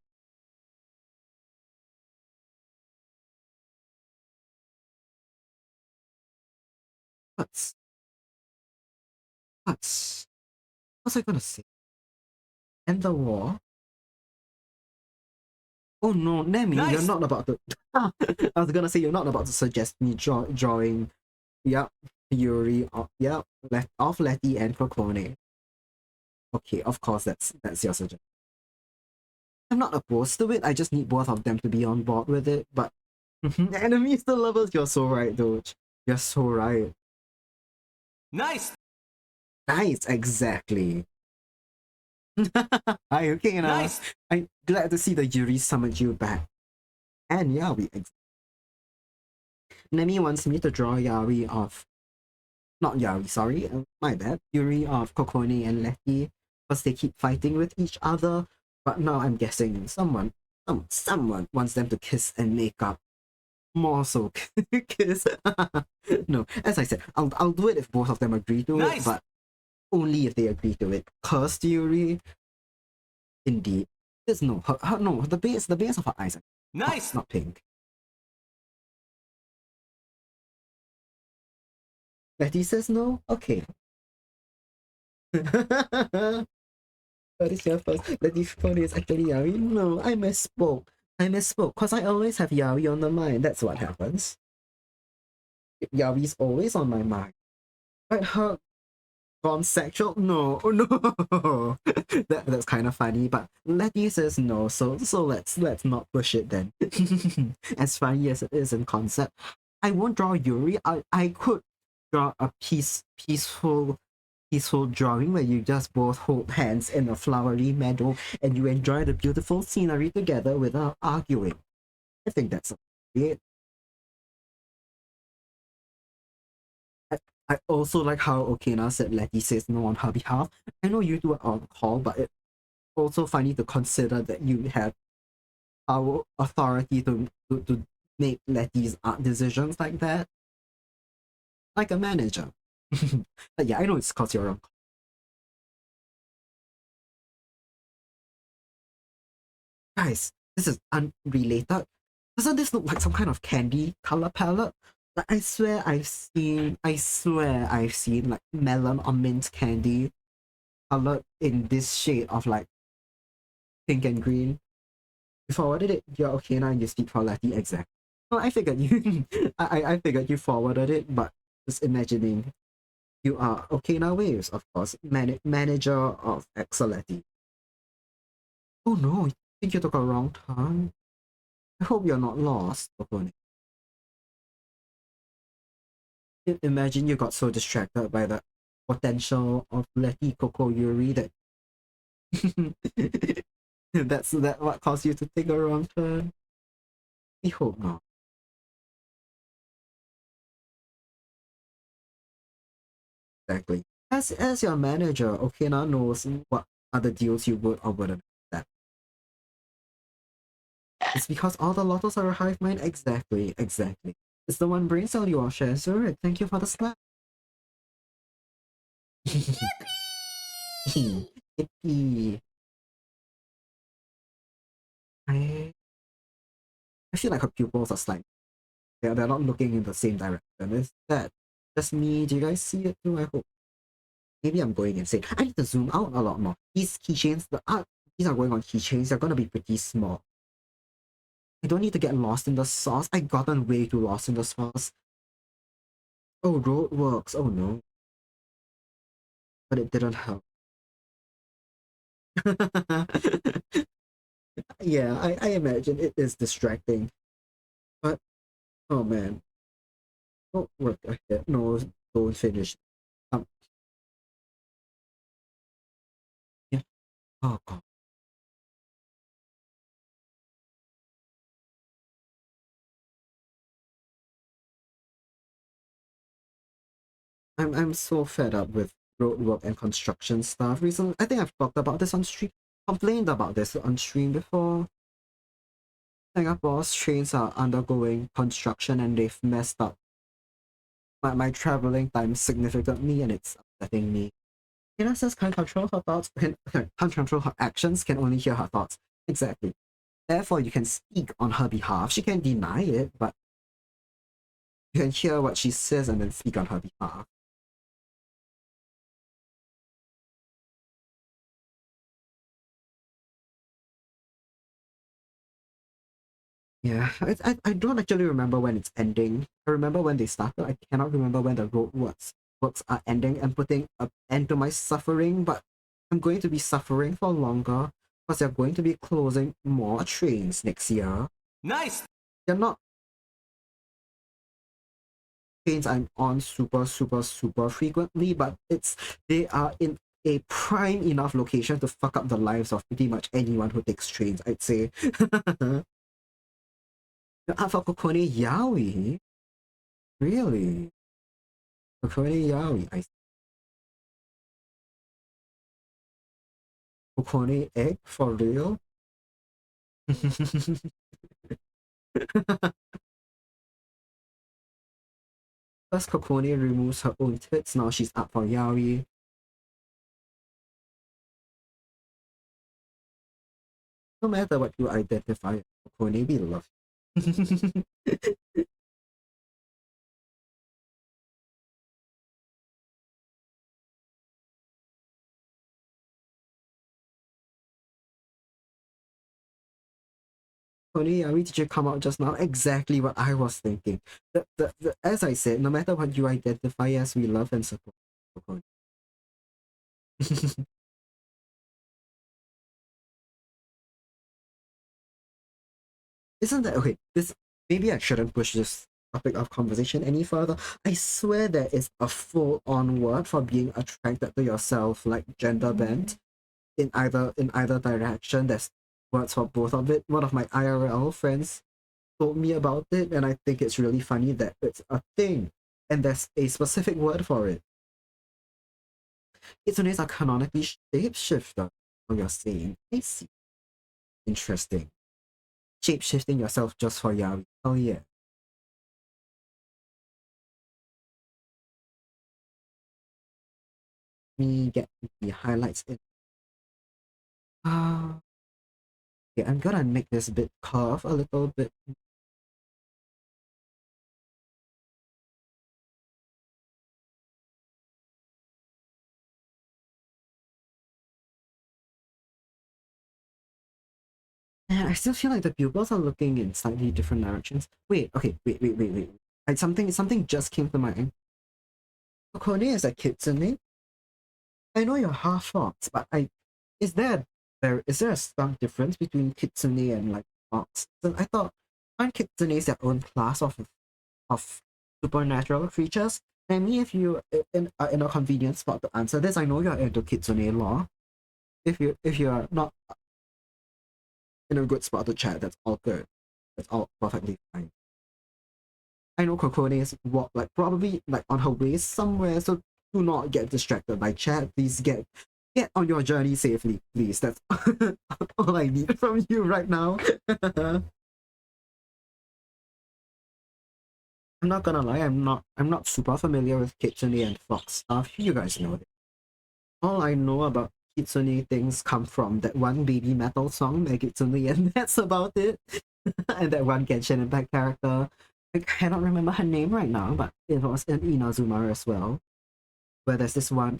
What's what's I gonna say? End the war? Oh no, Nemi, nice. You're not about to. I was gonna say you're not about to suggest me drawing. Yep, Yuri. Yep, off Letty and Kokone. Okay, of course that's your suggestion. I'm not opposed to it. I just need both of them to be on board with it. But enemies to lovers, you're so right, Doge. You're so right. Nice. Nice, exactly. Hi, okay now. Nice. I'm glad to see the Yuri summoned you back. And Yaoi. Nemi wants me to draw Yaoi of... Not Yaoi, sorry. My bad. Yuri of Kokone and Letty. Because they keep fighting with each other. But now I'm guessing someone wants them to kiss and make up. More so kiss. No, as I said, I'll do it if both of them agree to it, but only if they agree to it. Cursed Yuri, indeed. There's no no the base of her eyes. Nice, not pink. Betty says no. Okay. What is your first? Betty phone is actually Yaoi. No, I misspoke. Cause I always have Yaoi on the mind. That's what happens. Yaoi's always on my mind. But her gone sexual? No, oh no. That's kind of funny, but Letty says no, so let's not push it then. As funny as it is in concept, I won't draw Yuri. I could draw a peaceful drawing where you just both hold hands in a flowery meadow and you enjoy the beautiful scenery together without arguing. I think that's it. I also like how Okina said Letty says no on her behalf. I know you two are on call, but it's also funny to consider that you have our authority to make Letty's art decisions like that. Like a manager. But yeah, I know it's because you're on call. Guys, this is unrelated. Doesn't this look like some kind of candy color palette? Like I swear I've seen like melon or mint candy colored in this shade of like pink and green. You forwarded it, you're okay now and you speak for Letty, exactly. Well, I figured you I figured you forwarded it, but just imagining you are okay now waves, of course, manager of Exceleti. Oh no, I think you took a wrong turn. I hope you're not lost, Okone. Imagine you got so distracted by the potential of Letty Coco Yuri that that's what caused you to take a wrong turn. We hope not. Exactly. As your manager, Okina knows what other deals you would or wouldn't accept. It's because all the lottos are a hive mind. Exactly. It's the one brain cell you all share, sir. Thank you for the slap. Yippee! Yippee! I I feel like her pupils are slightly. They're not looking in the same direction. Is that just me? Do you guys see it too? I hope. Maybe I'm going insane. I need to zoom out a lot more. These keychains, these are going on keychains. They're gonna be pretty small. I don't need to get lost in the sauce. I've gotten way too lost in the sauce. Oh, roadworks. Oh no. But it didn't help. Yeah, I imagine it is distracting. But, oh man. Don't work ahead. No, don't finish. Um, yeah. Oh god. I'm so fed up with roadwork and construction stuff. Recently, I think I've talked about this on stream, complained about this on stream before. Singapore's trains are undergoing construction and they've messed up my traveling time significantly, and it's upsetting me. Tina says can't control her thoughts, can't control her actions, can only hear her thoughts. Exactly. Therefore, you can speak on her behalf. She can deny it, but you can hear what she says and then speak on her behalf. Yeah, I don't actually remember when it's ending. I remember when they started. I cannot remember when the road works are ending and putting an end to my suffering, but I'm going to be suffering for longer because they're going to be closing more trains next year. Nice! They're not trains I'm on super frequently, but they are in a prime enough location to fuck up the lives of pretty much anyone who takes trains, I'd say. You're up for Kokone Yaoi? Really? Kokone Yaoi. Kokone egg for real? First Kokone removes her own tits, now she's up for Yaoi. No matter what you identify, Kokone, we love you. Kokone Yaoi, did you come out just now? Exactly what I was thinking. As I said, no matter what you identify as, we love and support Kokone. Isn't that okay? This maybe I shouldn't push this topic of conversation any further. I swear there is a full-on word for being attracted to yourself, like gender bent, in either direction. There's words for both of it. One of my IRL friends told me about it, and I think it's really funny that it's a thing, and there's a specific word for it. Itsunes are canonically shapeshifter. Oh, you're saying, I see. Interesting. Shapeshifting yourself just for Yaoi. Oh yeah. Me get the highlights in. Okay, I'm gonna make this bit curve a little bit. And I still feel like the pupils are looking in slightly different directions. Wait, okay, wait. Something just came to mind. Okone is a kitsune. I know you're half fox, but is there a stark difference between kitsune and like fox? So I thought aren't kitsunes their own class of supernatural creatures? And me, if you are in a convenient spot to answer this, I know you're into kitsune law. If you are not in a good spot to chat, that's all good. That's all perfectly fine. I know Kokone is like probably like on her way somewhere, so do not get distracted by chat. Please get on your journey safely, please. That's all I need from you right now. I'm not gonna lie, I'm not super familiar with Kitsune and Fox stuff. You guys know it. All I know about Kitsune things come from that one baby metal song by Kitsune, and that's about it. And that one Genshin Impact character. I cannot remember her name right now, but it was in Inazuma as well. Where there's this one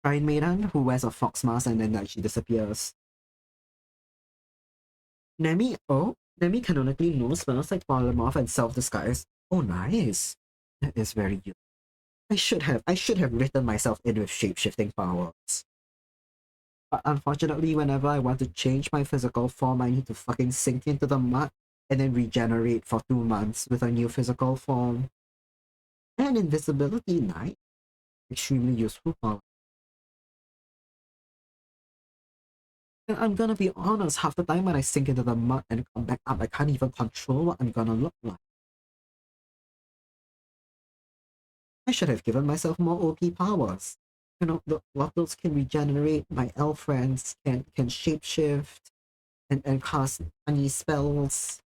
Shrine Maiden who wears a fox mask and then like she disappears. Nemi canonically knows spells like polymorph and self-disguise. Oh nice. That is very good. I should have written myself in with shape-shifting powers. But unfortunately, whenever I want to change my physical form, I need to fucking sink into the mud and then regenerate for 2 months with a new physical form. And invisibility, nice. Extremely useful power. And I'm gonna be honest, half the time when I sink into the mud and come back up, I can't even control what I'm gonna look like. I should have given myself more OP powers. You know, the Lottles can regenerate, my elf friends can shapeshift and cast funny spells.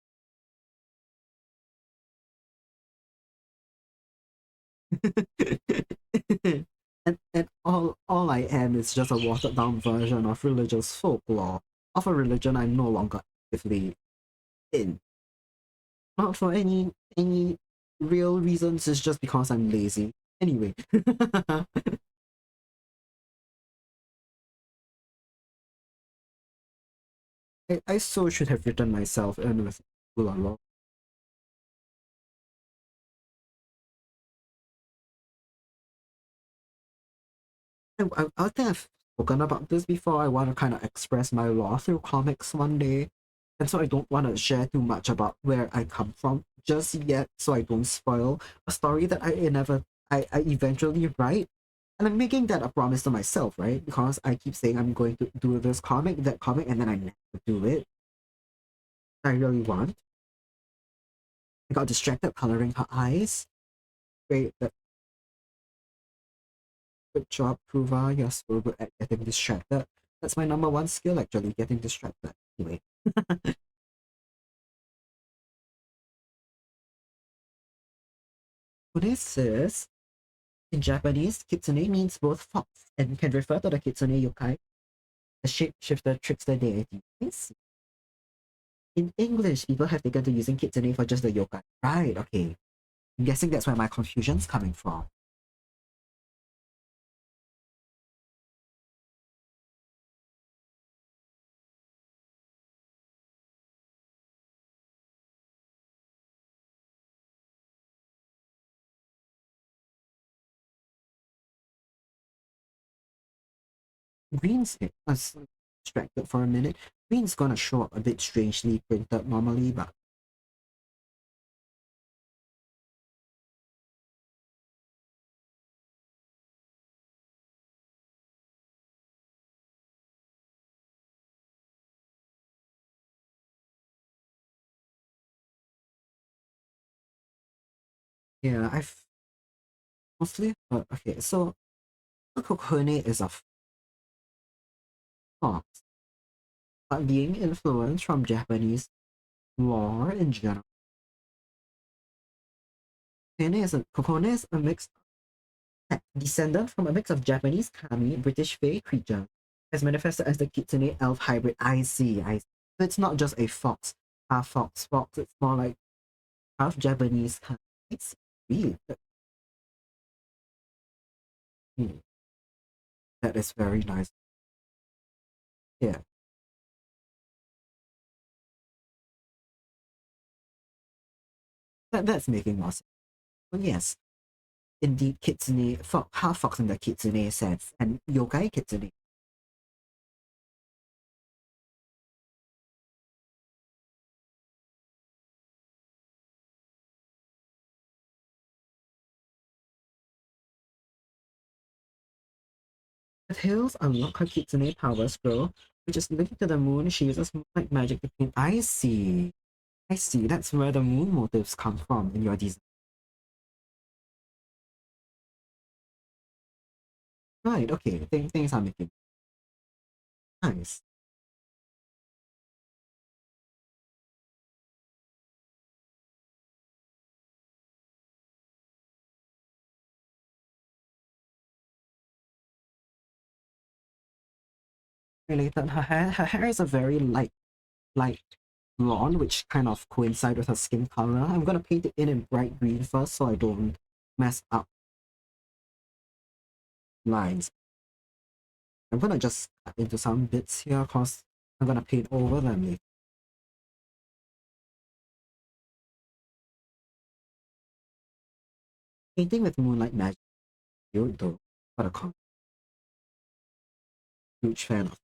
And all I am is just a watered down version of religious folklore, of a religion I'm no longer actively in. Not for any real reasons, it's just because I'm lazy. Anyway. I so should have written myself in with school. I think I've spoken about this before. I want to kind of express my lore through comics one day. And so I don't want to share too much about where I come from just yet, so I don't spoil a story that I eventually write. And I'm making that a promise to myself, right? Because I keep saying I'm going to do this comic, that comic, and then I never do it. I really want. I got distracted coloring her eyes. Great, good job, Pruva. You're so good at getting distracted. That's my number one skill, actually, getting distracted. Anyway. So this is, in Japanese, kitsune means both fox and can refer to the kitsune yokai, the shapeshifter trickster deity. Yes. In English, people have taken to using kitsune for just the yokai. Right, okay. I'm guessing that's where my confusion's coming from. Green's I was distracted for a minute. Green's gonna show up a bit strangely printed normally, but yeah, I've mostly heard. Okay, so Kokone is a fox, but being influenced from Japanese lore in general. Kokone is a mix descendant from a mix of Japanese kami, British fae creature, has manifested as the kitsune elf hybrid. I see, I see. So it's not just a fox. It's more like half Japanese kami. It's weird. Hmm, that is very nice. Yeah, that's making more sense. But yes, indeed, kitsune, half fox in the kitsune sense, and yokai kitsune. The hills unlock her kitsune power scroll, which is linked to the moon. She uses moonlight magic to paint. I see. I see. That's where the moon motifs come from in your design. Right, okay. Things are making nice. Related. Her hair is a very light blonde, which kind of coincide with her skin color. I'm gonna paint it in bright green first so I don't mess up lines. I'm gonna just cut into some bits here because I'm gonna paint over them later. Painting with moonlight magic, you though. What a huge fan of.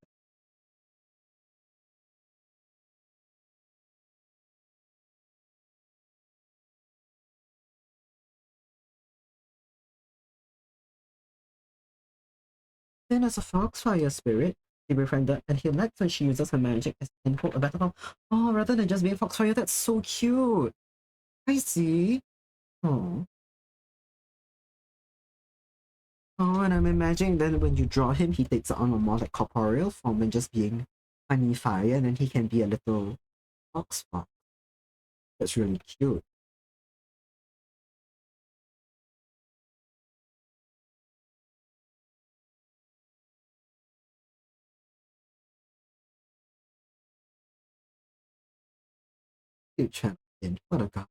Then as a foxfire spirit, she befriended and he likes when she uses her magic as input a battle. Oh, rather than just being foxfire, that's so cute. I see. Oh, Oh, and I'm imagining then when you draw him, he takes on a more like corporeal form and just being honey fire, and then he can be a little oxford. That's really cute. Cute champion. What a guy.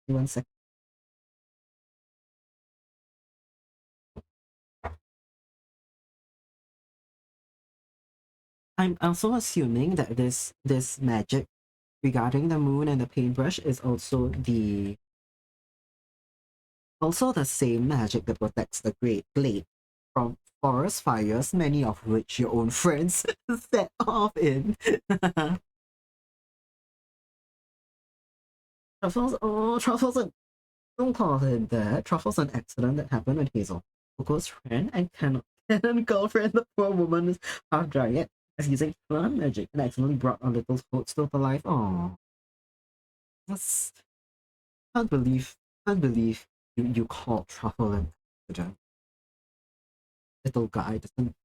1 second. I'm also assuming that this magic regarding the moon and the paintbrush is also the same magic that protects the great glade from forest fires, many of which your own friends set off in. Truffles, oh, Truffles, don't call him that. Truffles an accident that happened when Hazel, Coco's friend and canon girlfriend, the poor woman is half giant, is using plant magic and accidentally brought a little toadstool to life. Oh, that's can't believe can't believe you called Truffle an accident. Little guy doesn't.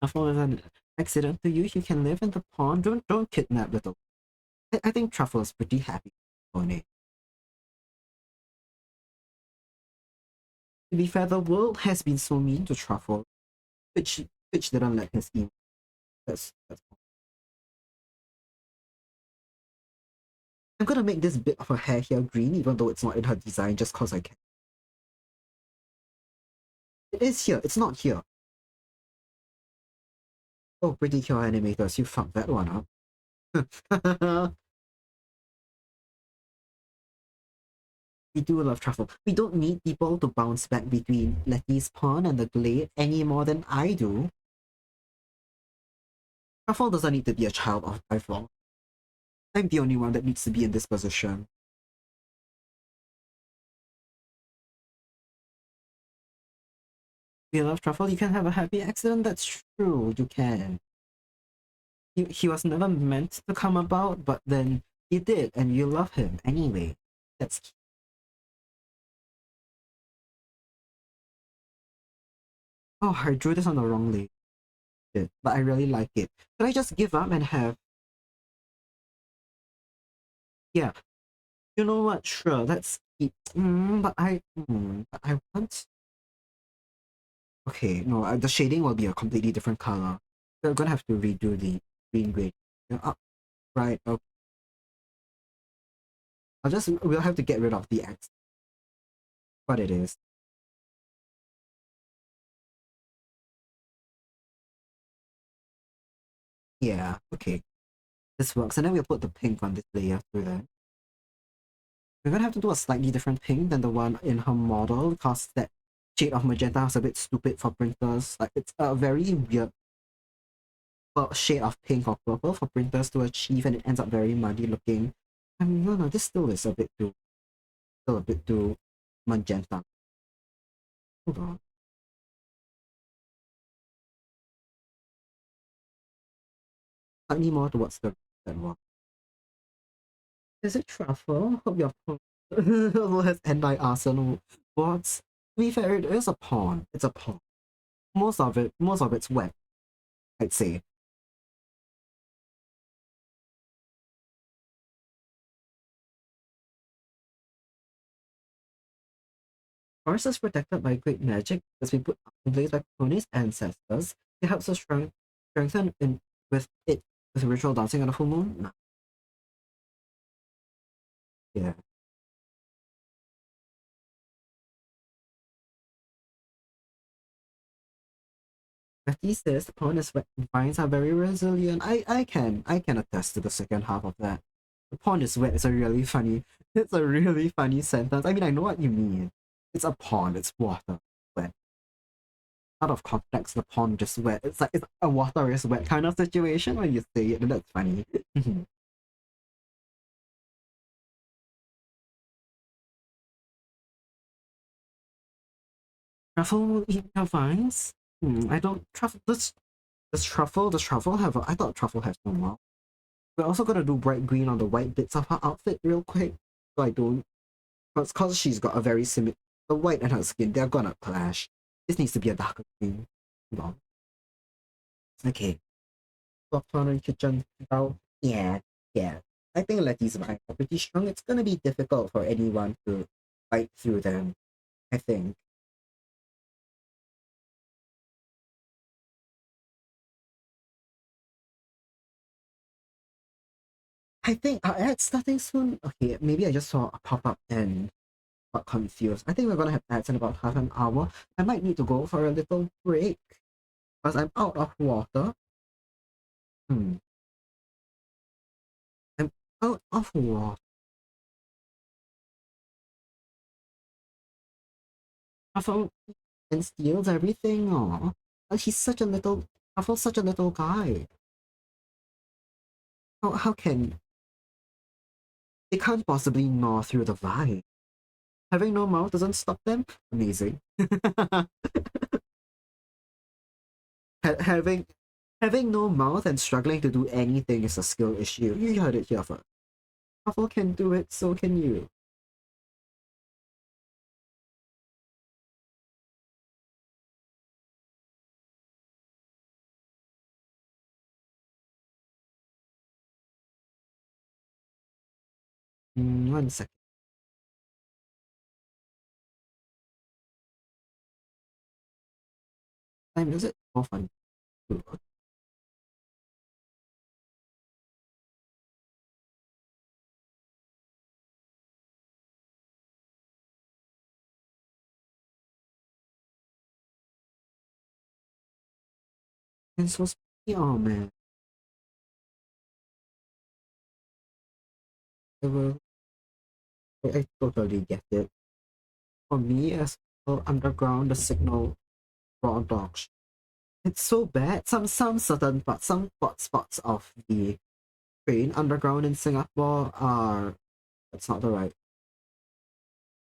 Truffle is an accident to you. You can live in the pond. Don't kidnap little. I think Truffle is pretty happy on it. To be fair, the world has been so mean to Truffle, which didn't let his emo. That's I'm gonna make this bit of her hair here green, even though it's not in her design, just cause I can. It is here. It's not here. Oh, pretty cure animators, you fucked that one up. We do love Truffle. We don't need people to bounce back between Letty's Pond and the Glade any more than I do. Truffle doesn't need to be a child of lifelong. I'm the only one that needs to be in this position. You love Truffle, you can have a happy accident. That's true, you can. He was never meant to come about, but then he did, and you love him anyway. That's cute. Oh, I drew this on the wrong lane, but I really like it. Could I just give up and have? Yeah, you know what? Sure, let's keep. But I want. Okay, no, the shading will be a completely different color. We're gonna have to redo the green grade. Yeah, right. Okay. We'll have to get rid of the X. What it is. Yeah. Okay. This works, and then we'll put the pink on this layer through that. We're gonna have to do a slightly different pink than the one in her model because that shade of magenta is a bit stupid for printers. Like it's a very weird shade of pink or purple for printers to achieve, and it ends up very muddy looking. I mean, no, this still a bit too magenta. Hold on. Slightly more towards the red one. Is it truffle? Hope your pond also has anti-arsenal wards. To be fair, it is a pond. It's a pond. Most of it's wet, I'd say. Forest is protected by great magic that's been put in place by Pony's ancestors. It helps us strengthen in with it with ritual dancing on a full moon. Nah, yeah. Betty says the pond is wet and vines are very resilient. I can attest to the second half of that. The pond is wet. It's a really funny sentence. I mean, I know what you mean. It's a pond. It's water. Wet. Out of context, the pond just wet. It's like it's a water is wet kind of situation when you say it, and that's funny. Truffle will eat your vines? I don't truffle. Does truffle have? I thought truffle has no mouth. We're also gonna do bright green on the white bits of her outfit real quick, so I don't. Because she's got a very similar. The white and her skin, they're gonna clash. This needs to be a darker green. Hold on. Okay. Swap corner kitchen. Out. Yeah, yeah. I think Letty's vibes are pretty strong. It's gonna be difficult for anyone to fight through them, I think. I think our ad's starting soon. Okay, maybe I just saw a pop-up and got confused. I think we're gonna have ads in about half an hour. I might need to go for a little break because I'm out of water. Hmm. I'm out of water. Truffle and steals everything. Aw. He's such a little Truffle's such a little guy. How can they can't possibly gnaw through the vine? Having no mouth doesn't stop them? Amazing. Having no mouth and struggling to do anything is a skill issue. You heard it here first. Truffle can do it, so can you. One second. Time is it? Oh, fun. And so, oh man, I will. I totally get it. For me, as well, underground, the signal raw dogs. It's so bad. Some certain parts, some spots of the train underground in Singapore are. That's not the right.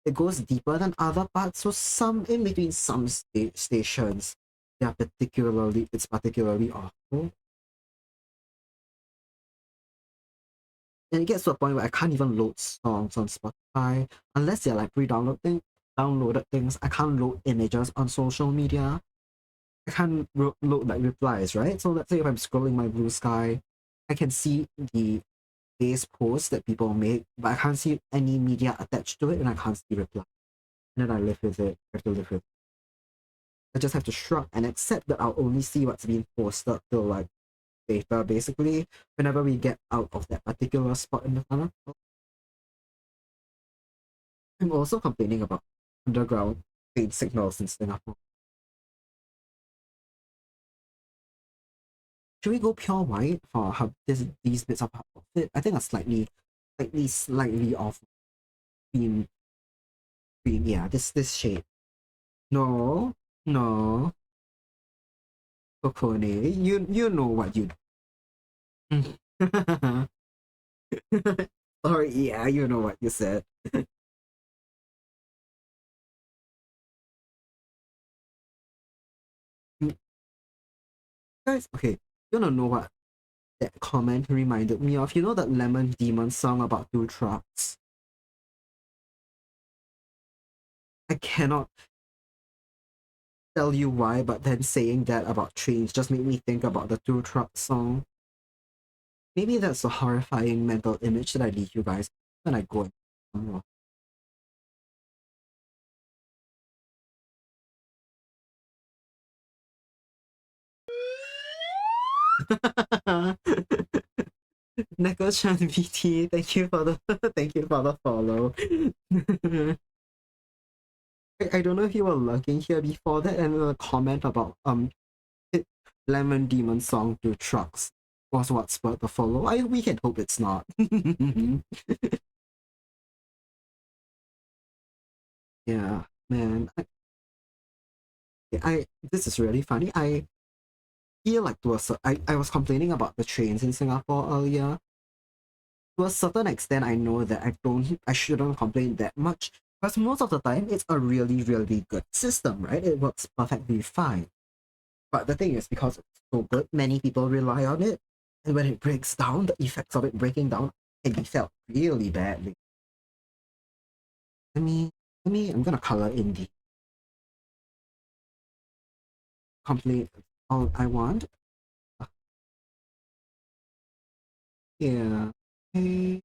It goes deeper than other parts. So some in between some stations, they are particularly. It's particularly awful. And it gets to a point where I can't even load songs on Spotify unless they're like downloaded things. I can't load images on social media. I can't load like replies, right? So let's say if I'm scrolling my Blue Sky, I can see the base posts that people make, but I can't see any media attached to it, and I can't see reply. And then I live with it. I have to live with it. I just have to shrug and accept that I'll only see what's being posted till like later, basically, whenever we get out of that particular spot in the tunnel. I'm also complaining about underground train signals in Singapore. Should we go pure white for these bits of outfit? I think a slightly off green, green. Yeah, this shade. No, no, Kokone, you know what you. Or yeah, you know what you said. Guys, okay, you wanna know what that comment reminded me of? You know that Lemon Demon song about two trucks? I cannot tell you why, but then saying that about trains just made me think about the two truck song. Maybe that's a horrifying mental image that I leave you guys when I go. Neko Chan VT, thank you for the thank you for the follow. I don't know if you were lurking here before that, and a comment about Lemon Demon song to trucks was what spurred the follow. We can hope it's not. Yeah, man. This is really funny. I feel like I was complaining about the trains in Singapore earlier. To a certain extent, I know that I shouldn't complain that much because most of the time it's a really, really good system, right? It works perfectly fine. But the thing is, because it's so good, many people rely on it. And when it breaks down, the effects of it breaking down can be felt really badly. Let me, I'm gonna color in the complete all I want. Yeah. Okay.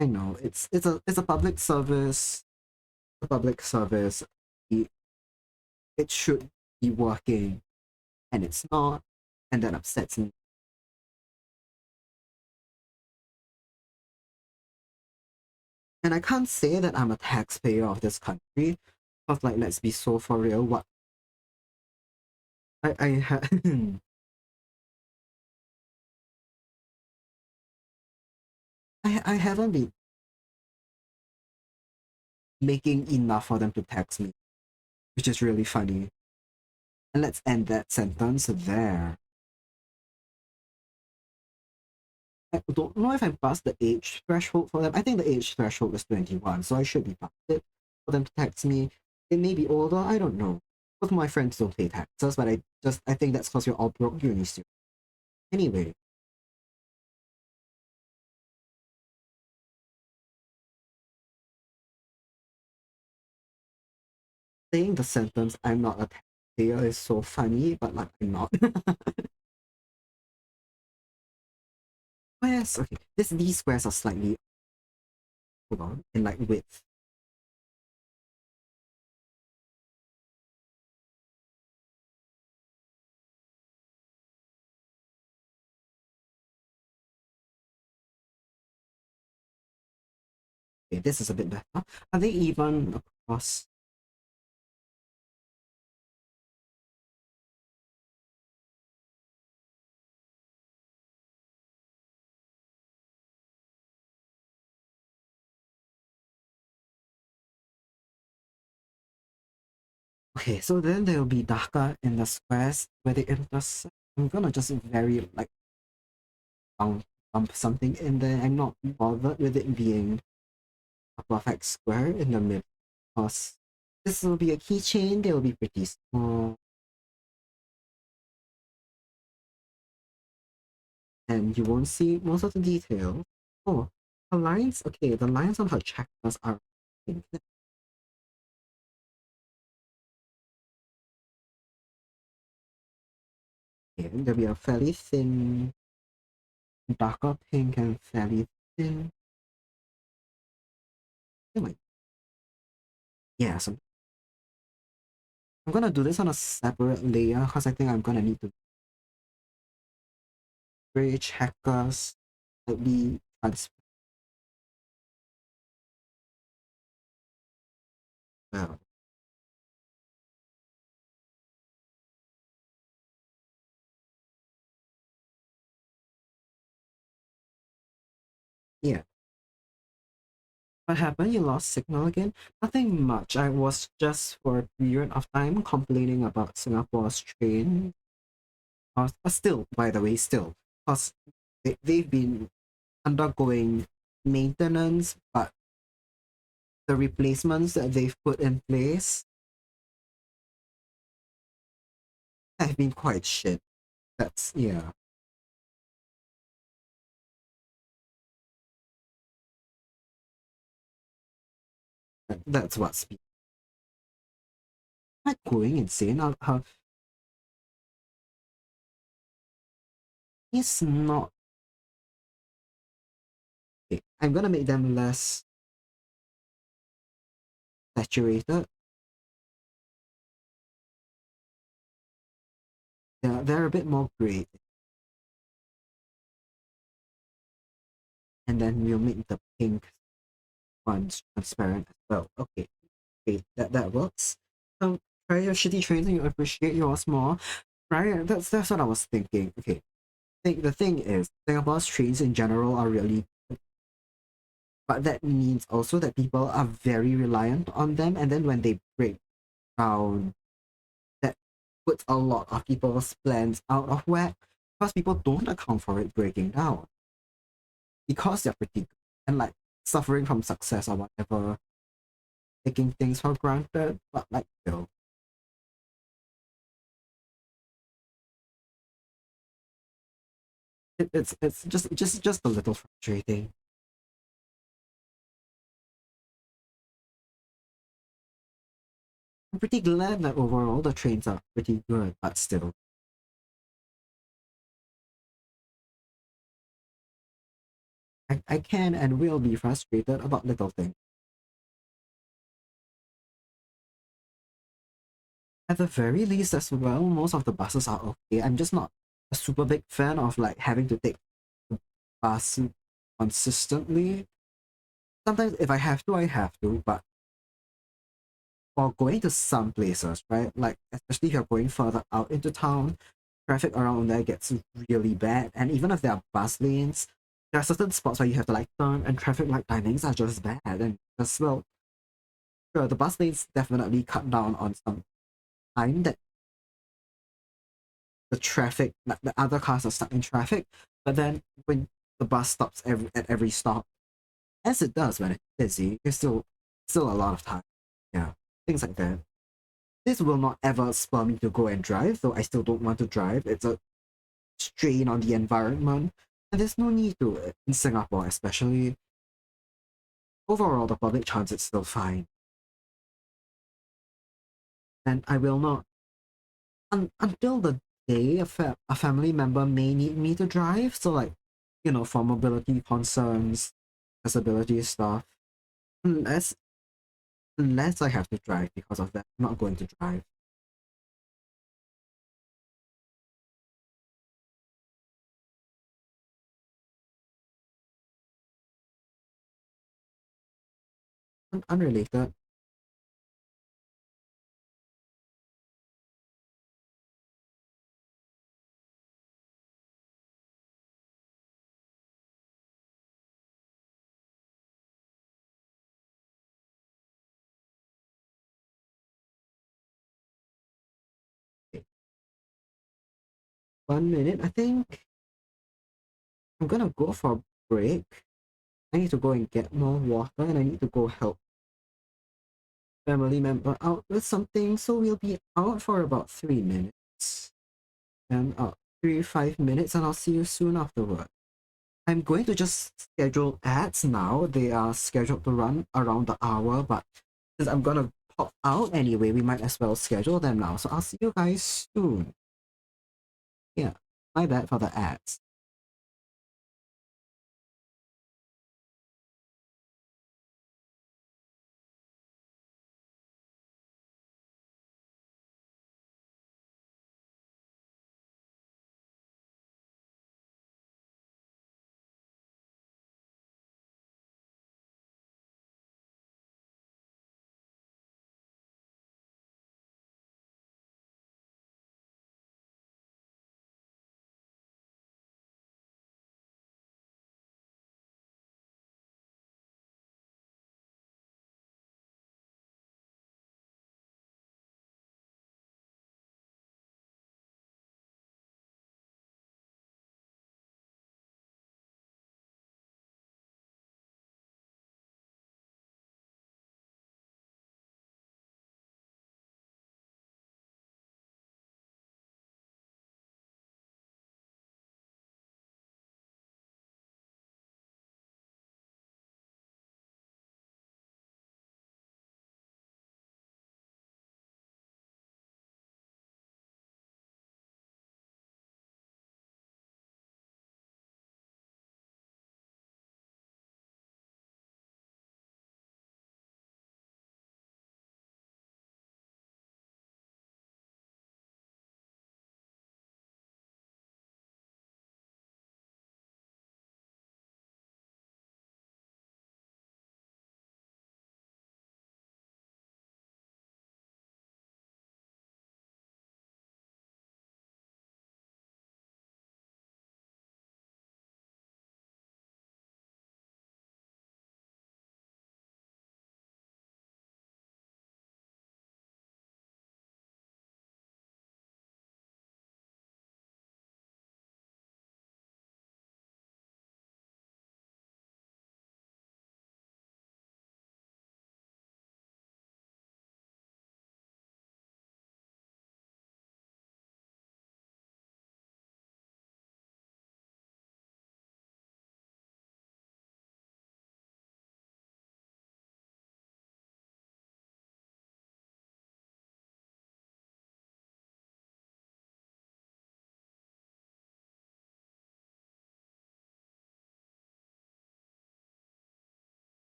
I know it's a public service. A public service. It, it should be working, and it's not, and that upsets me. And I can't say that I'm a taxpayer of this country, because like let's be so for real. What I I haven't been making enough for them to tax me, which is really funny. And let's end that sentence there. I don't know if I'm past the age threshold for them. I think the age threshold is 21, so I should be past it for them to tax me. It may be older, I don't know. Both my friends don't pay taxes, but I think that's because you're all broke uni students. Anyway, saying the sentence "I'm not a taxpayer" is so funny, but like I'm not. Oh yes, okay. These squares are slightly, hold on, in like width. Okay, this is a bit better. Are they even across? Okay, so then they'll be darker in the squares where they intersect. I'm gonna just very like bump, bump something in there. I'm not bothered with it being a perfect square in the middle because this will be a keychain. They will be pretty small, and you won't see most of the details. Oh, the lines. Okay, the lines on her checkers are pink. Okay, there'll be a fairly thin, darker pink and fairly thin. Anyway, yeah, so I'm gonna do this on a separate layer because I think I'm gonna need to gray checkers slightly transparent. Well, yeah. What happened? You lost signal again? Nothing much. I was just for a period of time complaining about Singapore's train. Still, by the way, still. Because they've been undergoing maintenance, but the replacements that they've put in place have been quite shit. That's, yeah. That's what's been. Am I going insane? It's not. Okay, I'm gonna make them less saturated. Yeah, they're a bit more gray. And then we'll make the pink ones transparent as well. Okay, okay, that works. Try your shitty trains and you appreciate yours more. Right, that's what I was thinking. Okay, the thing is, Singapore's trains in general are really good, but that means also that people are very reliant on them, and then when they break down, that puts a lot of people's plans out of whack because people don't account for it breaking down because they're pretty good and like suffering from success or whatever, taking things for granted, but like still. It's just a little frustrating. I'm pretty glad that overall the trains are pretty good, but still, I can and will be frustrated about little things. At the very least as well, most of the buses are okay. I'm just not a super big fan of like having to take the bus consistently. Sometimes if I have to, I have to, but for going to some places, right? Like especially if you're going further out into town, traffic around there gets really bad. And even if there are bus lanes, there are certain spots where you have to like turn and traffic light timings are just bad. And as well, sure, the bus lanes definitely cut down on some time that the traffic, like the other cars are stuck in traffic. But then when the bus stops at every stop, as it does when it's busy, there's still a lot of time. Yeah, things like that. This will not ever spur me to go and drive, though I still don't want to drive. It's a strain on the environment, and there's no need to in Singapore, especially. Overall, the public transit's still fine, and I will not until the day a family member may need me to drive. So like, for mobility concerns, accessibility stuff. Unless unless I have to drive because of that, I'm not going to drive. Unrelated. 1 minute, I think. I'm gonna go for a break. I need to go and get more water, and I need to go help family member out with something. So we'll be out for about 3 minutes, and 5 minutes, and I'll see you soon afterward. I'm going to just schedule ads now. They are scheduled to run around the hour, but since I'm gonna pop out anyway, we might as well schedule them now. So I'll see you guys soon. Yeah, my bad for the ads.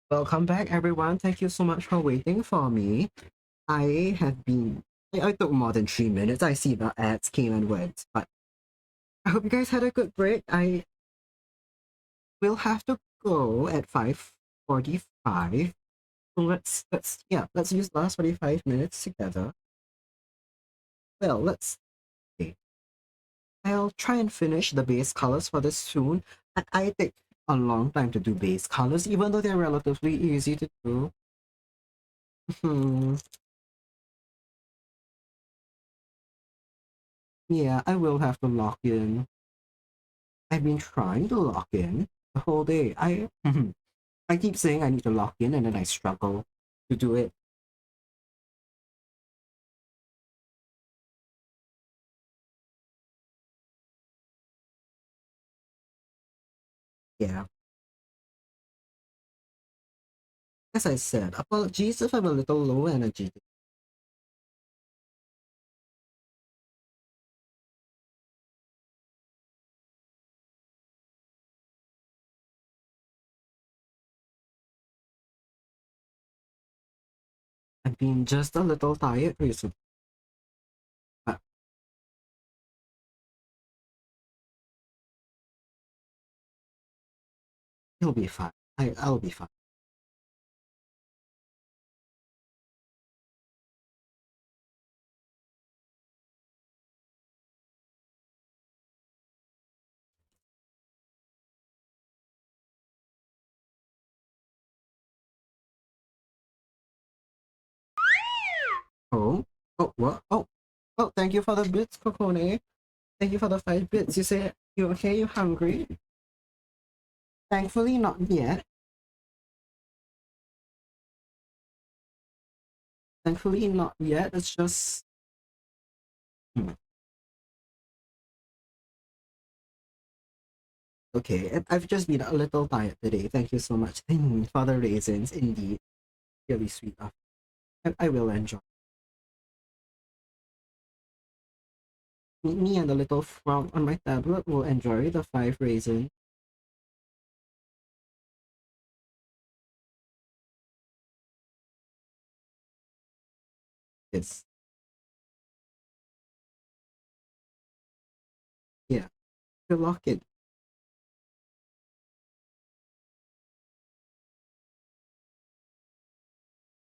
Welcome back, everyone. Thank you so much for waiting for me. I have been. I took more than 3 minutes. I see the ads came and went, but I hope you guys had a good break. I will have to go at 5:45. So let's use the last 45 minutes together. Well, let's see. I'll try and finish the base colors for this soon. I take a long time to do base colors, even though they're relatively easy to do. Hmm. Yeah, I will have to lock in. I've been trying to lock in the whole day. I keep saying I need to lock in and then I struggle to do it. Yeah. As I said, apologies if I'm a little low energy. I've been just a little tired recently, but it'll be fine. I'll be fine. Oh, oh, what? Oh, thank you for the bits, Kokone. Thank you for the 5 bits. You say you okay? You hungry? Thankfully, not yet. Thankfully, not yet. It's just. Hmm. Okay, I've just been a little tired today. Thank you so much for the raisins. Indeed, really sweet of I will enjoy. Me and the little frog on my tablet will enjoy the 5 raisins. Yes, yeah, you lock it. I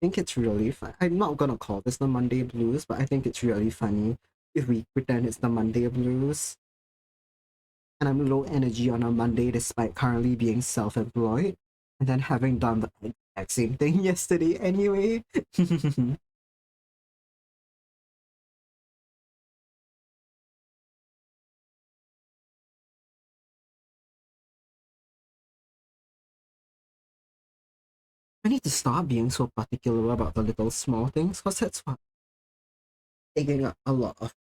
think it's really fun. I'm not gonna call this the Monday blues, but I think it's really funny if we pretend it's the Monday blues and I'm low energy on a Monday despite currently being self-employed and then having done the exact same thing yesterday anyway. I need to stop being so particular about the little small things because that's what taking up a lot of.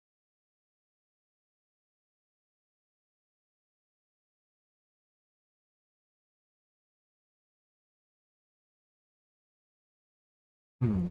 Hmm.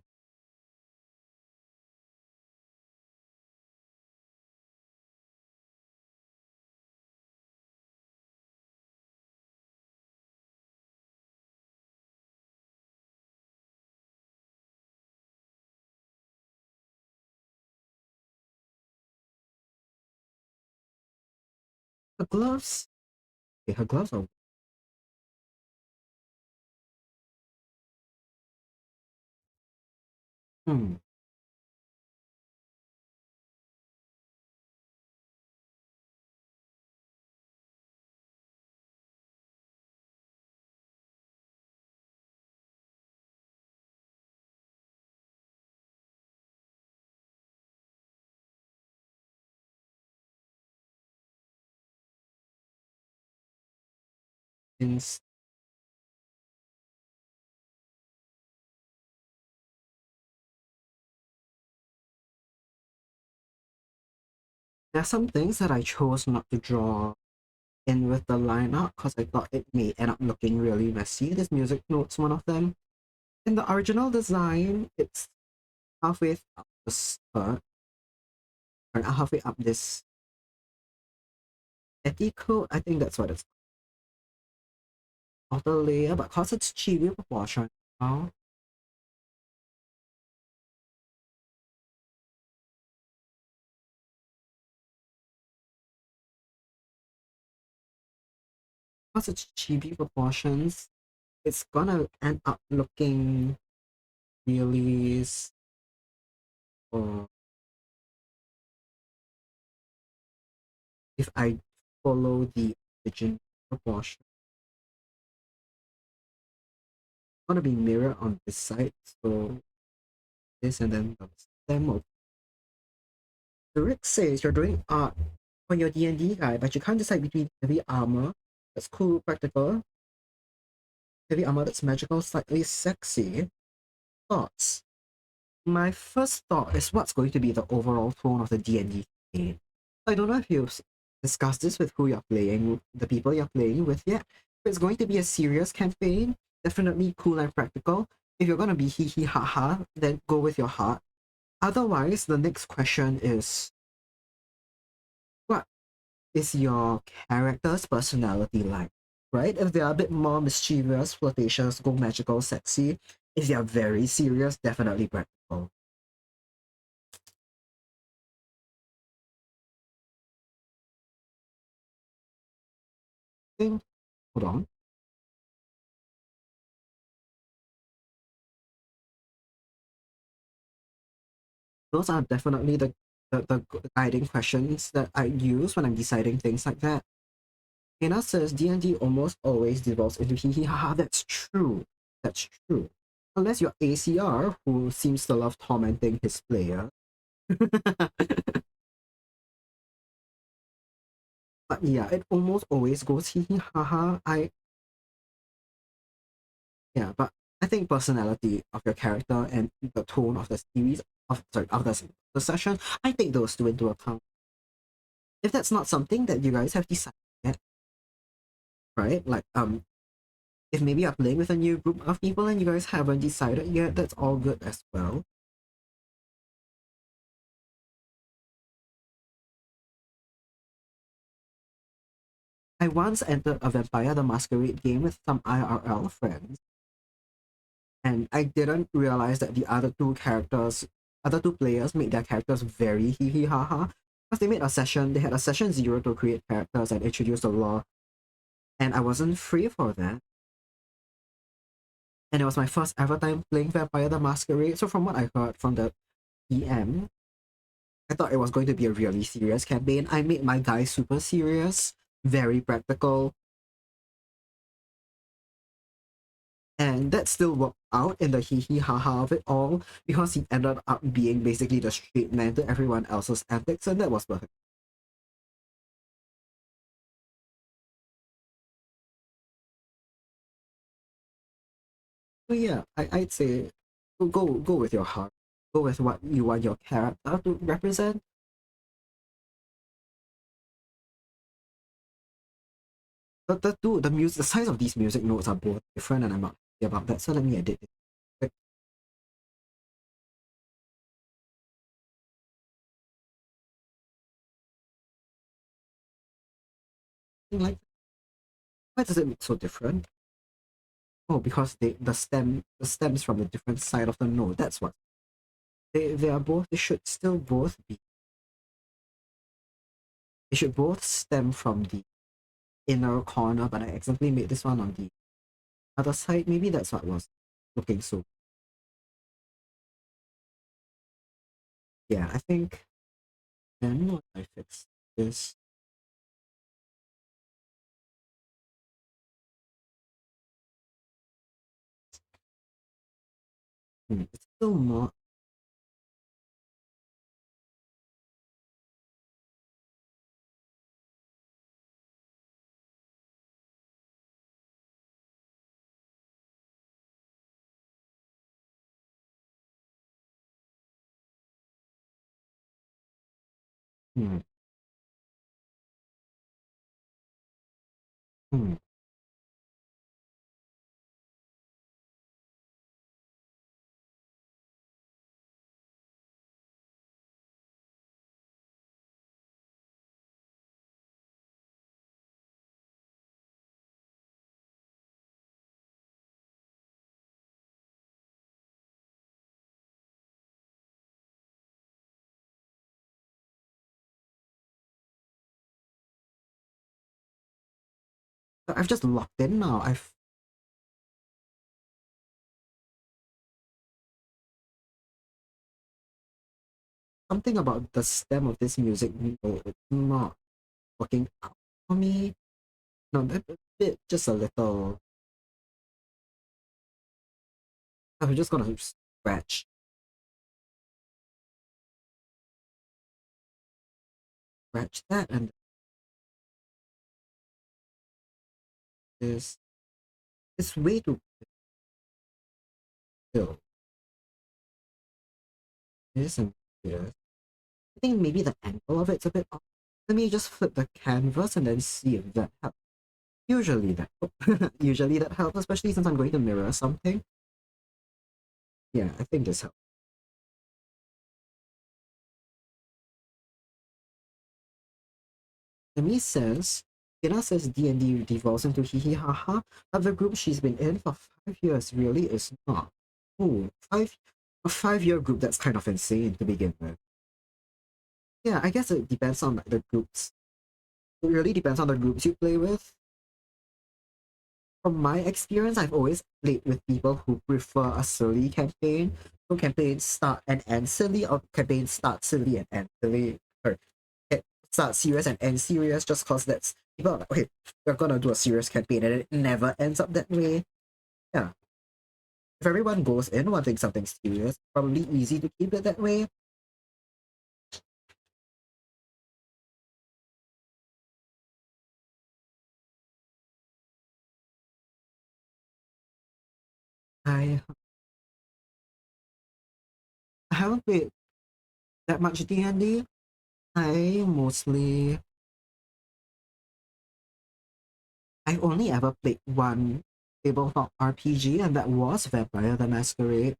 Her gloves. Okay, her gloves are. Hmm. Ins- There are some things that I chose not to draw in with the lineup because I thought it may end up looking really messy. This music note's one of them. In the original design, it's halfway up the skirt, or halfway up this petticoat. I think that's what it's. outer layer, but cause it's chibi proportion now, cause it's chibi proportions, it's gonna end up looking really uh, if I follow the original proportion, it's gonna be mirrored on this side, so this and then the stem of the Rick says you're doing art for your D&D guy, but you can't decide between heavy armor that's cool, practical, heavy armor that's magical, slightly sexy. Thoughts? My first thought is what's going to be the overall tone of the D&D campaign. I don't know if you've discussed this with who you're playing, the people you're playing with yet. If it's going to be a serious campaign, definitely cool and practical. If you're going to be hee hee ha ha, then go with your heart. Otherwise, the next question is what is your character's personality like? Right? If they're a bit more mischievous, flirtatious, go magical, sexy. If they're very serious, definitely practical. Hold on. Those are definitely the guiding questions that I use when I'm deciding things like that. Hannah says D&D almost always devolves into hee hee ha ha. That's true. That's true. Unless you're ACR, who seems to love tormenting his player. But yeah, it almost always goes hee hee ha ha. Yeah, but I think personality of your character and the tone of the series of the session, I take those two into account. If that's not something that you guys have decided yet, right? Like if maybe you're playing with a new group of people and you guys haven't decided yet, that's all good as well. I once entered a Vampire the Masquerade game with some IRL friends, and I didn't realize that the other two players made their characters very hee hee ha ha. Because they had a session 0 to create characters and introduce the lore, and I wasn't free for that. And it was my first ever time playing Vampire the Masquerade, so from what I heard from the PM, I thought it was going to be a really serious campaign. I made my guy super serious, very practical, and that still worked out in the hee hee ha ha of it all because he ended up being basically the straight man to everyone else's antics, and that was perfect. So yeah, I'd say go with your heart, go with what you want your character to represent. The size of these music notes are both different, and I'm not happy about that. So let me edit it. Like, why does it look so different? Oh, because the stems from a different side of the note. That's what they are both. They should still both be. They should both stem from the inner corner, but I accidentally made this one on the other side. Maybe that's what was looking so. Yeah, I think then what I fix is it's still not. Hmm, hmm. I've just locked in now. I've something about the stem of this music note. It's not working out for me. No, a bit, just a little. I'm just gonna scratch that, and this it's way too still. This and this. I think maybe the angle of it's a bit off. Let me just flip the canvas and then see if that helps. Usually that usually that helps, especially since I'm going to mirror something. Yeah, I think this helps. Emi says, Tina says D&D devolves into hee hee ha ha, but the group she's been in for 5 years really is not. Ooh, a 5 year group, that's kind of insane to begin with. Yeah, I guess it depends on like, the groups. It really depends on the groups you play with. From my experience, I've always played with people who prefer a silly campaign. So campaigns start and end silly, or campaigns start silly and end silly. Or start serious and end serious, just cause that's people are like, okay, we're gonna do a serious campaign and it never ends up that way. Yeah. If everyone goes in wanting something serious, probably easy to keep it that way. I I haven't played that much D&D. I mostly I've only ever played one tabletop RPG, and that was Vampire the Masquerade.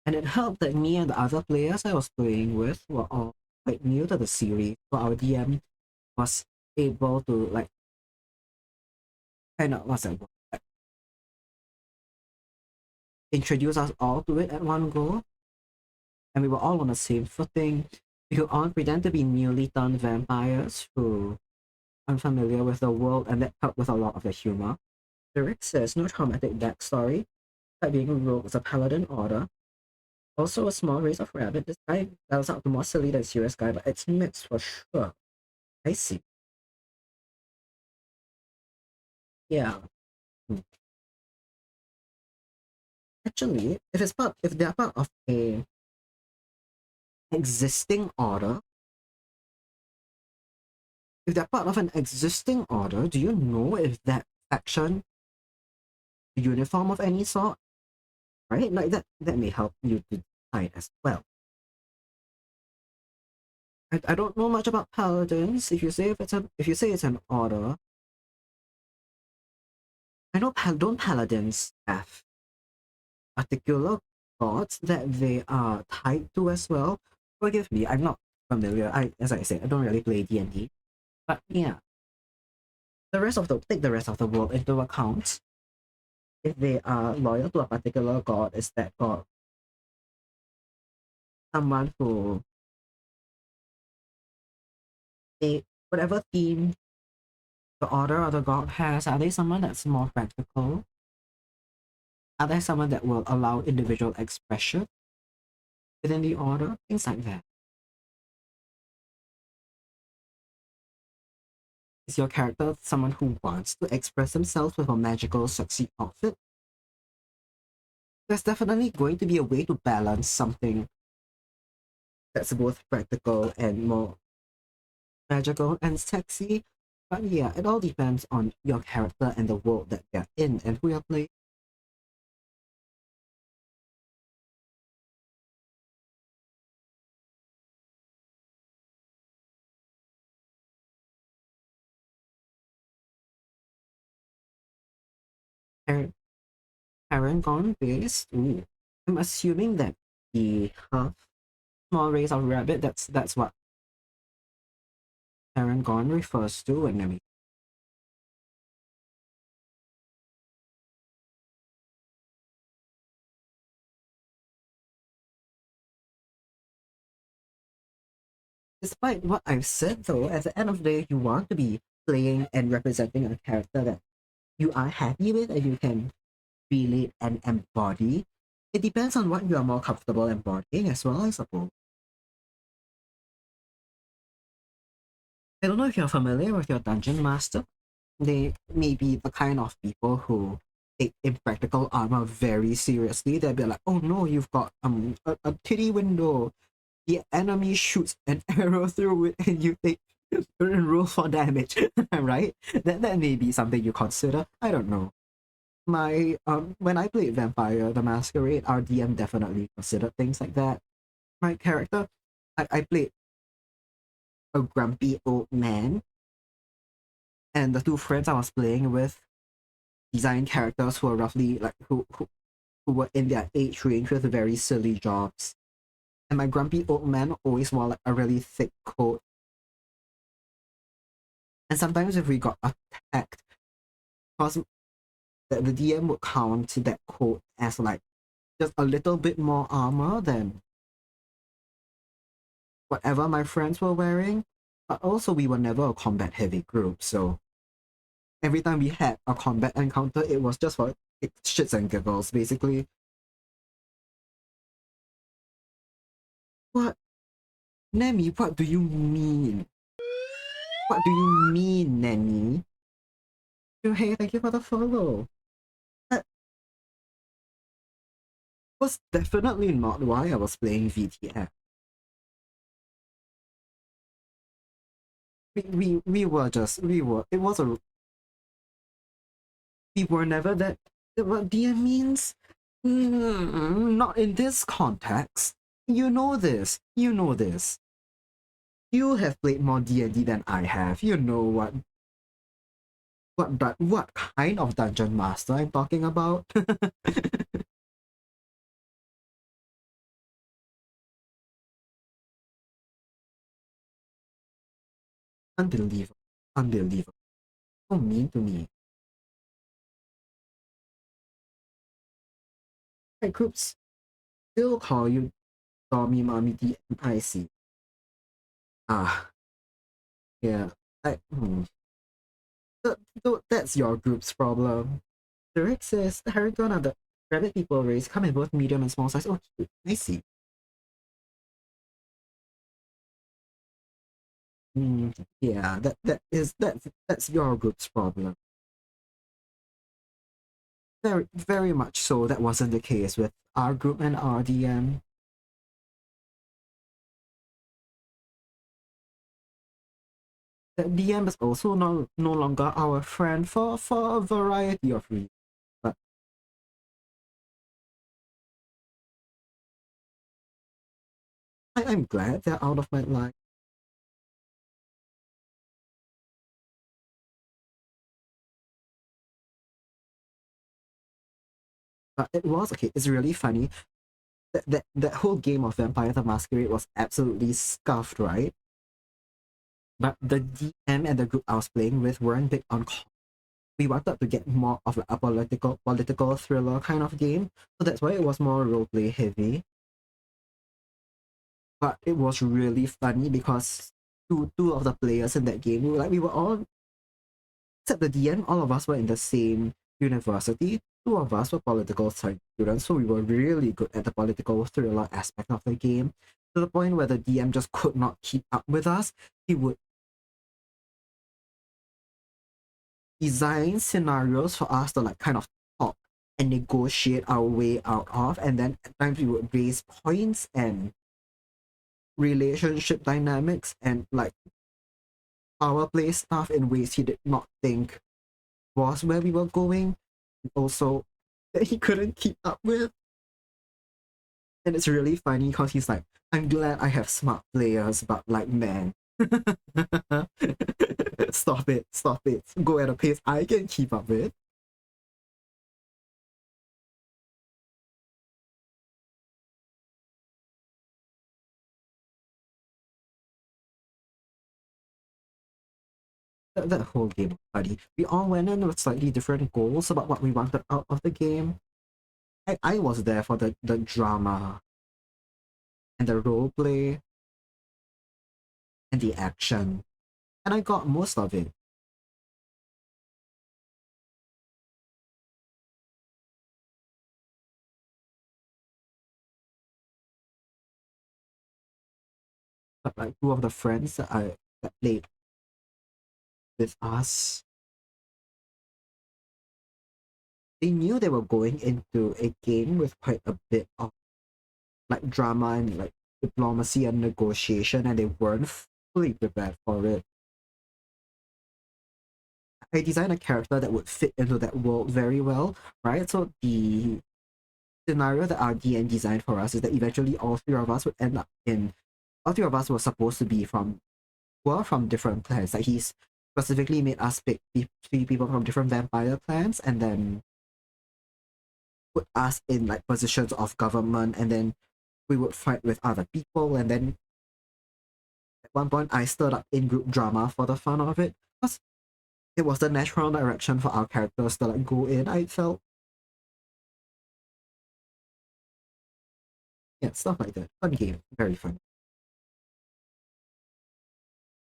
And it helped that me and the other players I was playing with were all quite new to the series. So our DM was able to like kind of what's that word? Like, introduce us all to it at one go. And we were all on the same footing. We could all pretend to be newly turned vampires who are unfamiliar with the world, and that helped with a lot of the humor. Derek says no traumatic backstory, like being rogue as a paladin order. Also a small race of rabbit. This guy bells out the more silly than serious guy, but it's mixed for sure. I see. Yeah. Hmm. Actually, if they're part of a existing order, if they're part of an existing order, do you know if that faction uniform of any sort? Right? Like that may help you to decide as well. I don't know much about paladins. If you say it's an order, I know don't paladins have particular gods that they are tied to as well? Forgive me, I'm not familiar. As I said, I don't really play D&D. But yeah, take the rest of the world into account. If they are loyal to a particular god, is that god someone who they whatever theme the order or the god has, are they someone that's more practical? Are they someone that will allow individual expression within the order? Things like that. Is your character someone who wants to express themselves with a magical, sexy outfit? There's definitely going to be a way to balance something that's both practical and more magical and sexy. But yeah, it all depends on your character and the world that they're in and who you're playing. Paragon based. Ooh. I'm assuming that the half small race of rabbit, that's what Paragon refers to, and I mean despite what I've said though, at the end of the day, you want to be playing and representing a character that you are happy with and you can relate and embody. It depends on what you are more comfortable embodying as well, I suppose. I don't know if you're familiar with your dungeon master. They may be the kind of people who take impractical armor very seriously. They'll be like, oh no, you've got a titty window. The enemy shoots an arrow through it and you take and roll for damage. Right? That may be something you consider. I don't know. My when I played Vampire the Masquerade, our DM definitely considered things like that. My character, I played a grumpy old man, and the two friends I was playing with designed characters who are roughly like who were in their age range with very silly jobs. And my grumpy old man always wore like a really thick coat. And sometimes if we got attacked, because the DM would count that coat as like just a little bit more armor than whatever my friends were wearing. But also we were never a combat heavy group, so every time we had a combat encounter, it was just for shits and giggles, basically. What? Nemi, what do you mean? What do you mean, Nemi? Oh, hey, thank you for the follow. That was definitely not why I was playing VTF. We were just, it was a, we were never that, what DM means? Not in this context. You know this. You know this. You have played more D&D than I have. You know what kind of dungeon master I'm talking about. Unbelievable. Unbelievable. So mean to me. My groups still call you Tommy Mommy DMIC. Ah, yeah. That's your group's problem. Derek says, Harrigan and the rabbit people race come in both medium and small size. Oh, cute. I see. Yeah, that's your group's problem. Very much so. That wasn't the case with our group and RDM. The DM is also no longer our friend for a variety of reasons. But I'm glad they're out of my life. But it was okay. It's really funny. That whole game of Vampire the Masquerade was absolutely scuffed, right? But the DM and the group I was playing with weren't big on. We wanted to get more of like a political thriller kind of game, so that's why it was more roleplay heavy. But it was really funny because two of the players in that game, we were all except the DM, all of us were in the same university. Two of us were political science students, so we were really good at the political thriller aspect of the game, to the point where the DM just could not keep up with us. He would design scenarios for us to like kind of talk and negotiate our way out of, and then at times we would raise points and relationship dynamics and like power play stuff in ways he did not think was where we were going, and also that he couldn't keep up with. And it's really funny because he's like, I'm glad I have smart players, but like, man, stop it, stop it. Go at a pace I can keep up with. That whole game was funny. We all went in with slightly different goals about what we wanted out of the game. I was there for the drama and the role play and the action, and I got most of it. like two of the friends that played with us, they knew they were going into a game with quite a bit of like drama and like diplomacy and negotiation, and they weren't fully prepared for it. I designed a character that would fit into that world very well, right? So the scenario that our DM designed for us is that eventually all three of us would end up in all three of us were supposed to be from different clans. Like he's specifically made us pick three people from different vampire clans and then put us in like positions of government, and then we would fight with other people, and then at one point I stirred up in-group drama for the fun of it. Because it was the natural direction for our characters to like go in, I felt. Yeah, stuff like that. Fun game. Very fun.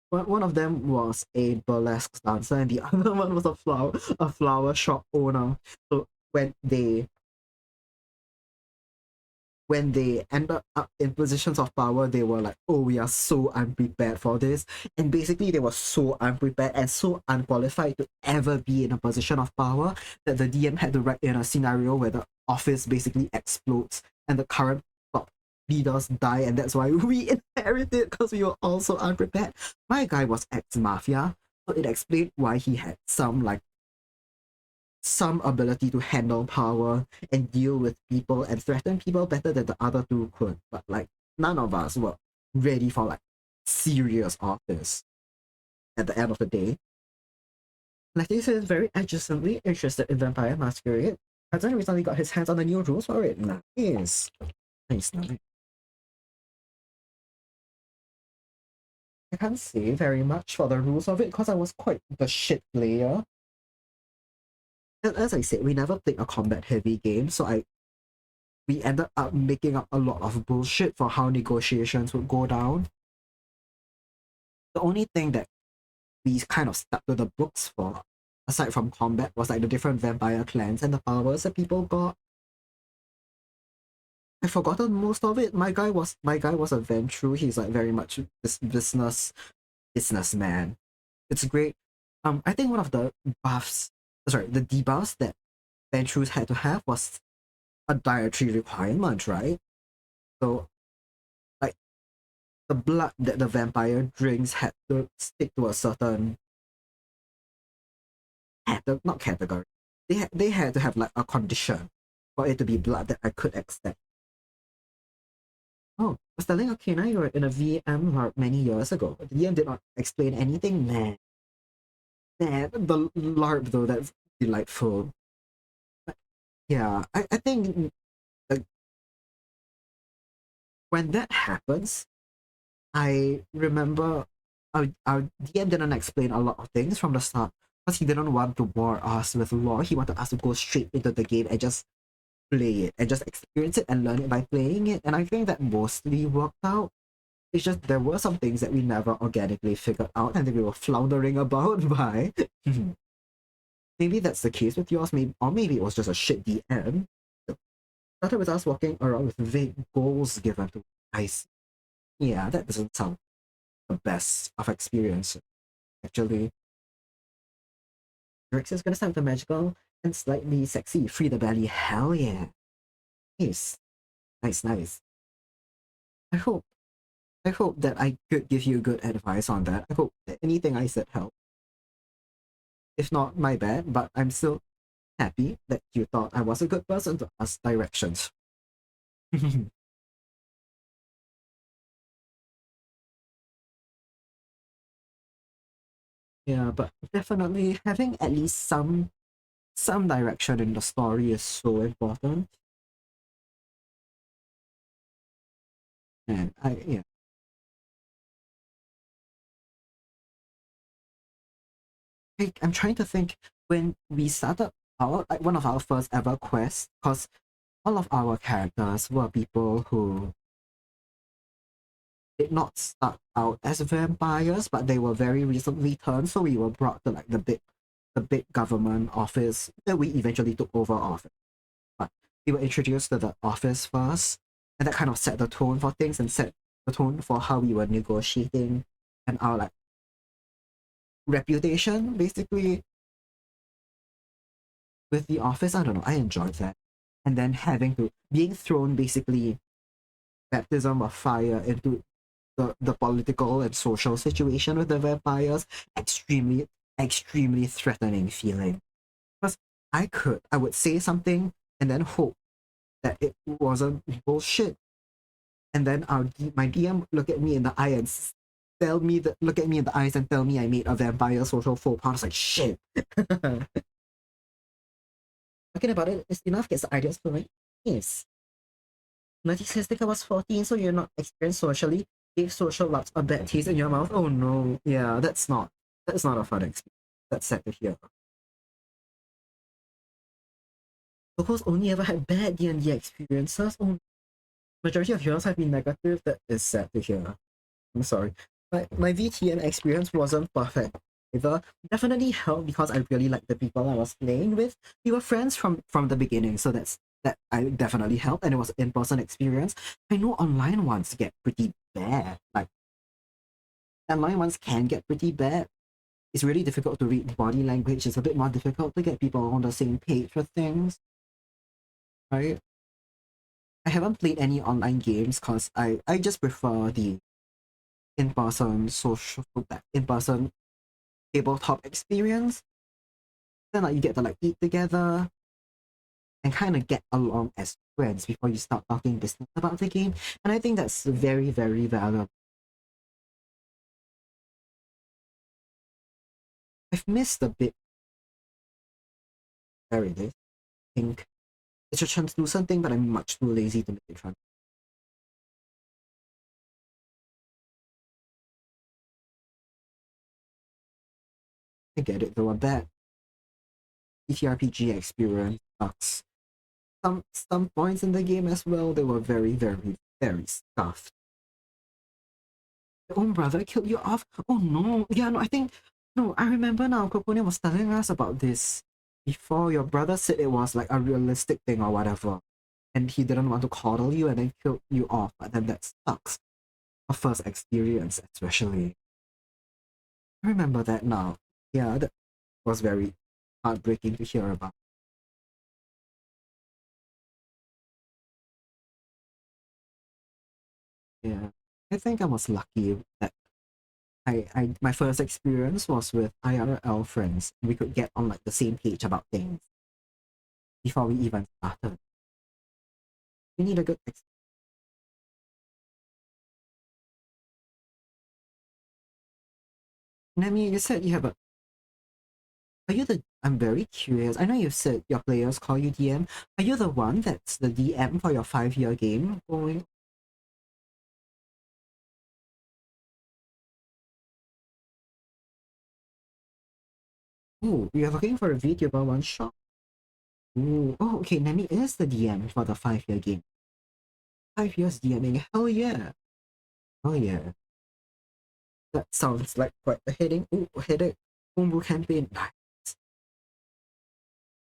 One of them was a burlesque dancer, and the other one was a flower shop owner. So when they ended up in positions of power, they were like, oh, we are so unprepared for this. And basically, they were so unprepared and so unqualified to ever be in a position of power that the DM had to write in a scenario where the office basically explodes and the current top leaders die. And that's why we inherited because we were all so unprepared. My guy was ex mafia, so it explained why he had some ability to handle power and deal with people and threaten people better than the other two could. But like none of us were ready for like serious office at the end of the day. Letty is very adjacently interested in Vampire Masquerade. Hudson recently got his hands on the new rules for it. Nice. Nice. I can't say very much for the rules of it because I was quite the shit player. And as I said, we never played a combat heavy game, so we ended up making up a lot of bullshit for how negotiations would go down. The only thing that we kind of stuck to the books for, aside from combat, was like the different vampire clans and the powers that people got. I've forgotten most of it. My guy was a Ventru. He's like very much this businessman. It's great. I think one of the the debuffs that Ventrus had to have was a dietary requirement, right? So like the blood that the vampire drinks had to stick to a certain not category. They had to have like a condition for it to be blood that I could accept. Oh, was telling a canine you were in a VM LARP many years ago. The DM did not explain anything. Nah. The LARP though, that's delightful. Yeah, I think like, when that happens, I remember our DM didn't explain a lot of things from the start because he didn't want to bore us with lore. He wanted us to go straight into the game and just play it and just experience it and learn it by playing it. And I think that mostly worked out. It's just there were some things that we never organically figured out and that we were floundering about by. Maybe that's the case with yours, maybe it was just a shit DM. So, started with us walking around with vague goals given to us. Yeah, that doesn't sound the best of experience. Actually, Rex is gonna start with the magical and slightly sexy. Free the belly. Hell yeah. Nice. Nice. I hope I hope that I could give you good advice on that. I hope that anything I said helped. If not, my bad, but I'm still happy that you thought I was a good person to ask directions. Yeah, but definitely having at least some direction in the story is so important. And I'm trying to think when we started out, like one of our first ever quests, because all of our characters were people who did not start out as vampires, but they were very recently turned, so we were brought to like the big government office that we eventually took over office. But we were introduced to the office first, and that kind of set the tone for things and set the the tone for how we were negotiating and our like reputation basically with the office. I don't know. I enjoyed that. And then having to being thrown basically baptism of fire into the political and social situation with the vampires, extremely, extremely threatening feeling. Because I would say something and then hope that it wasn't bullshit. And then my DM look at me in the eye and tell me that look at me in the eyes and tell me I made a vampire social faux pas. I was like, shit. Talking about it is enough gets the ideas flowing. Yes. Nutty says, think I was 14, so you're not experienced socially. Gave social lots a bad taste in your mouth. Oh no. Yeah, that's not a fun experience. That's sad to hear. Coco's only ever had bad D&D experiences. Oh, majority of yours have been negative. That is sad to hear. I'm sorry. My VTN experience wasn't perfect either. Definitely helped because I really liked the people I was playing with. We were friends from the beginning, so that I definitely helped, and it was an in-person experience. I know online ones get pretty bad. Like online ones can get pretty bad. It's really difficult to read body language. It's a bit more difficult to get people on the same page with things, right? I haven't played any online games because I just prefer the in-person social, in-person tabletop experience. Then like you get to like eat together and kind of get along as friends before you start talking business about the game. And I think that's very, very valuable. I've missed a bit. Where it is. I think it's a translucent thing, but I'm much too lazy to make it trans. I get it though. A bad TTRPG experience sucks. Some points in the game as well, they were very, very, very stuffed. Your own brother killed you off? Oh no. Yeah, no, I think no, I remember now Kokone was telling us about this before. Your brother said it was like a realistic thing or whatever. And he didn't want to coddle you and then killed you off, but then that sucks. A first experience, especially. I remember that now. Yeah, that was very heartbreaking to hear about. Yeah. I think I was lucky that my first experience was with IRL friends. We could get on like the same page about things before we even started. We need a good Nemi, you said you have a are you the I'm very curious. I know you said your players call you DM. Are you the one that's the DM for your 5-year game going? Oh, you're looking for a VTuber one shot? Ooh, oh, okay, Nemi is the DM for the 5-year game. 5 years DMing, hell yeah. Oh yeah. That sounds like quite a heading. Ooh, headache. Homebrew campaign. Nice.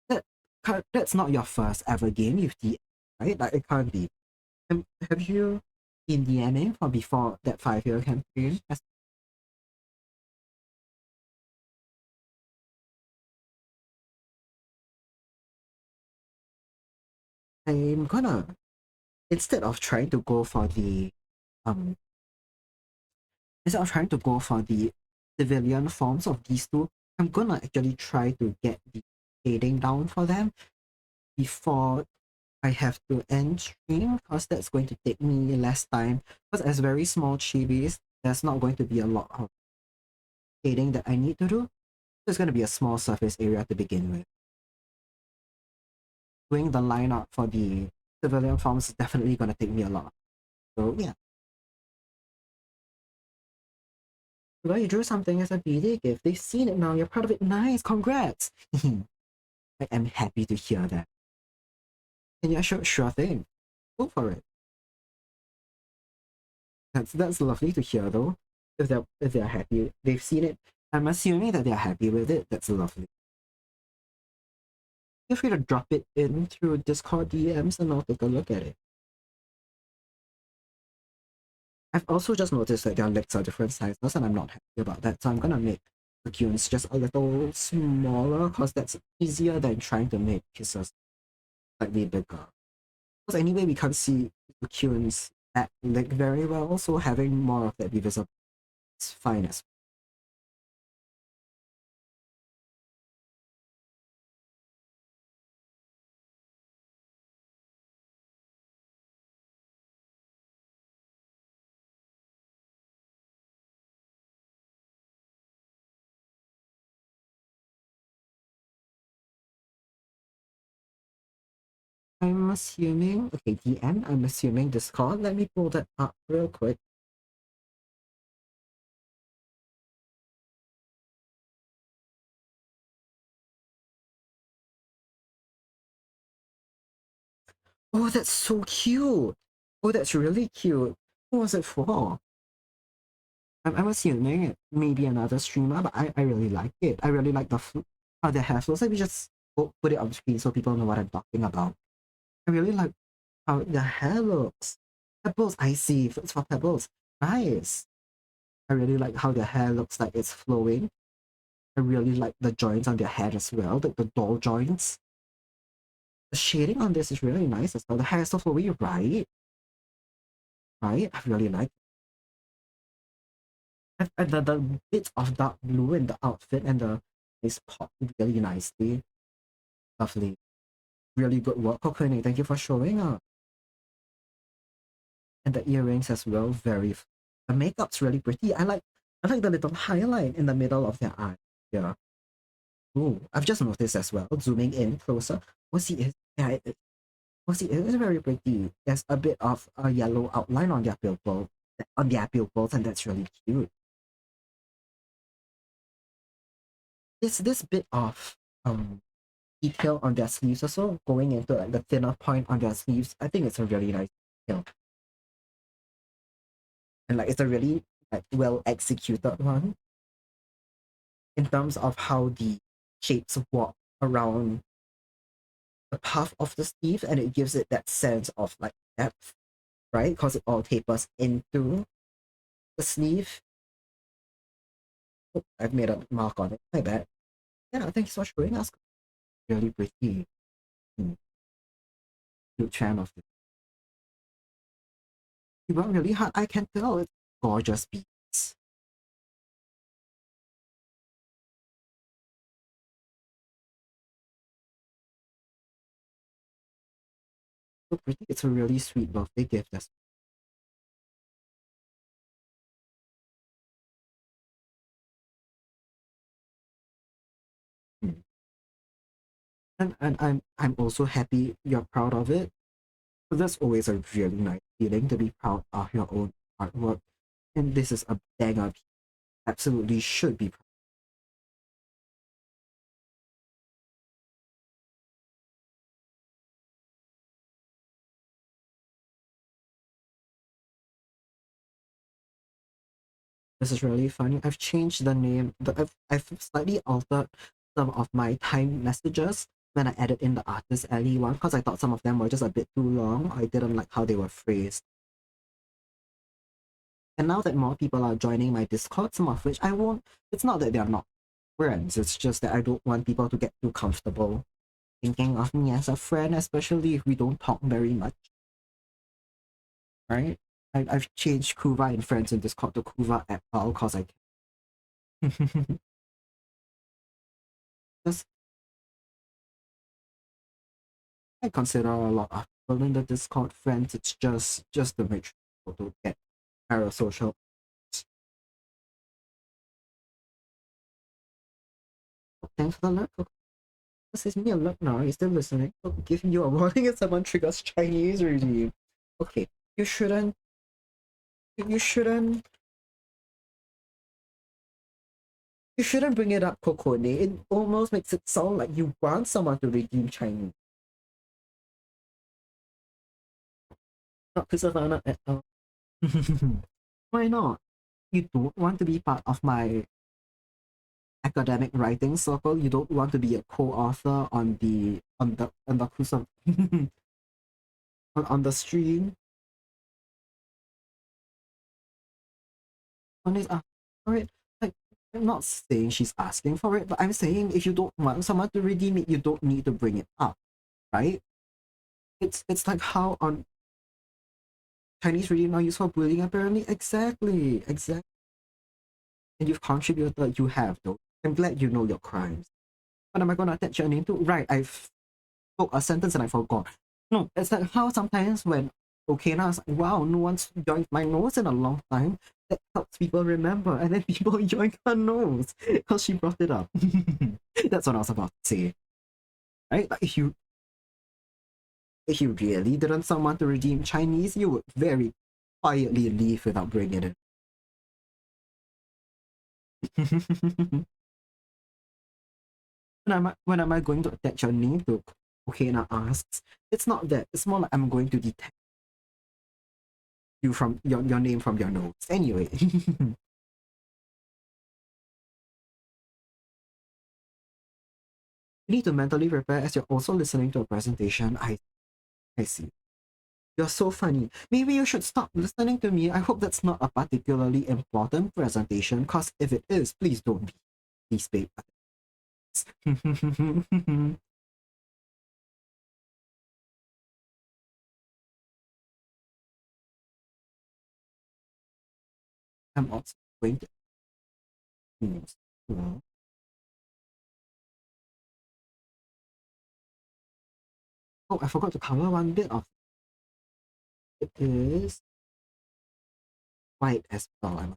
That that's not your first ever game you've DM, right? Like it can't be. Have you been DMing for before that 5-year campaign? I'm gonna instead of trying to go for the um instead of trying to go for the civilian forms of these two, I'm gonna actually try to get the shading down for them before I have to end stream because that's going to take me less time. Because as very small chibis, there's not going to be a lot of shading that I need to do. There's going to be a small surface area to begin with. Doing the lineup for the civilian forms is definitely going to take me a lot. So yeah. Well, you drew something as a birthday gift. They've seen it now. You're proud of it. Nice. Congrats. I am happy to hear that. And yeah, sure thing. Go for it. That's lovely to hear though. If they're happy, they've seen it. I'm assuming that they're happy with it. That's lovely. Feel free to drop it in through Discord DMs and I'll take a look at it. I've also just noticed that their legs are different sizes, and I'm not happy about that. So I'm gonna make the cunes just a little smaller, because that's easier than trying to make pieces slightly bigger. Because anyway, we can't see the cunes at leg very well, so having more of that be visible is fine as I'm assuming, okay, DM, I'm assuming Discord. Let me pull that up real quick. Oh, that's so cute. Oh, that's really cute. Who was it for? I'm assuming it may be another streamer, but I really like it. I really like how the hair flows. Let me just put it on screen so people know what I'm talking about. I really like how the hair looks. Pebbles, I see. It's for Pebbles. Nice. I really like how the hair looks like it's flowing. I really like the joints on their head as well, the doll joints. The shading on this is really nice as well. The hair is so flowy, right? Right? I really like it. And the bits of dark blue in the outfit and the face pop really nicely. Lovely. Really good work, Kokone. Thank you for showing up. And the earrings as well, the makeup's really pretty. I like the little highlight in the middle of their eye. Yeah. Ooh, I've just noticed as well, zooming in closer. It is very pretty. There's a bit of a yellow outline on their pupils, and that's really cute. It's this bit of detail on their sleeves also, going into like the thinner point on their sleeves. I think it's a really nice detail. And like it's a really like well executed one in terms of how the shapes walk around the path of the sleeve, and it gives it that sense of like depth, right? Because it all tapers into the sleeve. Oh, I've made a mark on it. My bad. Yeah, thank you so much for showing us. Really pretty. Mm, Huge fan of this. You work really hard. I can tell. It's gorgeous beats. So pretty. It's a really sweet birthday gift. Mm. And I'm also happy you're proud of it. But that's always a really nice feeling to be proud of your own artwork. And this is a banger. Absolutely should be proud. This is really funny. I've changed the name. I've slightly altered some of my time messages when I added in the artist alley one, because I thought some of them were just a bit too long. I didn't like how they were phrased. And now that more people are joining my Discord, some of which I won't, it's not that they're not friends, it's just that I don't want people to get too comfortable thinking of me as a friend, especially if we don't talk very much, right? I've changed Kuva and friends in Discord to Kuva at all because I can. Just, I consider a lot of people in the Discord friends. It's just to make sure people don't get parasocial. Thanks for the alert. This is me alert now. Are you still listening? I'll give you a warning if someone triggers Chinese regime. Okay, you shouldn't. You shouldn't. You shouldn't bring it up, Kokone. It almost makes it sound like you want someone to redeem Chinese. Not Savannah at all. Why not? You don't want to be part of my academic writing circle. You don't want to be a co-author on the Kusam on the stream. someone is asking for it, like, I'm not saying she's asking for it, but I'm saying if you don't want someone to redeem it, you don't need to bring it up, right? It's like how on Chinese really not used for bullying apparently. Exactly, exactly. And you've contributed, you have though. I'm glad you know your crimes. What am I gonna attach your name to? Right, I spoke a sentence and I forgot. No, it's like how sometimes when Okina's like, wow, no one's joined my nose in a long time. That helps people remember, and then people join her nose because she brought it up. That's what I was about to say, right? Like if you really didn't someone to redeem Chinese, you would very quietly leave without bringing it. When am I going to attach your name to? Okina asks. It's not that. It's more like I'm going to detect you from your name from your nose. Anyway. You need to mentally prepare as you're also listening to a presentation. I see. You're so funny. Maybe you should stop listening to me. I hope that's not a particularly important presentation, because if it is, please don't be. Please, babe. I'm also going to use. Well, oh, I forgot to cover one bit of it is white as well. I'm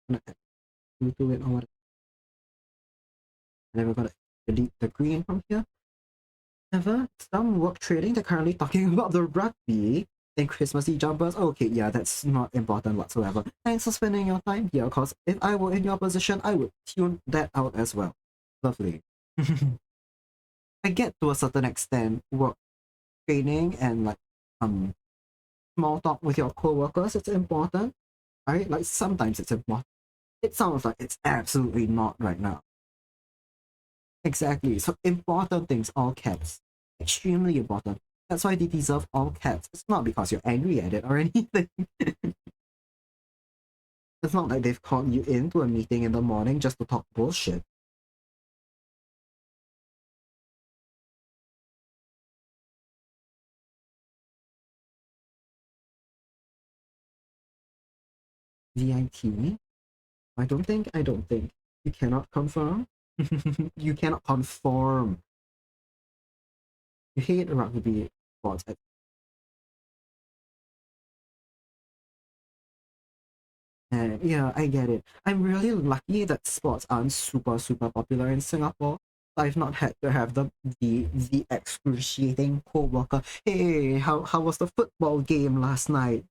gonna add blue to it or whatever. And then we're gonna delete the green from here. However, some work trading, they're currently talking about the rugby and Christmassy jumpers. Okay, yeah, that's not important whatsoever. Thanks for spending your time here, because if I were in your position, I would tune that out as well. Lovely. I get to a certain extent work training and like small talk with your coworkers, it's important, right? Like sometimes it's important. It sounds like it's absolutely not right now. Exactly. So important things, all caps. Extremely important. That's why they deserve all caps. It's not because you're angry at it or anything. It's not like they've called you into a meeting in the morning just to talk bullshit. VIT? I don't think. You cannot confirm. You cannot conform. You hate rugby sports. And yeah, I get it. I'm really lucky that sports aren't super, super popular in Singapore. I've not had to have the excruciating co-worker. Hey, how was the football game last night?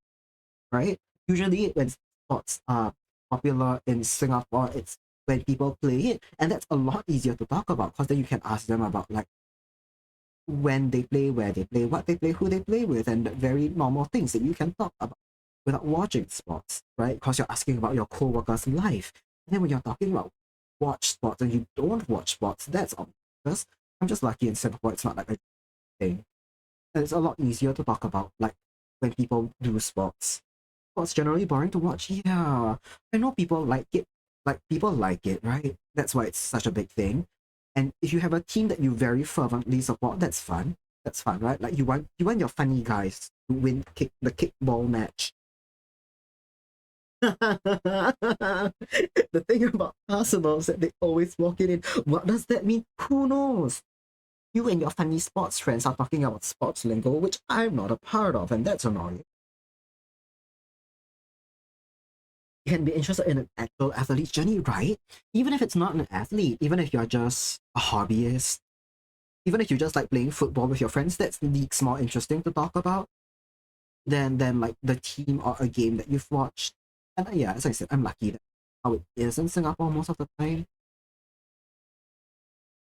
Right? Usually when sports are popular in Singapore, it's when people play it, and that's a lot easier to talk about because then you can ask them about like when they play, where they play, what they play, who they play with, and the very normal things that you can talk about without watching sports, right? Because you're asking about your co-worker's life. And then when you're talking about watch sports and you don't watch sports, that's obvious. I'm just lucky in Singapore, it's not like a thing. And it's a lot easier to talk about, like when people do sports. Sports generally boring to watch. Yeah, I know people like it. Like people like it, right? That's why it's such a big thing. And if you have a team that you very fervently support, that's fun. That's fun, right? Like you want your funny guys to win the kickball match. The thing about Arsenal is that they always walk it in. What does that mean? Who knows? You and your funny sports friends are talking about sports lingo, which I'm not a part of, and that's annoying. You can be interested in an actual athlete's journey, right? Even if it's not an athlete, even if you're just a hobbyist, even if you just like playing football with your friends, that's leagues more interesting to talk about than like the team or a game that you've watched. And yeah, as I said, I'm lucky that how it is in Singapore most of the time.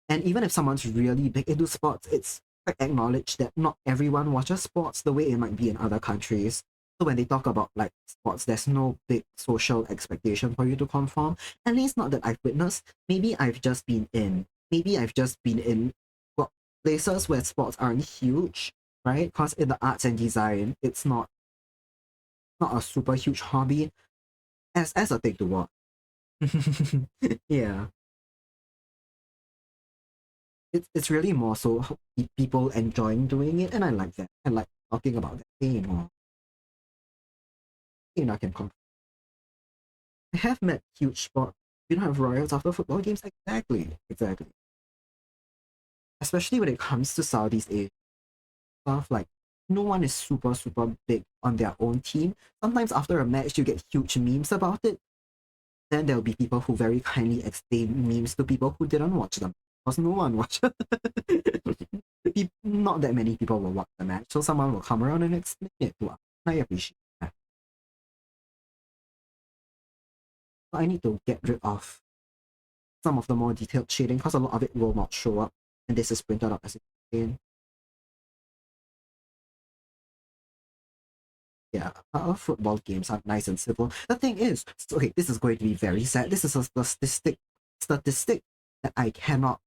And even if someone's really big into sports, it's quite acknowledged that not everyone watches sports the way it might be in other countries. So when they talk about like sports, there's no big social expectation for you to conform. At least not that I've witnessed. Maybe I've just been in. Maybe I've just been in. Well, places where sports aren't huge, right? Because in the arts and design, it's not a super huge hobby as a thing to watch. Yeah, it's really more so people enjoying doing it, and I like that. I like talking about that thing, or I can I have met huge sport. You don't have riots after football games, exactly. Especially when it comes to Southeast Asia stuff, like no one is super big on their own team. Sometimes after a match, you get huge memes about it. Then there'll be people who very kindly explain memes to people who didn't watch them, because no one watched. Not that many people will watch the match, so someone will come around and explain it to us. I appreciate that. I need to get rid of some of the more detailed shading because a lot of it will not show up, and this is printed out as a again. Yeah, our football games are nice and simple. The thing is, okay, this is going to be very sad. This is a statistic that I cannot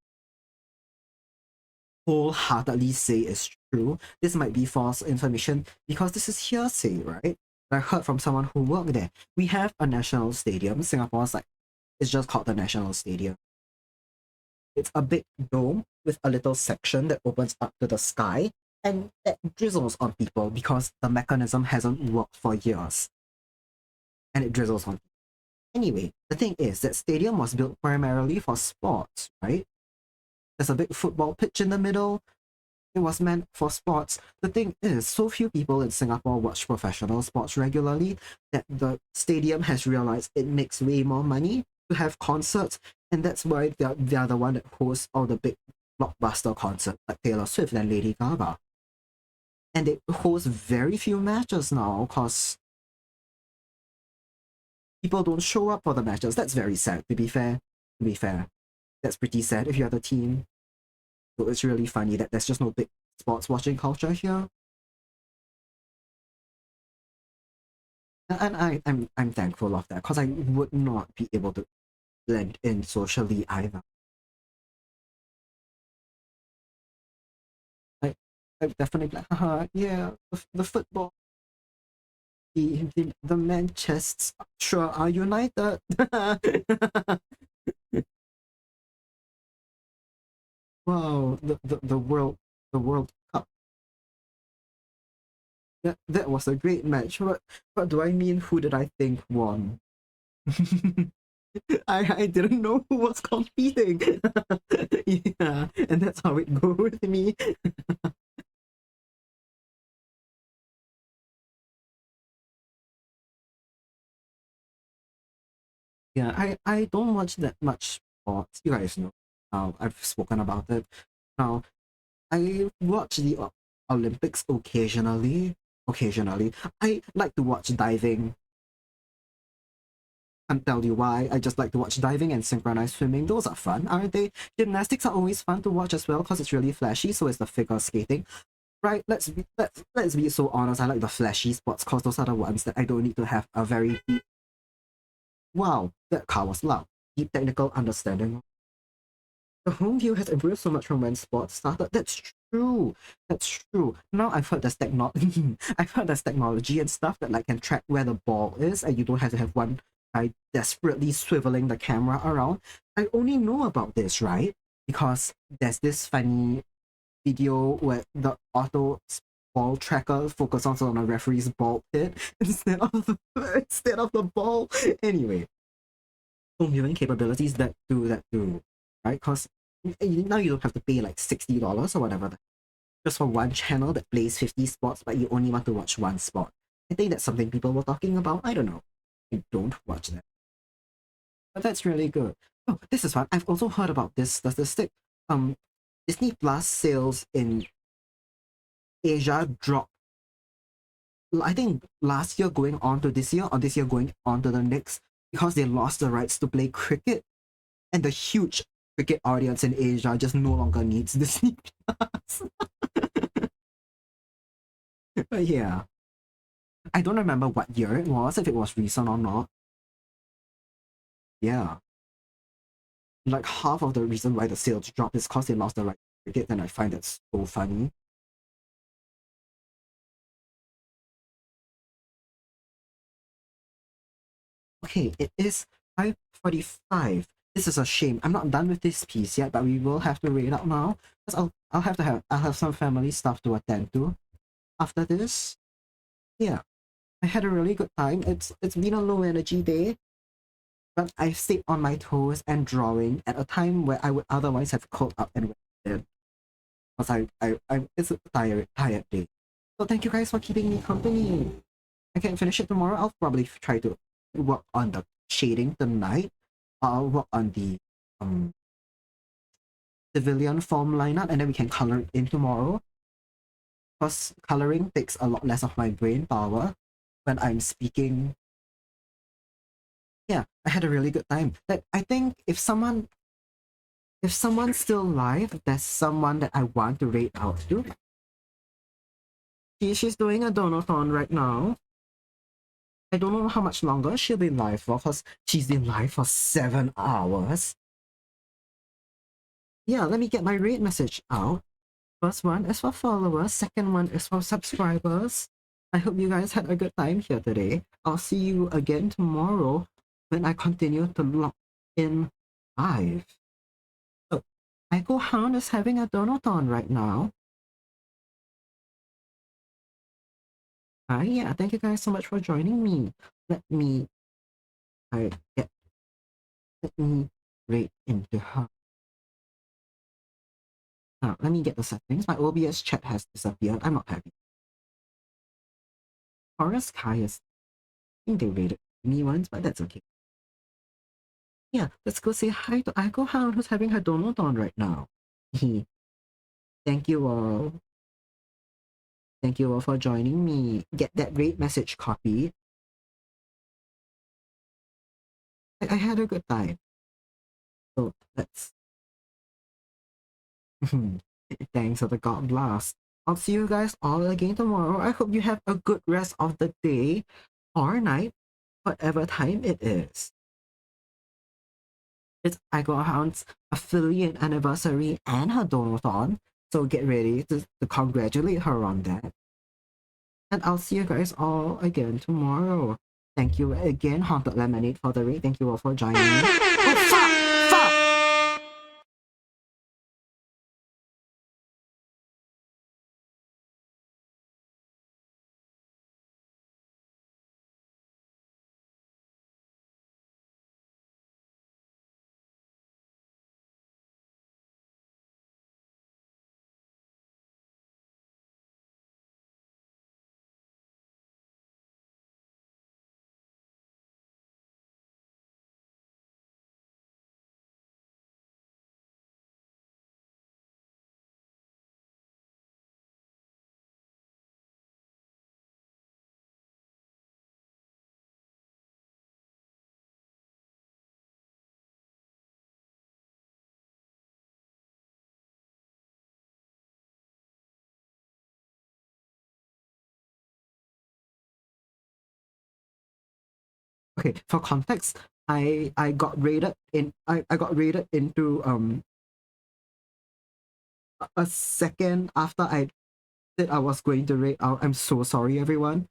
wholeheartedly say is true. This might be false information because this is hearsay, right? I heard from someone who worked there. We have a national stadium. Singapore's like, it's just called the National Stadium. It's a big dome with a little section that opens up to the sky, and that drizzles on people because the mechanism hasn't worked for years. And it drizzles on people. Anyway, the thing is that stadium was built primarily for sports, right? There's a big football pitch in the middle. It was meant for sports. The thing is, so few people in Singapore watch professional sports regularly that the stadium has realized it makes way more money to have concerts, and that's why they're the one that hosts all the big blockbuster concerts like Taylor Swift and Lady Gaga. And they host very few matches now because people don't show up for the matches. That's very sad, to be fair. To be fair. That's pretty sad if you're the team. So it's really funny that there's just no big sports watching culture here. And I'm thankful of that because I would not be able to blend in socially either. I I'm definitely like, haha, yeah, the football, the men chests sure are united. Wow, the World Cup. That was a great match. What do I mean? Who did I think won? I didn't know who was competing. Yeah, and that's how it goes with me. Yeah, I don't watch that much sports. You guys know. I've spoken about it. Now, I watch the Olympics occasionally. Occasionally, I like to watch diving. Can't tell you why. I just like to watch diving and synchronized swimming. Those are fun, aren't they? Gymnastics are always fun to watch as well because it's really flashy. So is the figure skating. Right? Let's be so honest. I like the flashy sports because those are the ones that I don't need to have a very deep. Wow, that car was loud. Deep technical understanding. The home view has improved so much from when sports started. That's true. That's true. Now I've heard there's I've heard there's technology and stuff that like can track where the ball is, and you don't have to have one guy desperately swiveling the camera around. I only know about this, right? Because there's this funny video where the auto ball tracker focuses on a referee's ball pit instead of the ball. Anyway, home viewing capabilities that do, right? Because now you don't have to pay like $60 or whatever just for one channel that plays 50 spots, but you only want to watch one spot. I think that's something people were talking about. I don't know. I don't watch that, but that's really good. Oh, this is fun. I've also heard about this statistic. Um, Disney Plus sales in Asia dropped. I think last year going on to this year, or this year going on to the next, because they lost the rights to play cricket, and the huge cricket audience in Asia just no longer needs Disney Plus. But yeah, I don't remember what year it was, if it was recent or not. Yeah, like half of the reason why the sales dropped is because they lost the right. it, and I find it so funny. Okay, it is 5:45. This is a shame. I'm not done with this piece yet, but we will have to read out now. Because I'll have some family stuff to attend to after this. Yeah, I had a really good time. It's been a low energy day, but I stayed on my toes and drawing at a time where I would otherwise have curled up and went to bed. Because I it's a tired day. So thank you guys for keeping me company. I can finish it tomorrow. I'll probably try to work on the shading tonight. I'll work on the um civilian form lineup, and then we can color it in tomorrow. Because coloring takes a lot less of my brain power when I'm speaking. Yeah, I had a really good time. Like I think if someone's still live, there's someone that I want to rate out to. She's doing a donathon right now. I don't know how much longer she'll be live for, because she's been live for 7 hours. Yeah, let me get my rate message out. First one is for followers, second one is for subscribers. I hope you guys had a good time here today. I'll see you again tomorrow when I continue to log in live. So, Echo Hound is having a donathon right now. Yeah, thank you guys so much for joining me. Let me I get let me rate into her. Now, let me get the settings. My OBS chat has disappeared. I'm not happy. Forest Kaius. I think they rated me once, but that's okay. Yeah, let's go say hi to Echo Hound, who's having her donathon right now. Thank you all. Thank you all for joining me. Get that rate message copied. I had a good time. So let's. Thanks for the God Blast. I'll see you guys all again tomorrow. I hope you have a good rest of the day or night, whatever time it is. It's Echo Hound's affiliate anniversary and her donathon, so get ready to congratulate her on that. And I'll see you guys all again tomorrow. Thank you again, Haunted Lemonade, for the raid. Thank you all for joining me. Oh, fuck! Fuck! Okay, for context, I got raided in I got raided into a second after I said I was going to raid out. I'm so sorry, everyone.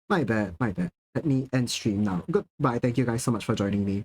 My bad, my bad. Let me end stream now. Goodbye. Thank you guys so much for joining me.